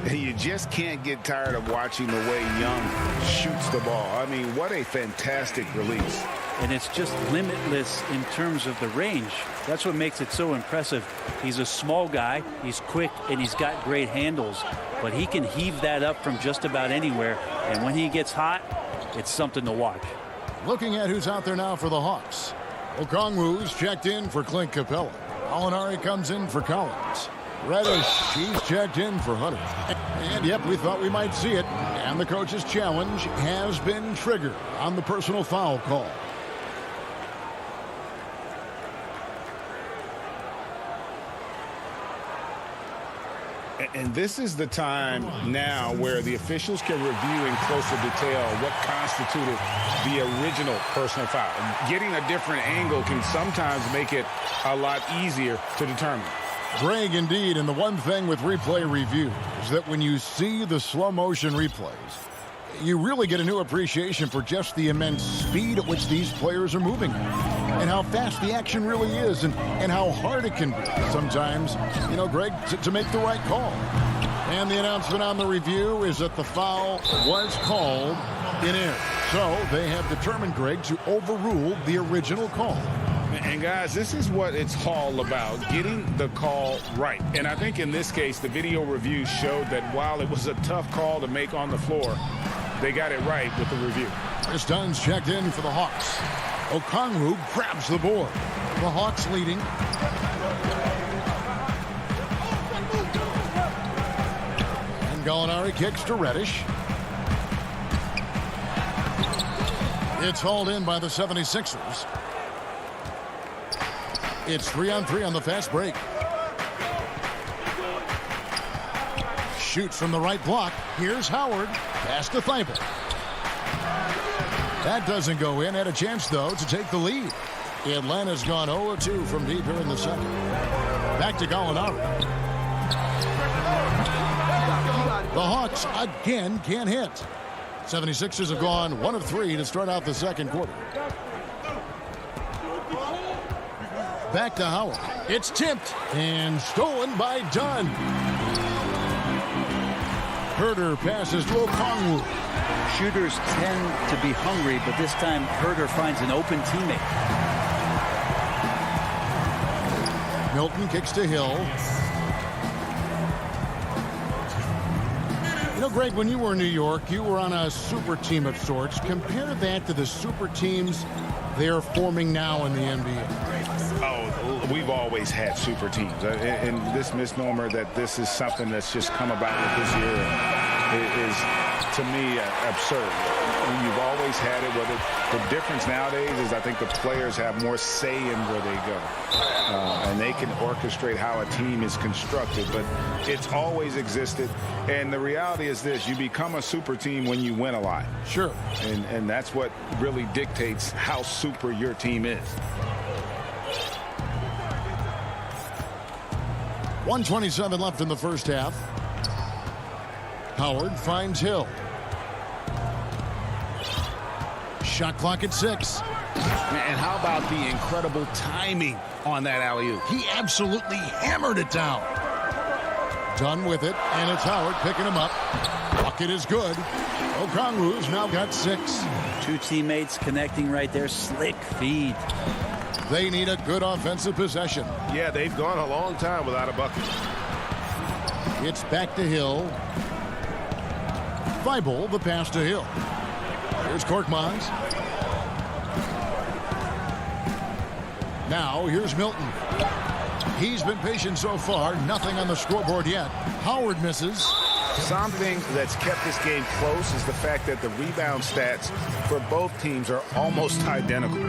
You just can't get tired of watching the way Young shoots the ball. I mean, what a fantastic release. And it's just limitless in terms of the range. That's what makes it so impressive. He's a small guy, he's quick, and he's got great handles. But he can heave that up from just about anywhere. And when he gets hot, it's something to watch. Looking at who's out there now for the Hawks. Okongwu's checked in for Clint Capella. Molinari comes in for Collins. Reddish, he's checked in for Hunter. And yep, we thought we might see it. And the coach's challenge has been triggered on the personal foul call. And this is the time now where the officials can review in closer detail what constituted the original personal foul. Getting a different angle can sometimes make it a lot easier to determine. Greg, indeed, and the one thing with replay review is that when you see the slow motion replays, you really get a new appreciation for just the immense speed at which these players are moving and how fast the action really is and how hard it can be sometimes, you know, Greg, to make the right call. And the announcement on the review is that the foul was called in error. So they have determined, Greg, to overrule the original call. And guys, this is what it's all about, getting the call right. And I think in this case, the video review showed that while it was a tough call to make on the floor, they got it right with the review. Chris Dunn's checked in for the Hawks. Okongwu grabs the board. The Hawks leading. And Gallinari kicks to Reddish. It's hauled in by the 76ers. It's 3-on-3 on the fast break. Shoots from the right block. Here's Howard. Pass to Thibault. That doesn't go in. Had a chance, though, to take the lead. Atlanta's gone 0-2 from deep here in the second. Back to Gallinari. The Hawks again can't hit. 76ers have gone 1 of 3 to start out the second quarter. Back to Howard. It's tipped and stolen by Dunn. Herder passes to Okongwu. Shooters tend to be hungry, but this time Herder finds an open teammate. Milton kicks to Hill. You know, Greg, when you were in New York, you were on a super team of sorts. Compare that to the super teams they're forming now in the NBA. Oh, we've always had super teams. And this misnomer that this is something that's just come about with this year is, to me, absurd. You've always had it. Whether the difference nowadays is I think the players have more say in where they go. And they can orchestrate how a team is constructed. But it's always existed. And the reality is this. You become a super team when you win a lot. Sure. And that's what really dictates how super your team is. 1:27 left in the first half. Howard finds Hill. Shot clock at 6. And how about the incredible timing on that alley-oop? He absolutely hammered it down. Done with it, and it's Howard picking him up. Bucket is good. Okongwu's now got 6. Two teammates connecting right there. Slick feed. They need a good offensive possession. Yeah, they've gone a long time without a bucket. It's back to Hill. Thibault, the pass to Hill. Here's Korkmaz. Now here's Milton. He's been patient so far. Nothing on the scoreboard yet. Howard misses. Something that's kept this game close is the fact that the rebound stats for both teams are almost identical.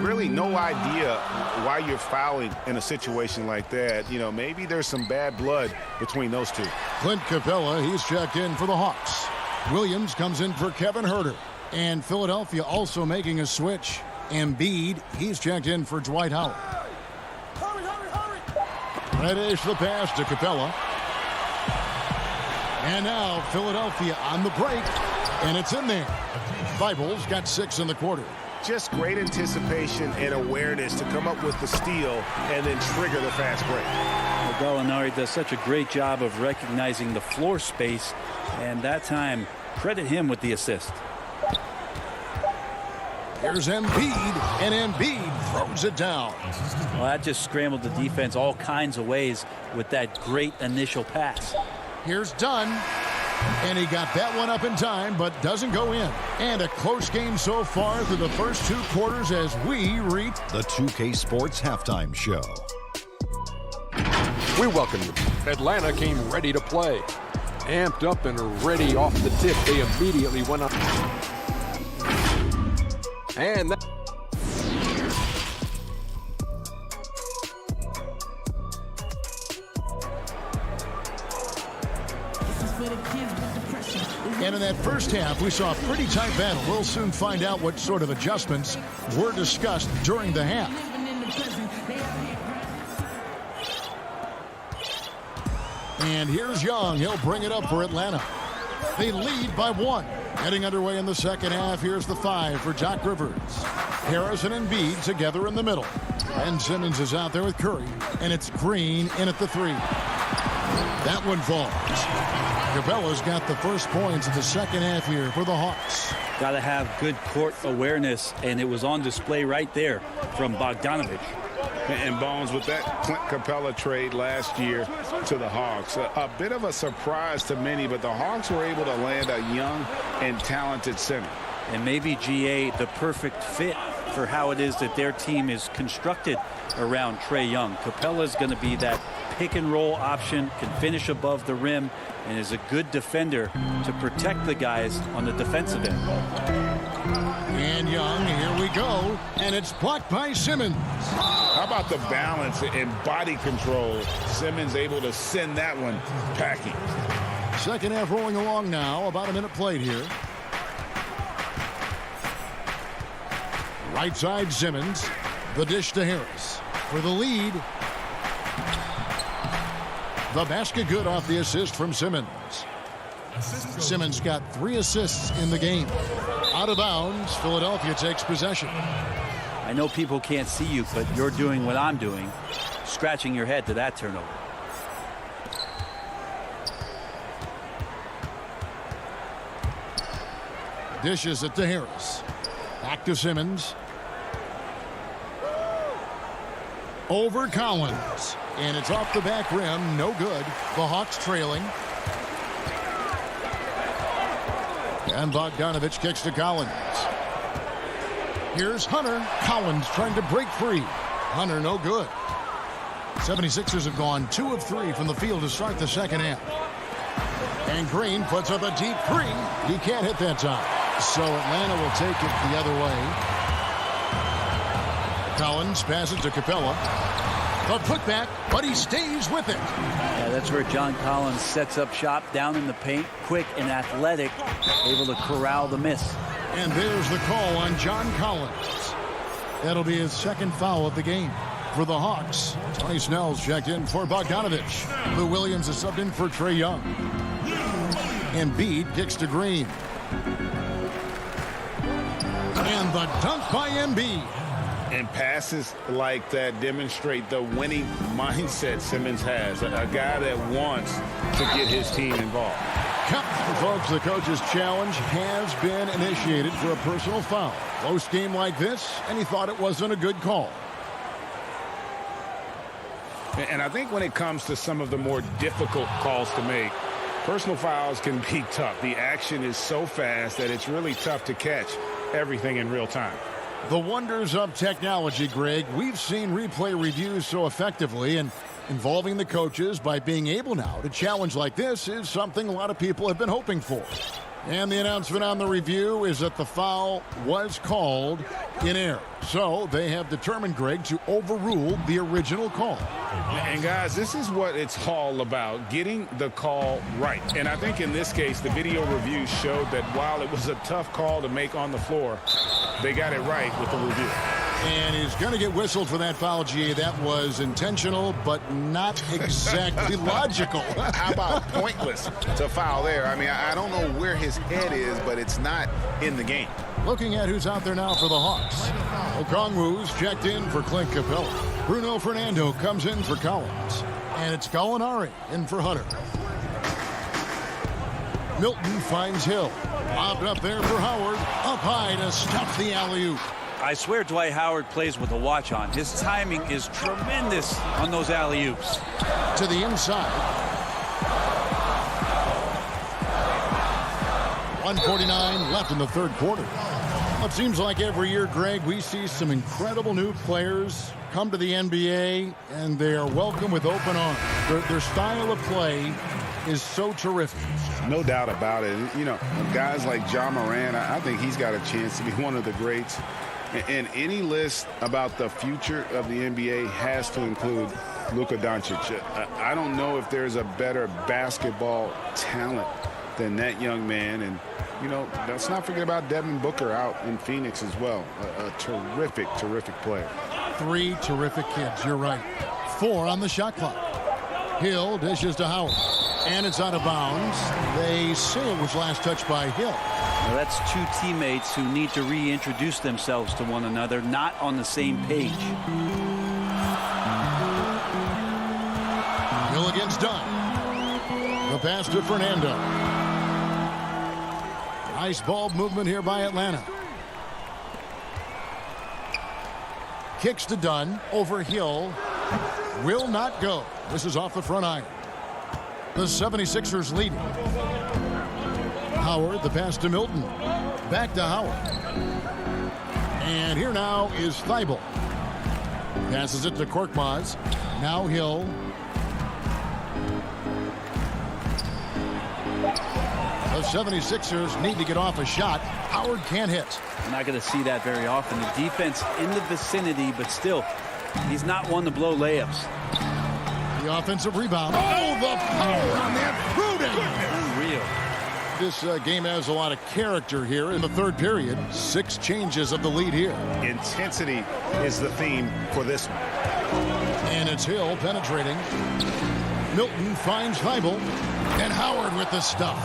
Really no idea why you're fouling in a situation like that. You know, maybe there's some bad blood between those two. Clint Capella, he's checked in for the Hawks. Williams comes in for Kevin Herter. And Philadelphia also making a switch. Embiid, he's checked in for Dwight Howard. Reddish the pass to Capella. And now Philadelphia on the break. And it's in there. Thibault's got 6 in the quarter. Just great anticipation and awareness to come up with the steal and then trigger the fast break. Well, Gallinari does such a great job of recognizing the floor space. And that time, credit him with the assist. Here's Embiid, and Embiid throws it down. Well, that just scrambled the defense all kinds of ways with that great initial pass. Here's Dunn, and he got that one up in time, but doesn't go in. And a close game so far through the first 2 quarters as we reach the 2K Sports Halftime Show. We welcome you. Atlanta came ready to play. Amped up and ready off the tip, they immediately went up. And that And in that first half, we saw a pretty tight battle. We'll soon find out what sort of adjustments were discussed during the half. And here's Young. He'll bring it up for Atlanta. They lead by 1. Heading underway in the second half, here's the 5 for Doc Rivers. Harrison and Embiid together in the middle. Ben Simmons is out there with Curry, and it's Green in at the 3. That one falls. Capella's got the first points of the second half here for the Hawks. Got to have good court awareness, and it was on display right there from Bogdanovich. And Bones, with that Clint Capella trade last year to the Hawks, a bit of a surprise to many, but the Hawks were able to land a young and talented center. And maybe GA the perfect fit for how it is that their team is constructed around Trae Young. Capella's going to be that pick and roll option, can finish above the rim, and is a good defender to protect the guys on the defensive end. And Young, here we go, and it's blocked by Simmons. How about the balance and body control? Simmons able to send that one packing. Second half rolling along now, about a minute played here. Right side, Simmons. The dish to Harris for the lead. The basket good off the assist from Simmons. Simmons got 3 assists in the game. Out of bounds, Philadelphia takes possession. I know people can't see you, but you're doing what I'm doing, scratching your head to that turnover. Dishes it to Harris. Back to Simmons. Over Collins. And it's off the back rim. No good. The Hawks trailing. And Bogdanovich kicks to Collins. Here's Hunter. Collins trying to break free. Hunter no good. 76ers have gone 2 of 3 from the field to start the second half. And Green puts up a deep 3. He can't hit that time. So Atlanta will take it the other way. Collins passes to Capella. A putback, but he stays with it. Yeah, that's where John Collins sets up shop down in the paint, quick and athletic, able to corral the miss. And there's the call on John Collins. That'll be his second foul of the game. For the Hawks, Tony Snell's checked in for Bogdanovich. Lou Williams is subbed in for Trae Young. Embiid kicks to Green. And the dunk by Embiid. And passes like that demonstrate the winning mindset Simmons has. A guy that wants to get his team involved. Folks, the coach's challenge has been initiated for a personal foul. Close game like this, and he thought it wasn't a good call. And I think when it comes to some of the more difficult calls to make, personal fouls can be tough. The action is so fast that it's really tough to catch everything in real time. The wonders of technology, Greg. We've seen replay reviews so effectively, and involving the coaches by being able now to challenge like this is something a lot of people have been hoping for. And the announcement on the review is that the foul was called in error. So they have determined, Greg, to overrule the original call. And guys, this is what it's all about, getting the call right. And I think in this case, the video review showed that while it was a tough call to make on the floor, they got it right with the review. And he's going to get whistled for that foul, G. That was intentional, but not exactly logical. How about pointless to foul there? I mean, I don't know where his head is, but it's not in the game. Looking at who's out there now for the Hawks. Okongwu's checked in for Clint Capella. Bruno Fernando comes in for Collins. And it's Gallinari in for Hunter. Milton finds Hill. Lobbed up there for Howard. Up high to stuff the alley-oop. I swear Dwight Howard plays with a watch on. His timing is tremendous on those alley-oops. To the inside. 1:49 left in the third quarter. It seems like every year, Greg, we see some incredible new players come to the NBA, and they are welcome with open arms. Their style of play is so terrific. No doubt about it. You know, guys like Ja Morant, I think he's got a chance to be one of the greats. And any list about the future of the NBA has to include Luka Doncic. I don't know if there's a better basketball talent than that young man. And, you know, let's not forget about Devin Booker out in Phoenix as well. A terrific, terrific player. 3 terrific kids, you're right. 4 on the shot clock. Hill dishes to Howard. And it's out of bounds. They say it was last touched by Hill. Now that's 2 teammates who need to reintroduce themselves to one another, not on the same page. Hill against Dunn. The pass to Fernando. Nice ball movement here by Atlanta. Kicks to Dunn. Over Hill. Will not go. This is off the front iron. The 76ers leading. Howard, the pass to Milton. Back to Howard. And here now is Thibault. Passes it to Korkmaz. Now Hill. The 76ers need to get off a shot. Howard can't hit. You're not going to see that very often. The defense in the vicinity, but still, he's not one to blow layups. The offensive rebound. Oh, the power on that. Prudent. Unreal. This game has a lot of character here in the third period. 6 changes of the lead here. Intensity is the theme for this one. And it's Hill penetrating. Milton finds Thibault. And Howard with the stuff.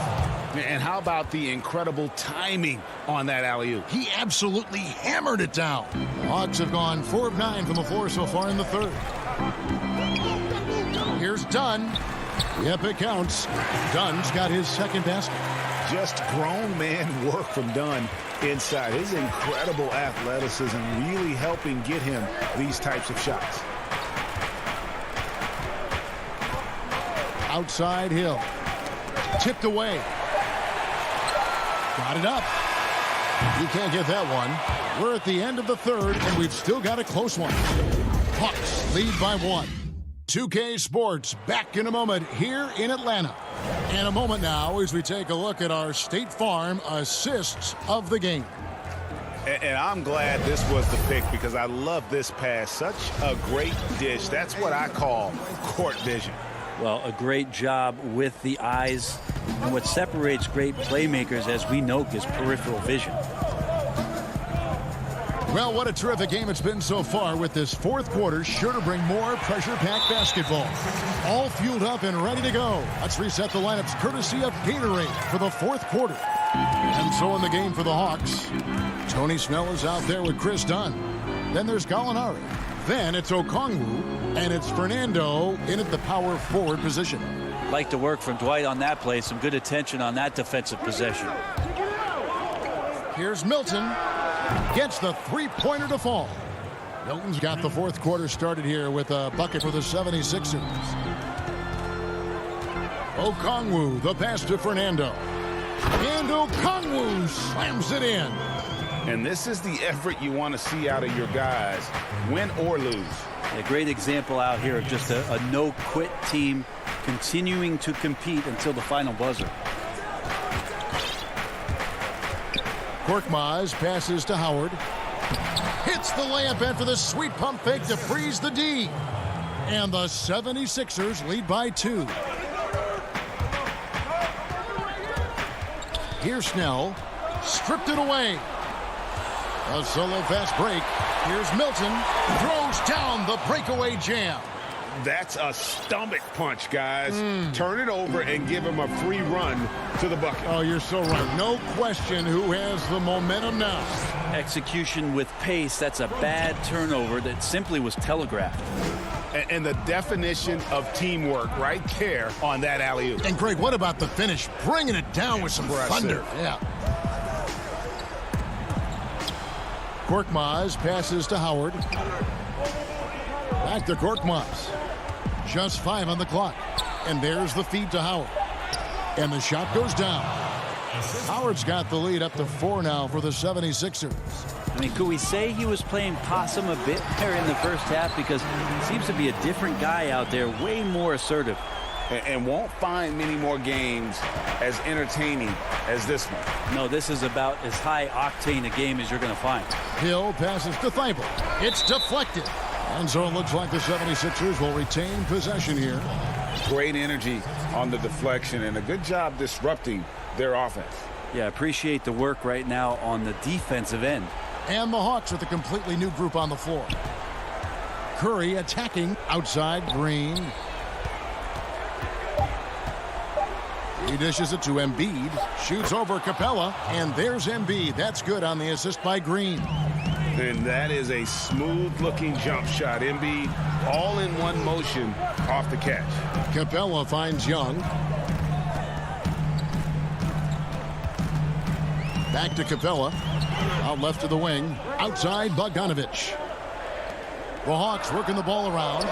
And how about the incredible timing on that alley-oop? He absolutely hammered it down. Hawks have gone 4 of 9 from the floor so far in the third. Here's Dunn. Yep, it counts. Dunn's got his second basket. Just grown man work from Dunn inside. His incredible athleticism really helping get him these types of shots. Outside Hill. Tipped away. Got it up. You can't get that one. We're at the end of the third, and we've still got a close one. Hawks lead by 1. 2K Sports back in a moment here in Atlanta. In a moment now as we take a look at our State Farm assists of the game. And I'm glad this was the pick because I love this pass. Such a great dish. That's what I call court vision. Well, a great job with the eyes. And what separates great playmakers, as we know, is peripheral vision. Well, what a terrific game it's been so far, with this fourth quarter sure to bring more pressure-packed basketball. All fueled up and ready to go. Let's reset the lineups courtesy of Gatorade for the fourth quarter. And so in the game for the Hawks, Tony Snell is out there with Chris Dunn. Then there's Gallinari. Then it's Okongwu, and it's Fernando in at the power forward position. Like the work from Dwight on that play. Some good attention on that defensive possession. Here's Milton. Gets the three-pointer to fall. Milton's got the fourth quarter started here with a bucket for the 76ers. Okongwu, the pass to Fernando. And Okongwu slams it in. And this is the effort you want to see out of your guys, win or lose. A great example out here of just a no-quit team continuing to compete until the final buzzer. Korkmaz passes to Howard. Hits the layup in for the sweet pump fake to freeze the D. And the 76ers lead by 2. Here's Snell. Stripped it away. A solo fast break. Here's Milton. Throws down the breakaway jam. That's a stomach punch, guys. Turn it over and give him a free run to the bucket. Oh, you're so right. No question who has the momentum now. Execution with pace. That's a bad turnover that simply was telegraphed. And the definition of teamwork right there on that alley-oop. And Greg, what about the finish? Bringing it down with some thunder. Yeah. Korkmaz passes to Howard. Back to Korkmaz. Just 5 on the clock. And there's the feed to Howard. And the shot goes down. Howard's got the lead up to 4 now for the 76ers. I mean, could we say he was playing possum a bit there in the first half? Because he seems to be a different guy out there, way more assertive. And won't find many more games as entertaining as this one. No, this is about as high octane a game as you're going to find. Hill passes to Thibault. It's deflected. And so it looks like the 76ers will retain possession here. Great energy on the deflection and a good job disrupting their offense. Yeah, appreciate the work right now on the defensive end. And the Hawks with a completely new group on the floor. Curry attacking outside Green. He dishes it to Embiid. Shoots over Capella. And there's Embiid. That's good on the assist by Green. And that is a smooth-looking jump shot. Embiid all in one motion off the catch. Capella finds Young. Back to Capella. Out left to the wing. Outside Bogdanovich. The Hawks working the ball around.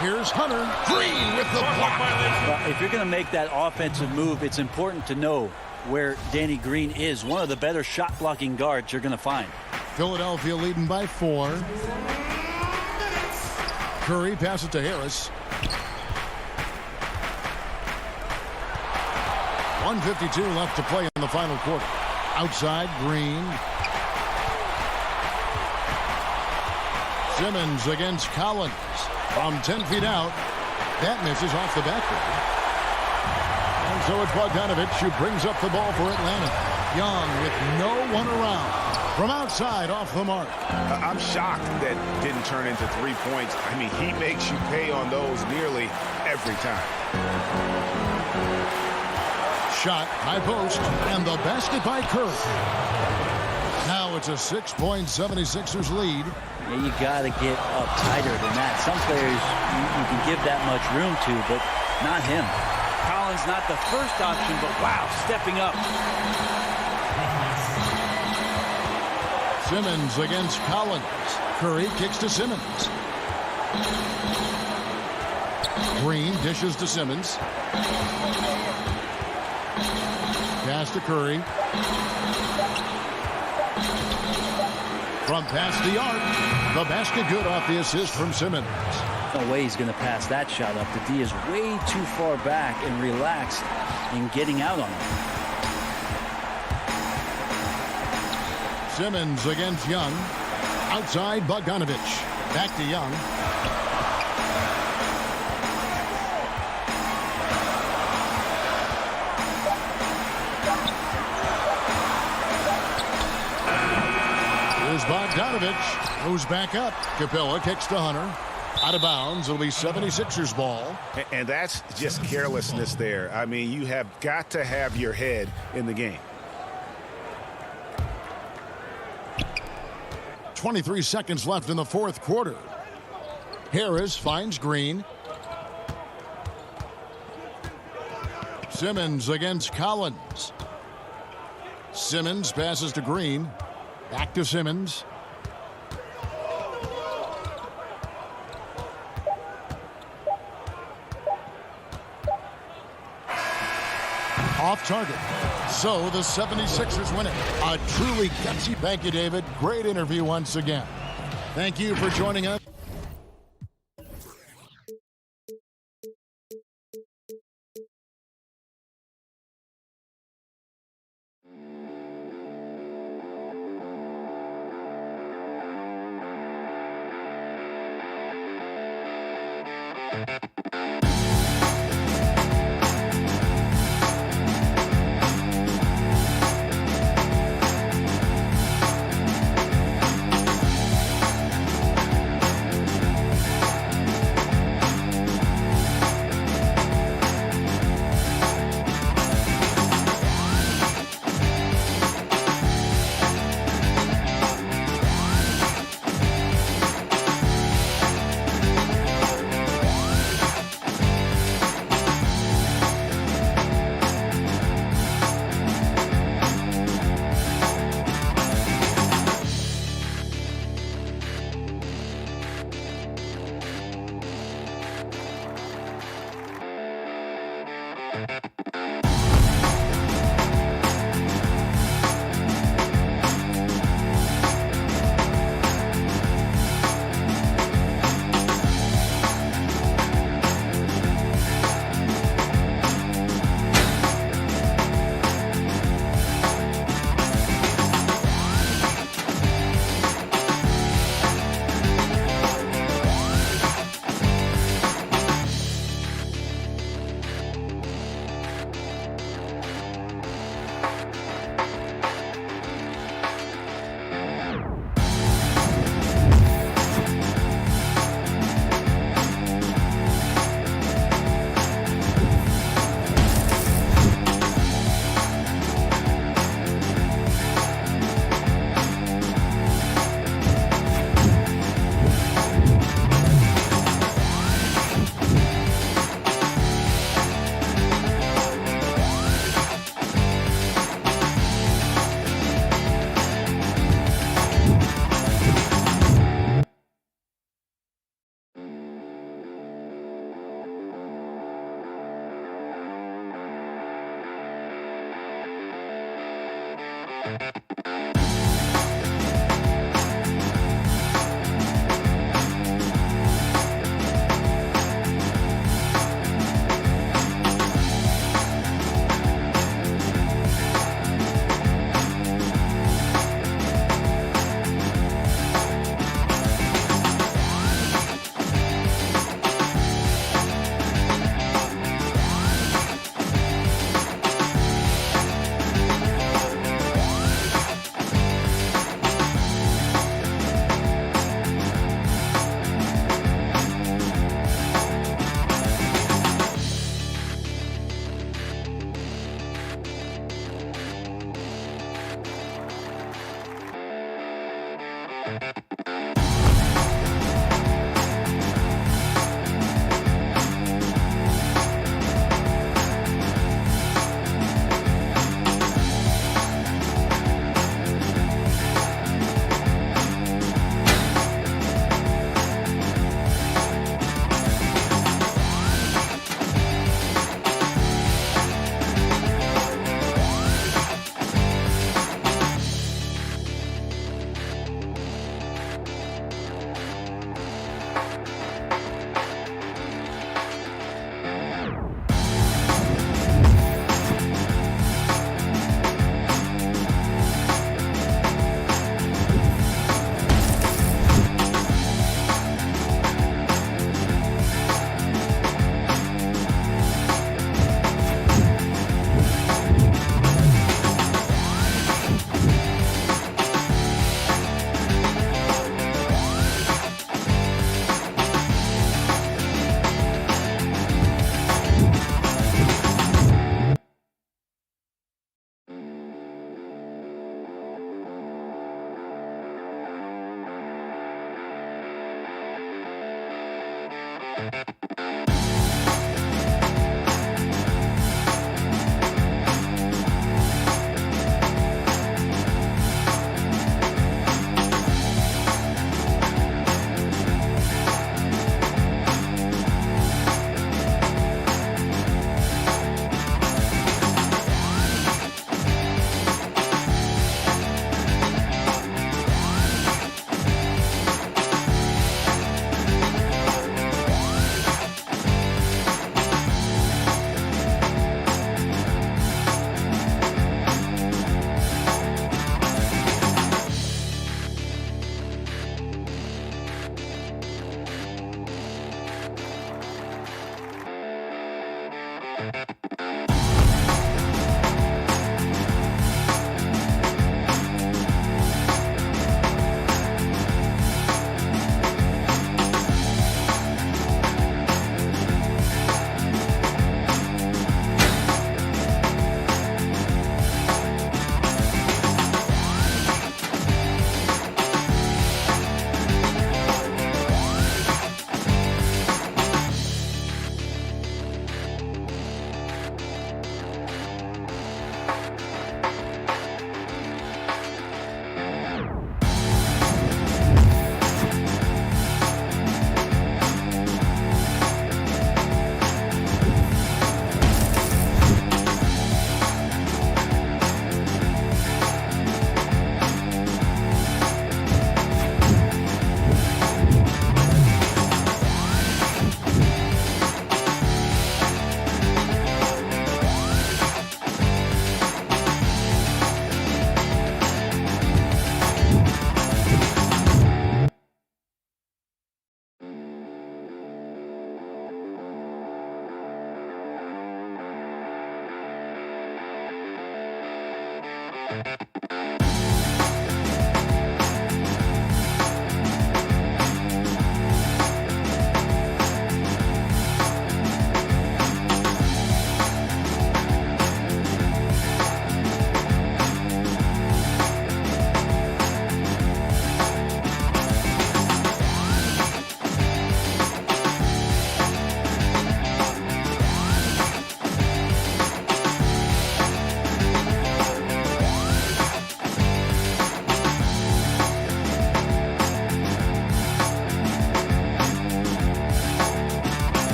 Here's Hunter. Green with the block. Well, if you're going to make that offensive move, it's important to know where Danny Green is. One of the better shot blocking guards you're going to find. Philadelphia leading by 4. Curry passes to Harris. 1:52 left to play in the final quarter. Outside Green. Simmons against Collins. From 10 feet out. That misses off the backboard. And So it's Bogdanovich who brings up the ball for Atlanta. Young with no one around. From outside, off the mark. I'm shocked that didn't turn into 3 points. I mean, he makes you pay on those nearly every time. Shot, high post, and the basket by Curry. Now it's a 6-point 76ers lead. Yeah, you got to get up tighter than that. Some players you can give that much room to, but not him. Collins not the first option, but wow, stepping up. Simmons against Collins. Curry kicks to Simmons. Green dishes to Simmons. Pass to Curry. From past the arc. The basket good off the assist from Simmons. No way he's going to pass that shot up. The D is way too far back and relaxed in getting out on it. Simmons against Young. Outside Bogdanovich. Back to Young. Here's Bogdanovich. Moves back up. Capella kicks to Hunter. Out of bounds. It'll be 76ers ball. And that's just carelessness there. I mean, you have got to have your head in the game. 23 seconds left in the fourth quarter. Harris finds Green. Simmons against Collins. Simmons passes to Green. Back to Simmons. Off target. So the 76ers win it. A truly gutsy. Thank you, David. Great interview once again. Thank you for joining us.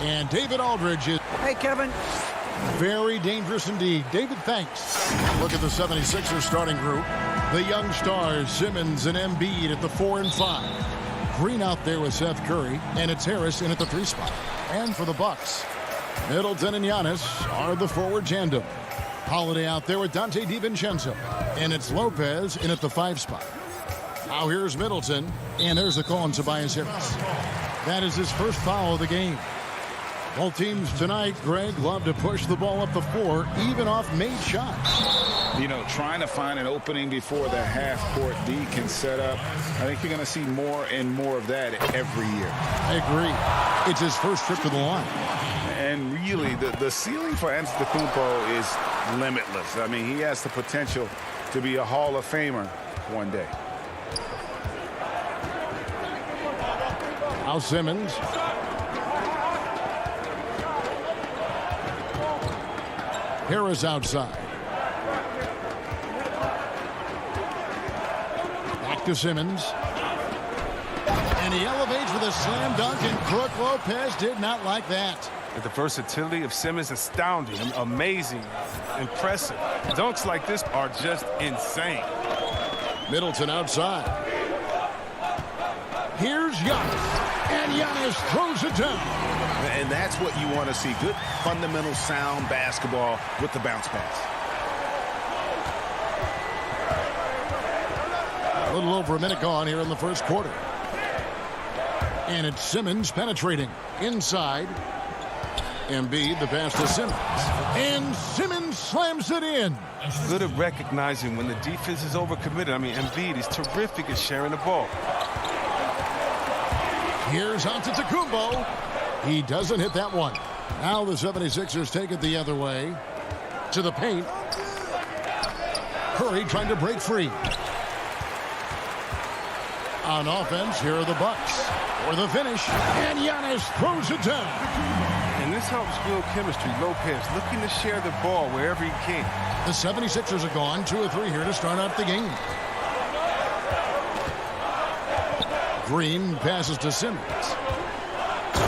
And David Aldridge is... Hey, Kevin. Very dangerous indeed. David, thanks. Look at the 76ers starting group. The young stars, Simmons and Embiid at the 4 and 5. Green out there with Seth Curry, and it's Harris in at the 3 spot. And for the Bucks, Middleton and Giannis are the forward tandem. Holiday out there with Dante DiVincenzo, and it's Lopez in at the 5 spot. Now here's Middleton, and there's the call on Tobias Harris. That is his first foul of the game. Both teams tonight, Greg, love to push the ball up the floor, even off made shots. You know, trying to find an opening before the half-court D can set up. I think you're going to see more and more of that every year. I agree. It's his first trip to the line. And really, the ceiling for Antetokounmpo is limitless. I mean, he has the potential to be a Hall of Famer one day. Now Simmons. Harris outside. Back to Simmons. And he elevates with a slam dunk, and Brook Lopez did not like that. The versatility of Simmons is astounding, amazing, impressive. Dunks like this are just insane. Middleton outside. Here's Giannis. And Giannis throws it down. And that's what you want to see. Good, fundamental, sound basketball with the bounce pass. A little over a minute gone here in the first quarter. And it's Simmons penetrating inside. Embiid, the pass to Simmons. And Simmons slams it in. Good at recognizing when the defense is overcommitted. I mean, Embiid is terrific at sharing the ball. Here's Antetokounmpo. He doesn't hit that one. Now the 76ers take it the other way. To the paint. Curry trying to break free. On offense, here are the Bucks. For the finish. And Giannis throws it down. And this helps build chemistry. Lopez looking to share the ball wherever he can. The 76ers are gone 2 of 3 here to start out the game. Green passes to Simmons.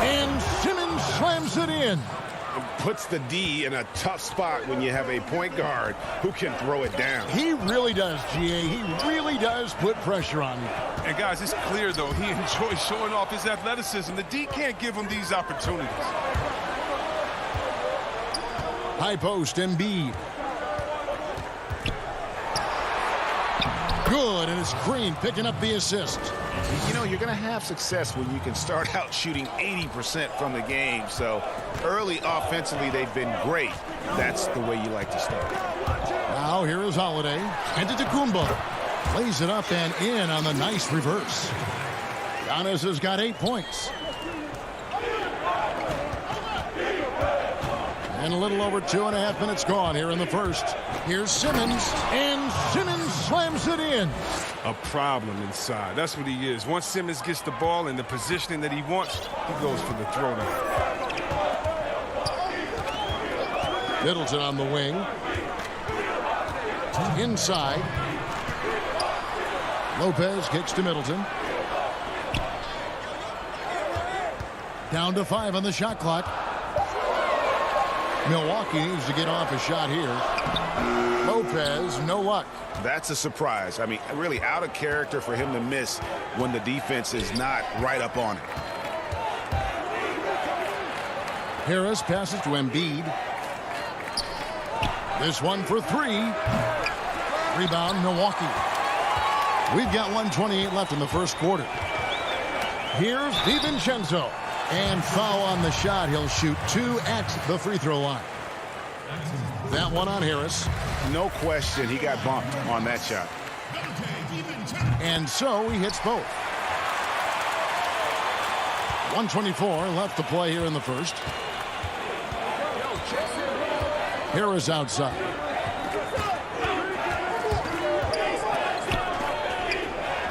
And Simmons slams it in. It puts the D in a tough spot when you have a point guard who can throw it down. He really does, GA. He really does put pressure on him. And guys, it's clear, though, he enjoys showing off his athleticism. The D can't give him these opportunities. High post, Embiid. Good, and it's Green picking up the assist. You know, you're going to have success when you can start out shooting 80% from the game. So early offensively, they've been great. That's the way you like to start. Now here is Holiday. Antetokounmpo lays it up and in on the nice reverse. Giannis has got 8 points. And a little over 2.5 minutes gone here in the first. Here's Simmons, and Simmons slams it in. A problem inside. That's what he is. Once Simmons gets the ball in the positioning that he wants, he goes for the throwdown. Middleton on the wing. Inside. Lopez kicks to Middleton. Down to 5 on the shot clock. Milwaukee needs to get off a shot here. Lopez, no luck. That's a surprise. I mean, really out of character for him to miss when the defense is not right up on it. Harris passes to Embiid. This one for 3. Rebound, Milwaukee. We've got 1:28 left in the first quarter. Here's DiVincenzo. And foul on the shot. He'll shoot 2 at the free throw line. That one on Harris. No question, he got bumped on that shot. And so he hits both. 1:24 left to play here in the first. Harris outside.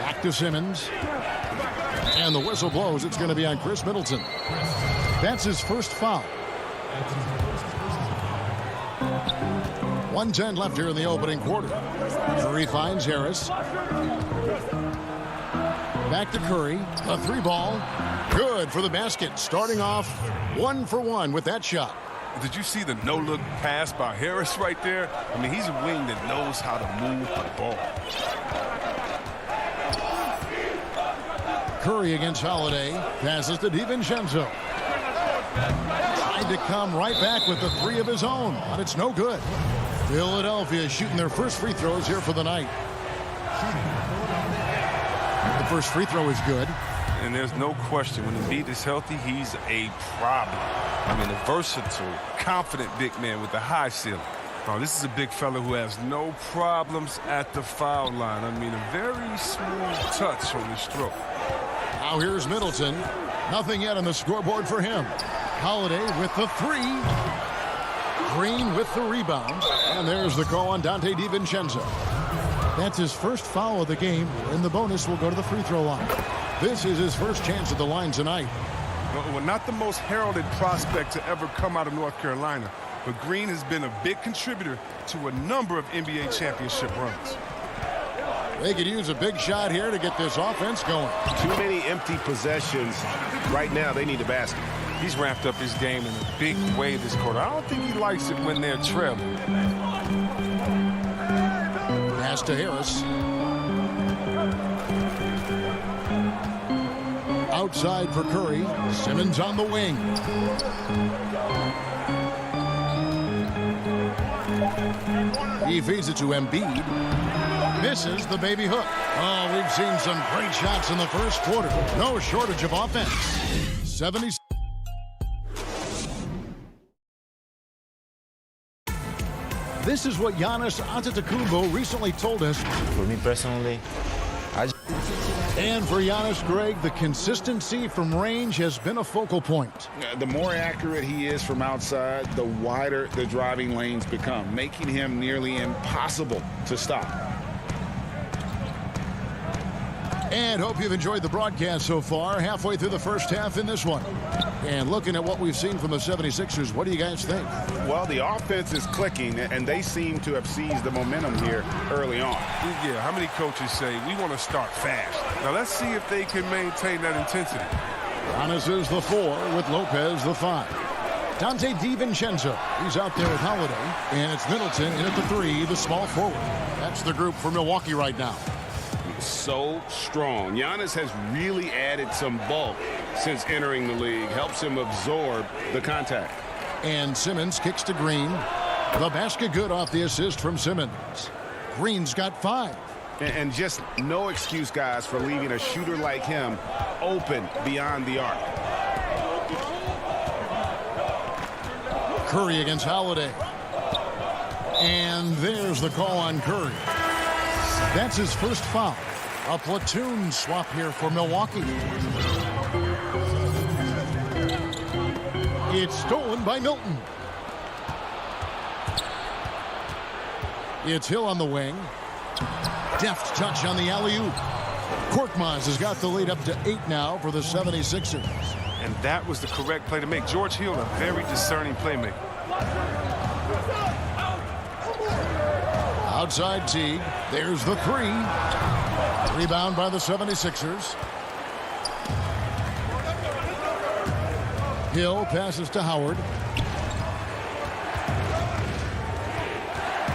Back to Simmons. And the whistle blows. It's going to be on Chris Middleton. That's his first foul. 1:10 left here in the opening quarter. Curry finds Harris. Back to Curry. A 3-ball. Good for the basket. Starting off 1 for 1 with that shot. Did you see the no-look pass by Harris right there? I mean, he's a wing that knows how to move the ball. Curry against Holiday. Passes to DiVincenzo. Tried to come right back with the 3 of his own, but it's no good. Philadelphia shooting their first free throws here for the night. The first free throw is good. And there's no question, when Embiid is healthy, he's a problem. I mean, a versatile, confident big man with a high ceiling. Oh, this is a big fella who has no problems at the foul line. I mean, a very smooth touch on his stroke. Now here's Middleton. Nothing yet on the scoreboard for him. Holiday with the 3. Green with the rebound. And there's the call on Dante DiVincenzo. That's his first foul of the game, and the bonus will go to the free throw line. This is his first chance at the line tonight. Well, not the most heralded prospect to ever come out of North Carolina, but Green has been a big contributor to a number of NBA championship runs. They could use a big shot here to get this offense going. Too many empty possessions. Right now, they need a basket. He's ramped up his game in a big way this quarter. I don't think he likes it when they're trailing. Pass to Harris. Outside for Curry. Simmons on the wing. He feeds it to Embiid. Misses the baby hook. Oh, we've seen some great shots in the first quarter. No shortage of offense. 70. This is what Giannis Antetokounmpo recently told us. For me personally, and for Giannis, Greg, the consistency from range has been a focal point. The more accurate he is from outside, the wider the driving lanes become, making him nearly impossible to stop. And hope you've enjoyed the broadcast so far. Halfway through the first half in this one. And looking at what we've seen from the 76ers, what do you guys think? Well, the offense is clicking, and they seem to have seized the momentum here early on. Yeah, how many coaches say, we want to start fast? Now, let's see if they can maintain that intensity. Giannis is the 4 with Lopez the 5. Dante DiVincenzo, he's out there with Holiday. And it's Middleton in at the 3, the small forward. That's the group for Milwaukee right now. So strong. Giannis has really added some bulk since entering the league. Helps him absorb the contact. And Simmons kicks to Green. The basket good off the assist from Simmons. Green's got 5. And just no excuse, guys, for leaving a shooter like him open beyond the arc. Curry against Holiday. And there's the call on Curry. That's his first foul. A platoon swap here for Milwaukee. It's stolen by Milton. It's Hill on the wing. Deft touch on the alley-oop. Korkmaz has got the lead up to 8 now for the 76ers. And that was the correct play to make. George Hill, a very discerning playmaker. Outside Teague. There's the 3. Rebound by the 76ers. Hill passes to Howard.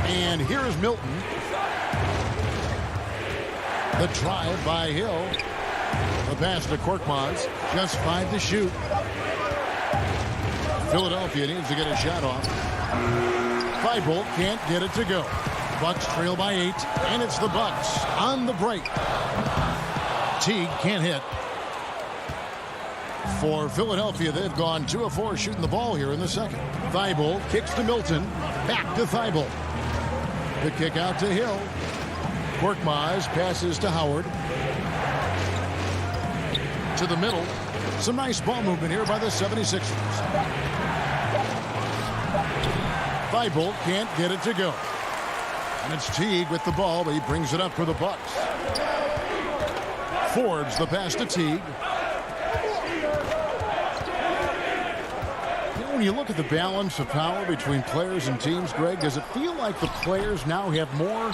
And here is Milton. The drive by Hill. The pass to Korkmaz. Just 5 to shoot. Philadelphia needs to get a shot off. Thibault can't get it to go. Bucks trail by 8, and it's the Bucks on the break. Teague can't hit. For Philadelphia, they've gone 2 of 4 shooting the ball here in the second. Thibault kicks to Milton. Back to Thibault. The kick out to Hill. Korkmaz passes to Howard. To the middle. Some nice ball movement here by the 76ers. Thibault can't get it to go. And it's Teague with the ball, but he brings it up for the Bucks. Forbes the pass to Teague. When you look at the balance of power between players and teams, Greg, does it feel like the players now have more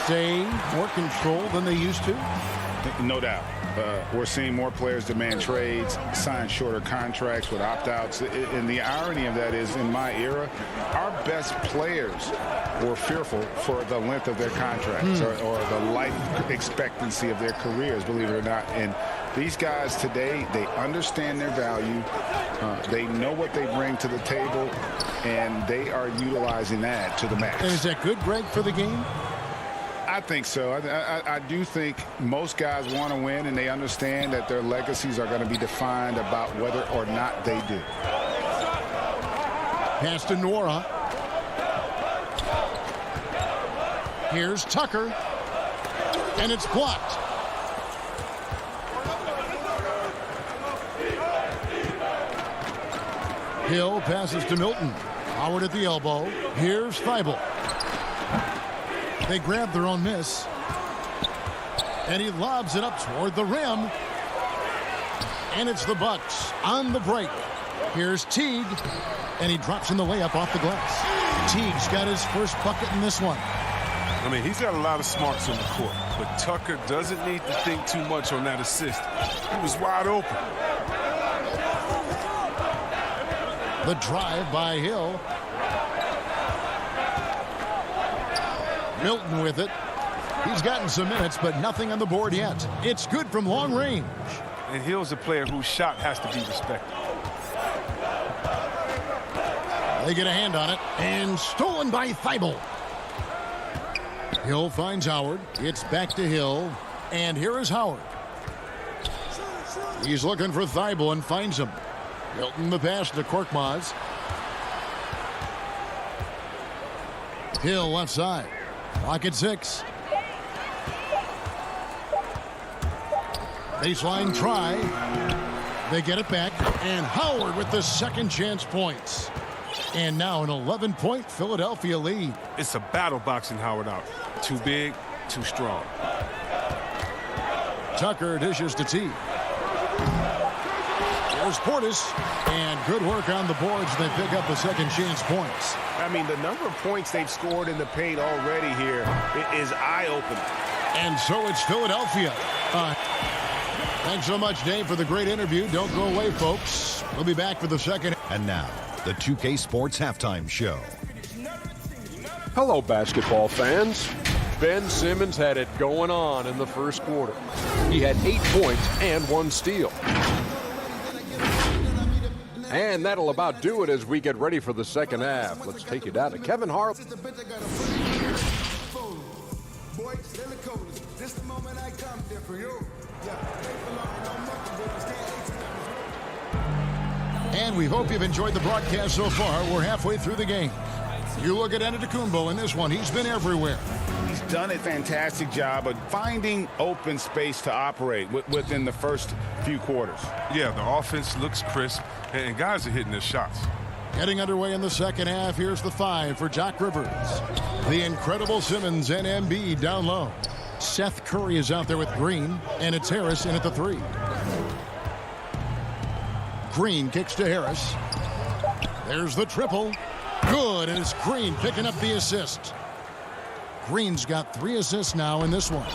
say, more control than they used to? No doubt. We're seeing more players demand trades, sign shorter contracts with opt-outs. And the irony of that is, in my era, our best players were fearful for the length of their contracts or the life expectancy of their careers, believe it or not. And these guys today, they understand their value. They know what they bring to the table, and they are utilizing that to the max. And is that good, Greg, for the game? I think so. I do think most guys want to win, and they understand that their legacies are going to be defined about whether or not they do. Pass to Nora. Here's Tucker. And it's blocked. Hill passes to Milton. Howard at the elbow. Here's Thibault. They grab their own miss. And he lobs it up toward the rim. And it's the Bucks on the break. Here's Teague. And he drops in the layup off the glass. Teague's got his first bucket in this one. I mean, he's got a lot of smarts on the court. But Tucker doesn't need to think too much on that assist. He was wide open. The drive by Hill. Milton with it. He's gotten some minutes, but nothing on the board yet. It's good from long range. And Hill's a player whose shot has to be respected. They get a hand on it, and stolen by Thibault. Hill finds Howard. It's back to Hill, and here is Howard. He's looking for Thibault and finds him. Milton the pass to Korkmaz. Hill left side. Clock at 6. Baseline try. They get it back. And Howard with the second chance points. And now an 11-point Philadelphia lead. It's a battle boxing Howard out. Too big, too strong. Tucker dishes to T. There's Portis. And good work on the boards. They pick up the second chance points. I mean, the number of points they've scored in the paint already here is eye-opening. And so it's Philadelphia. Thanks so much, Dave, for the great interview. Don't go away, folks. We'll be back for the second. And now, the 2K Sports Halftime Show. Hello, basketball fans. Ben Simmons had it going on in the first quarter. He had 8 points and 1 steal. And that'll about do it as we get ready for the second half. Let's take you down to Kevin Hart. And we hope you've enjoyed the broadcast so far. We're halfway through the game. You look at Antetokounmpo in this one. He's been everywhere. He's done a fantastic job of finding open space to operate within the first few quarters. Yeah, the offense looks crisp, and guys are hitting their shots. Getting underway in the second half. Here's the 5 for Doc Rivers. The incredible Simmons and Embiid down low. Seth Curry is out there with Green, and it's Harris in at the 3. Green kicks to Harris. There's the triple. Good, and it's Green picking up the assist. Green's got 3 assists now in this one.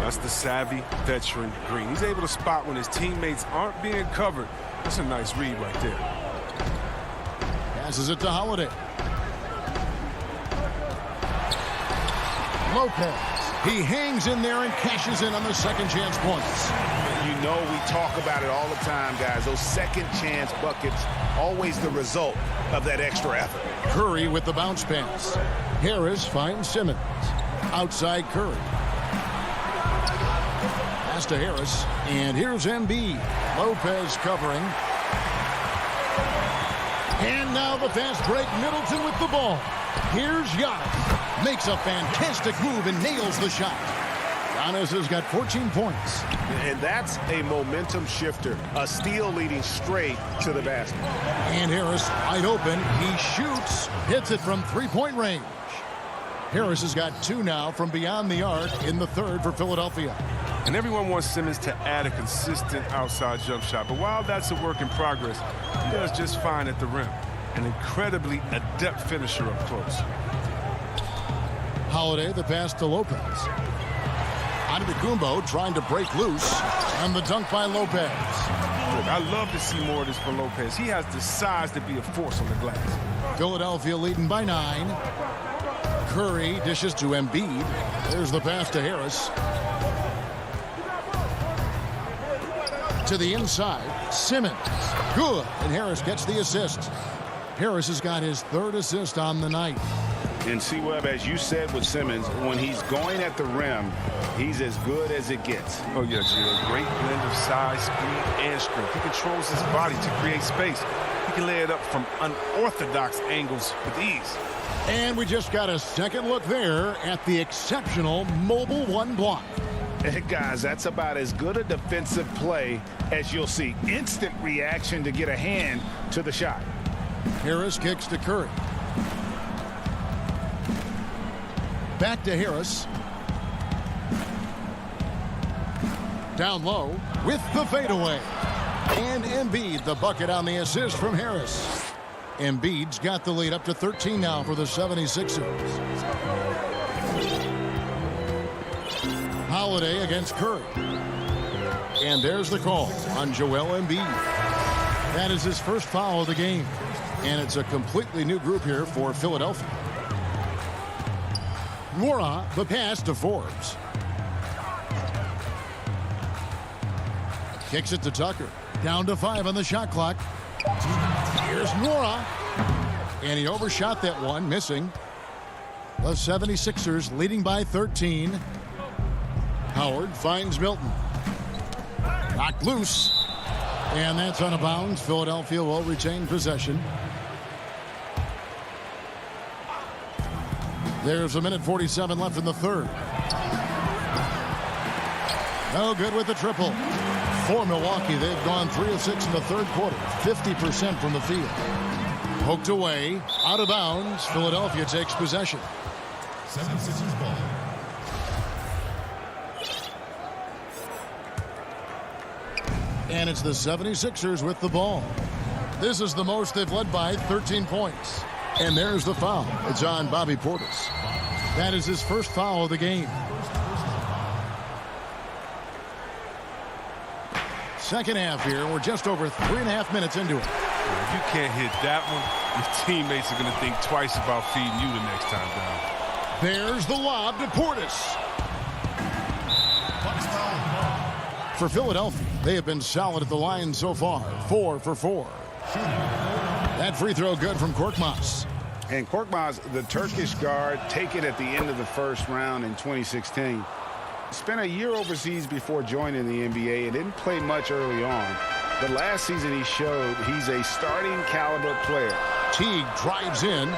That's the savvy veteran Green. He's able to spot when his teammates aren't being covered. That's a nice read right there. Passes it to Holiday. Lopez. He hangs in there and cashes in on the second chance points. You know we talk about it all the time, guys. Those second chance buckets, always the result of that extra effort. Curry with the bounce pass. Harris finds Simmons. Outside Curry. Pass to Harris. And here's Embiid. Lopez covering. And now the fast break. Middleton with the ball. Here's Giannis. Makes a fantastic move and nails the shot. Giannis has got 14 points. And that's a momentum shifter. A steal leading straight to the basket. And Harris wide open. He shoots. Hits it from three-point range. Harris has got 2 now from beyond the arc in the third for Philadelphia. And everyone wants Simmons to add a consistent outside jump shot. But while that's a work in progress, he does just fine at the rim. An incredibly adept finisher up close. Holiday, the pass to Lopez. Antetokounmpo trying to break loose. And the dunk by Lopez. Look, I love to see more of this from Lopez. He has the size to be a force on the glass. Philadelphia leading by 9. Curry dishes to Embiid. There's the pass to Harris. To the inside, Simmons. Good, and Harris gets the assist. Harris has got his 3rd assist on the night. And C-Webb, as you said with Simmons, when he's going at the rim, he's as good as it gets. Oh, yeah, Gio. A great blend of size, speed, and strength. He controls his body to create space. He can lay it up from unorthodox angles with ease. And we just got a second look there at the exceptional mobile 1 block. Hey, guys, that's about as good a defensive play as you'll see. Instant reaction to get a hand to the shot. Harris kicks to Curry. Back to Harris. Down low with the fadeaway. And Embiid, the bucket on the assist from Harris. Embiid's got the lead up to 13 now for the 76ers. Holiday against Curry. And there's the call on Joel Embiid. That is his first foul of the game. And it's a completely new group here for Philadelphia. Nwora, the pass to Forbes. Kicks it to Tucker. Down to 5 on the shot clock. Here's Nwora. And he overshot that one, missing. The 76ers leading by 13. Howard finds Milton. Knocked loose. And that's out of bounds. Philadelphia will retain possession. There's 1:47 left in the third. No good with the triple. For Milwaukee, they've gone 3 of 6 in the third quarter. 50% from the field. Poked away. Out of bounds. Philadelphia takes possession. 76ers ball. And it's the 76ers with the ball. This is the most they've led by 13 points. And there's the foul. It's on Bobby Portis. That is his first foul of the game. Second half here. We're just over 3.5 minutes into it. If you can't hit that one, your teammates are going to think twice about feeding you the next time down. There's the lob to Portis. For Philadelphia, they have been solid at the line so far. 4 for 4. That free throw good from Korkmaz. And Korkmaz, the Turkish guard, taken at the end of the first round in 2016. Spent a year overseas before joining the NBA and didn't play much early on. But last season he showed he's a starting caliber player. Teague drives in,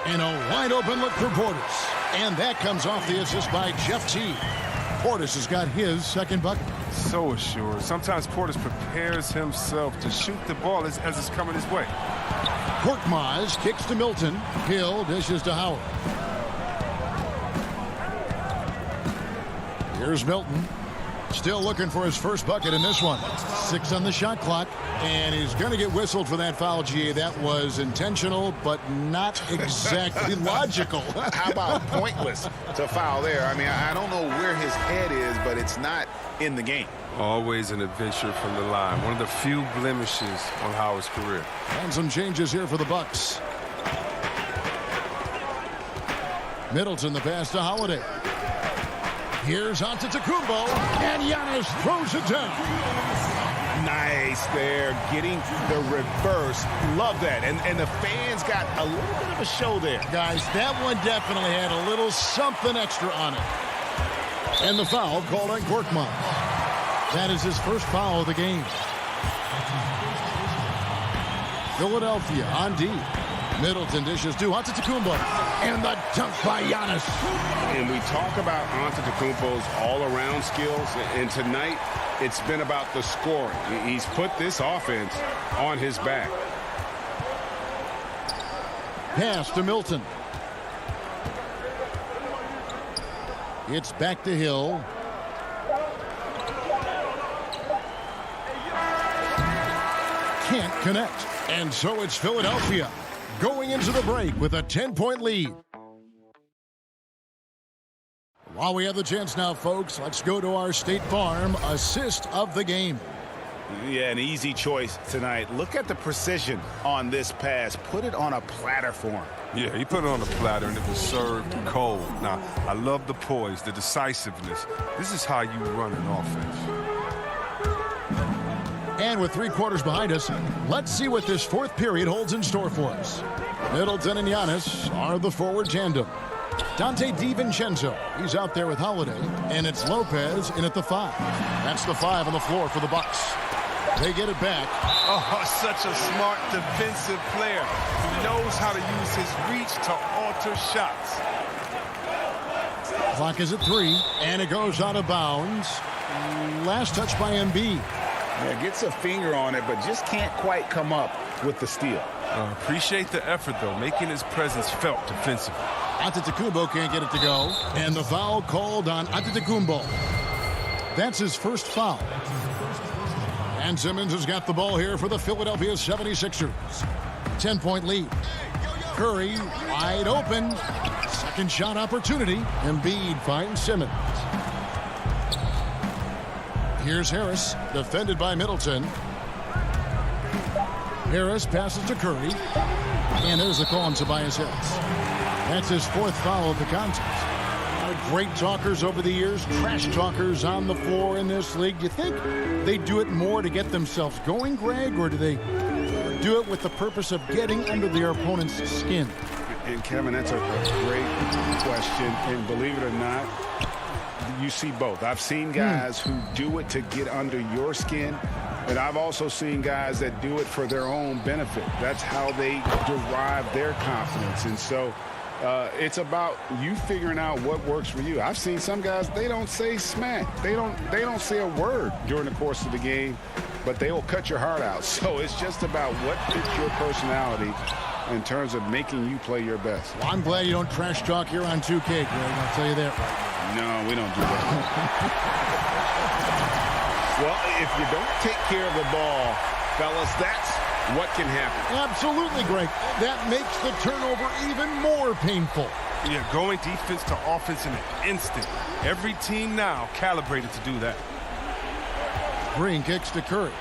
and a wide open look for Portis. And that comes off the assist by Jeff Teague. Portis has got his second bucket. So assured. Sometimes Portis prepares himself to shoot the ball as it's coming his way. Korkmaz kicks to Milton. Hill dishes to Howard. Here's Milton. Still looking for his first bucket in this one. 6 on the shot clock. And he's going to get whistled for that foul, GA. That was intentional, but not exactly logical. How about pointless to foul there? I mean, I don't know where his head is, but it's not in the game. Always an adventure from the line. One of the few blemishes on Howard's career. And some changes here for the Bucks. Middleton the pass to Holiday. Here's Antetokounmpo, and Giannis throws it down. Nice there, getting the reverse. Love that. And the fans got a little bit of a show there. Guys, that one definitely had a little something extra on it. And the foul called on Korkmaz. That is his first foul of the game. Philadelphia on D. Middleton dishes to Antetokounmpo. And the dunk by Giannis. And we talk about Antetokounmpo's all-around skills. And tonight, it's been about the scoring. He's put this offense on his back. Pass to Milton. It's back to Hill. Can't connect. And so it's Philadelphia going into the break with a 10-point lead. While we have the chance now, folks, let's go to our State Farm assist of the game. Yeah, an easy choice tonight. Look at the precision on this pass. Put it on a platter for him. Yeah, he put it on a platter and it was served cold. Now, I love the poise, the decisiveness. This is how you run an offense. And with 3 quarters behind us, let's see what this fourth period holds in store for us. Middleton and Giannis are the forward tandem. Dante DiVincenzo, he's out there with Holiday, and it's Lopez in at the 5. That's the 5 on the floor for the Bucks. They get it back. Oh, such a smart defensive player. He knows how to use his reach to alter shots. Clock is at 3, and it goes out of bounds. Last touch by Embiid. Yeah, gets a finger on it, but just can't quite come up with the steal. Appreciate the effort, though, making his presence felt defensively. Antetokounmpo can't get it to go, and the foul called on Antetokounmpo. That's his first foul. And Simmons has got the ball here for the Philadelphia 76ers. 10-point lead. Curry wide open. Second shot opportunity. Embiid finds Simmons. Here's Harris, defended by Middleton. Harris passes to Curry. And there's the call on Tobias Harris. That's his 4th foul of the contest. Great talkers over the years, trash talkers on the floor in this league. Do you think they do it more to get themselves going, Greg, or do they do it with the purpose of getting under their opponent's skin? And Kevin, that's a great question. And believe it or not, you see both. I've seen guys who do it to get under your skin, and I've also seen guys that do it for their own benefit. That's how they derive their confidence. And so it's about you figuring out what works for you. I've seen some guys, they don't say smack. They don't say a word during the course of the game, but they will cut your heart out. So it's just about what fits your personality in terms of making you play your best. Well, I'm glad you don't trash talk here on 2K, Greg. I'll tell you that right now. No, we don't do that. Well, if you don't take care of the ball, fellas, that's what can happen. Absolutely, Greg. That makes the turnover even more painful. Yeah, going defense to offense in an instant. Every team now calibrated to do that. Green kicks to Curry.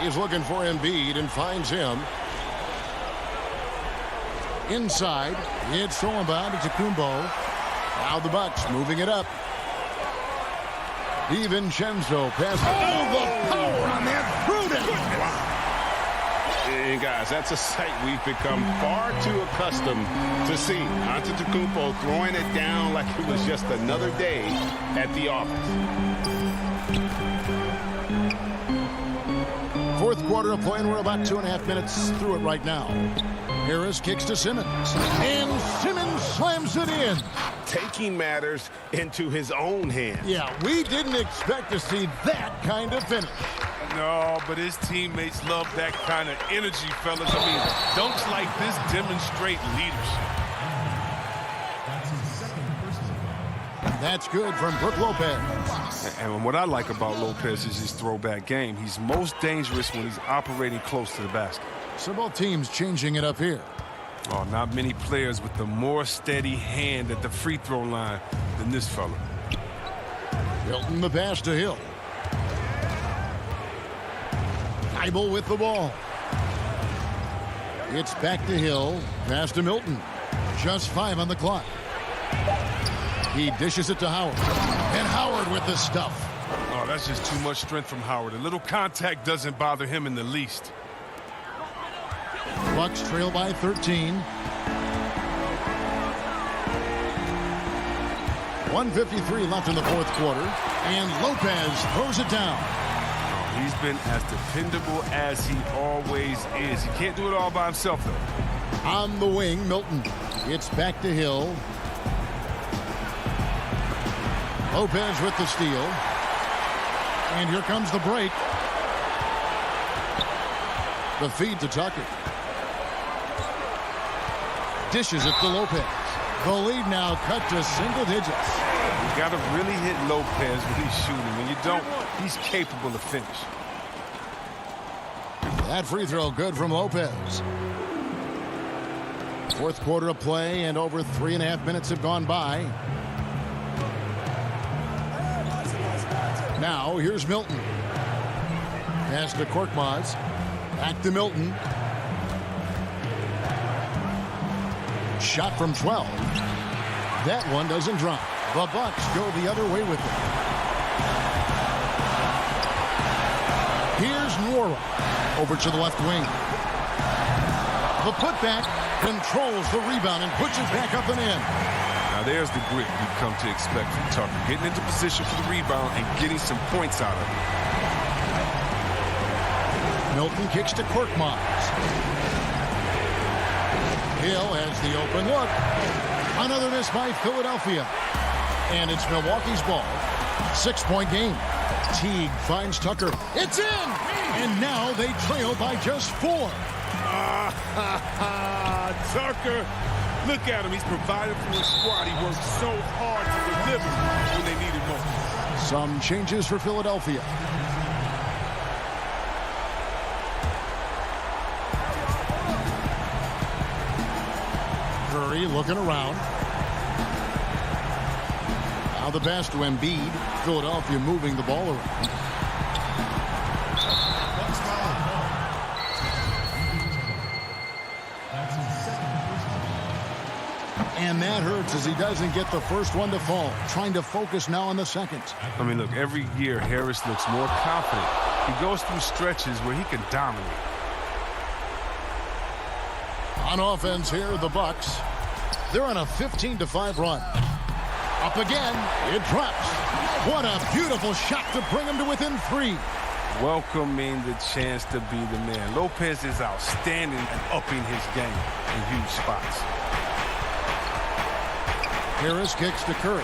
He's looking for Embiid and finds him. Inside, it's Solomon to Antetokounmpo. Now the Bucks moving it up. DiVincenzo passes. Oh, the power on that. Prudent. And guys, that's a sight we've become far too accustomed to see. Antetokounmpo throwing it down like it was just another day at the office. Fourth quarter of play, and we're about 2.5 minutes through it right now. Harris kicks to Simmons, and Simmons slams it in. Taking matters into his own hands. Yeah, we didn't expect to see that kind of finish. No, but his teammates love that kind of energy, fellas. I mean, dunks like this demonstrate leadership. That's good from Brook Lopez. And what I like about Lopez is his throwback game. He's most dangerous when he's operating close to the basket. So both teams changing it up here. Oh, not many players with the more steady hand at the free throw line than this fella. Hilton the pass to Hill. Thibault with the ball. It's back to Hill. Pass to Milton. Just 5 on the clock. He dishes it to Howard. And Howard with the stuff. Oh, that's just too much strength from Howard. A little contact doesn't bother him in the least. Bucks trail by 13. 1:53 left in the fourth quarter. And Lopez throws it down. Oh, he's been as dependable as he always is. He can't do it all by himself, though. On the wing, Milton. It's back to Hill. Lopez with the steal. And here comes the break. The feed to Tucker. Dishes it to Lopez. The lead now cut to single digits. You got to really hit Lopez when he's shooting. When you don't, he's capable of finish. That free throw good from Lopez. Fourth quarter of play, and over 3.5 minutes have gone by. Now, here's Milton. Pass to Korkmaz. Back to Milton. Shot from 12. That one doesn't drop. The Bucks go the other way with it. Here's Nwora. Over to the left wing. The putback controls the rebound and pushes back up and in. Now there's the grit we've come to expect from Tucker. Getting into position for the rebound and getting some points out of it. Milton kicks to Korkmaz. Hill has the open look. Another miss by Philadelphia. And it's Milwaukee's ball. 6-point game. Teague finds Tucker. It's in! And now they trail by just 4. Tucker, look at him. He's provided for his squad. He worked so hard to deliver when they needed most. Some changes for Philadelphia. Curry looking around. Now the pass to Embiid. Philadelphia moving the ball around. And that hurts as he doesn't get the first one to fall. Trying to focus now on the second. I mean, look, every year Harris looks more confident. He goes through stretches where he can dominate. On offense here, the Bucks. They're on a 15-5 run. Up again. It drops. What a beautiful shot to bring him to within 3. Welcoming the chance to be the man. Lopez is outstanding at upping his game in huge spots. Harris kicks to Curry.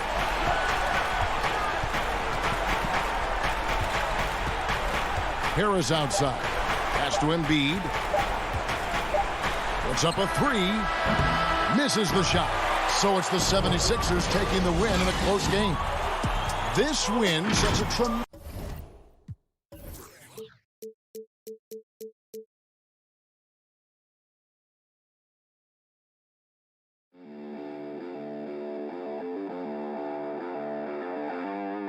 Harris outside. Pass to Embiid. Puts up a 3. Misses the shot. So it's the 76ers taking the win in a close game. This win sets a tremendous...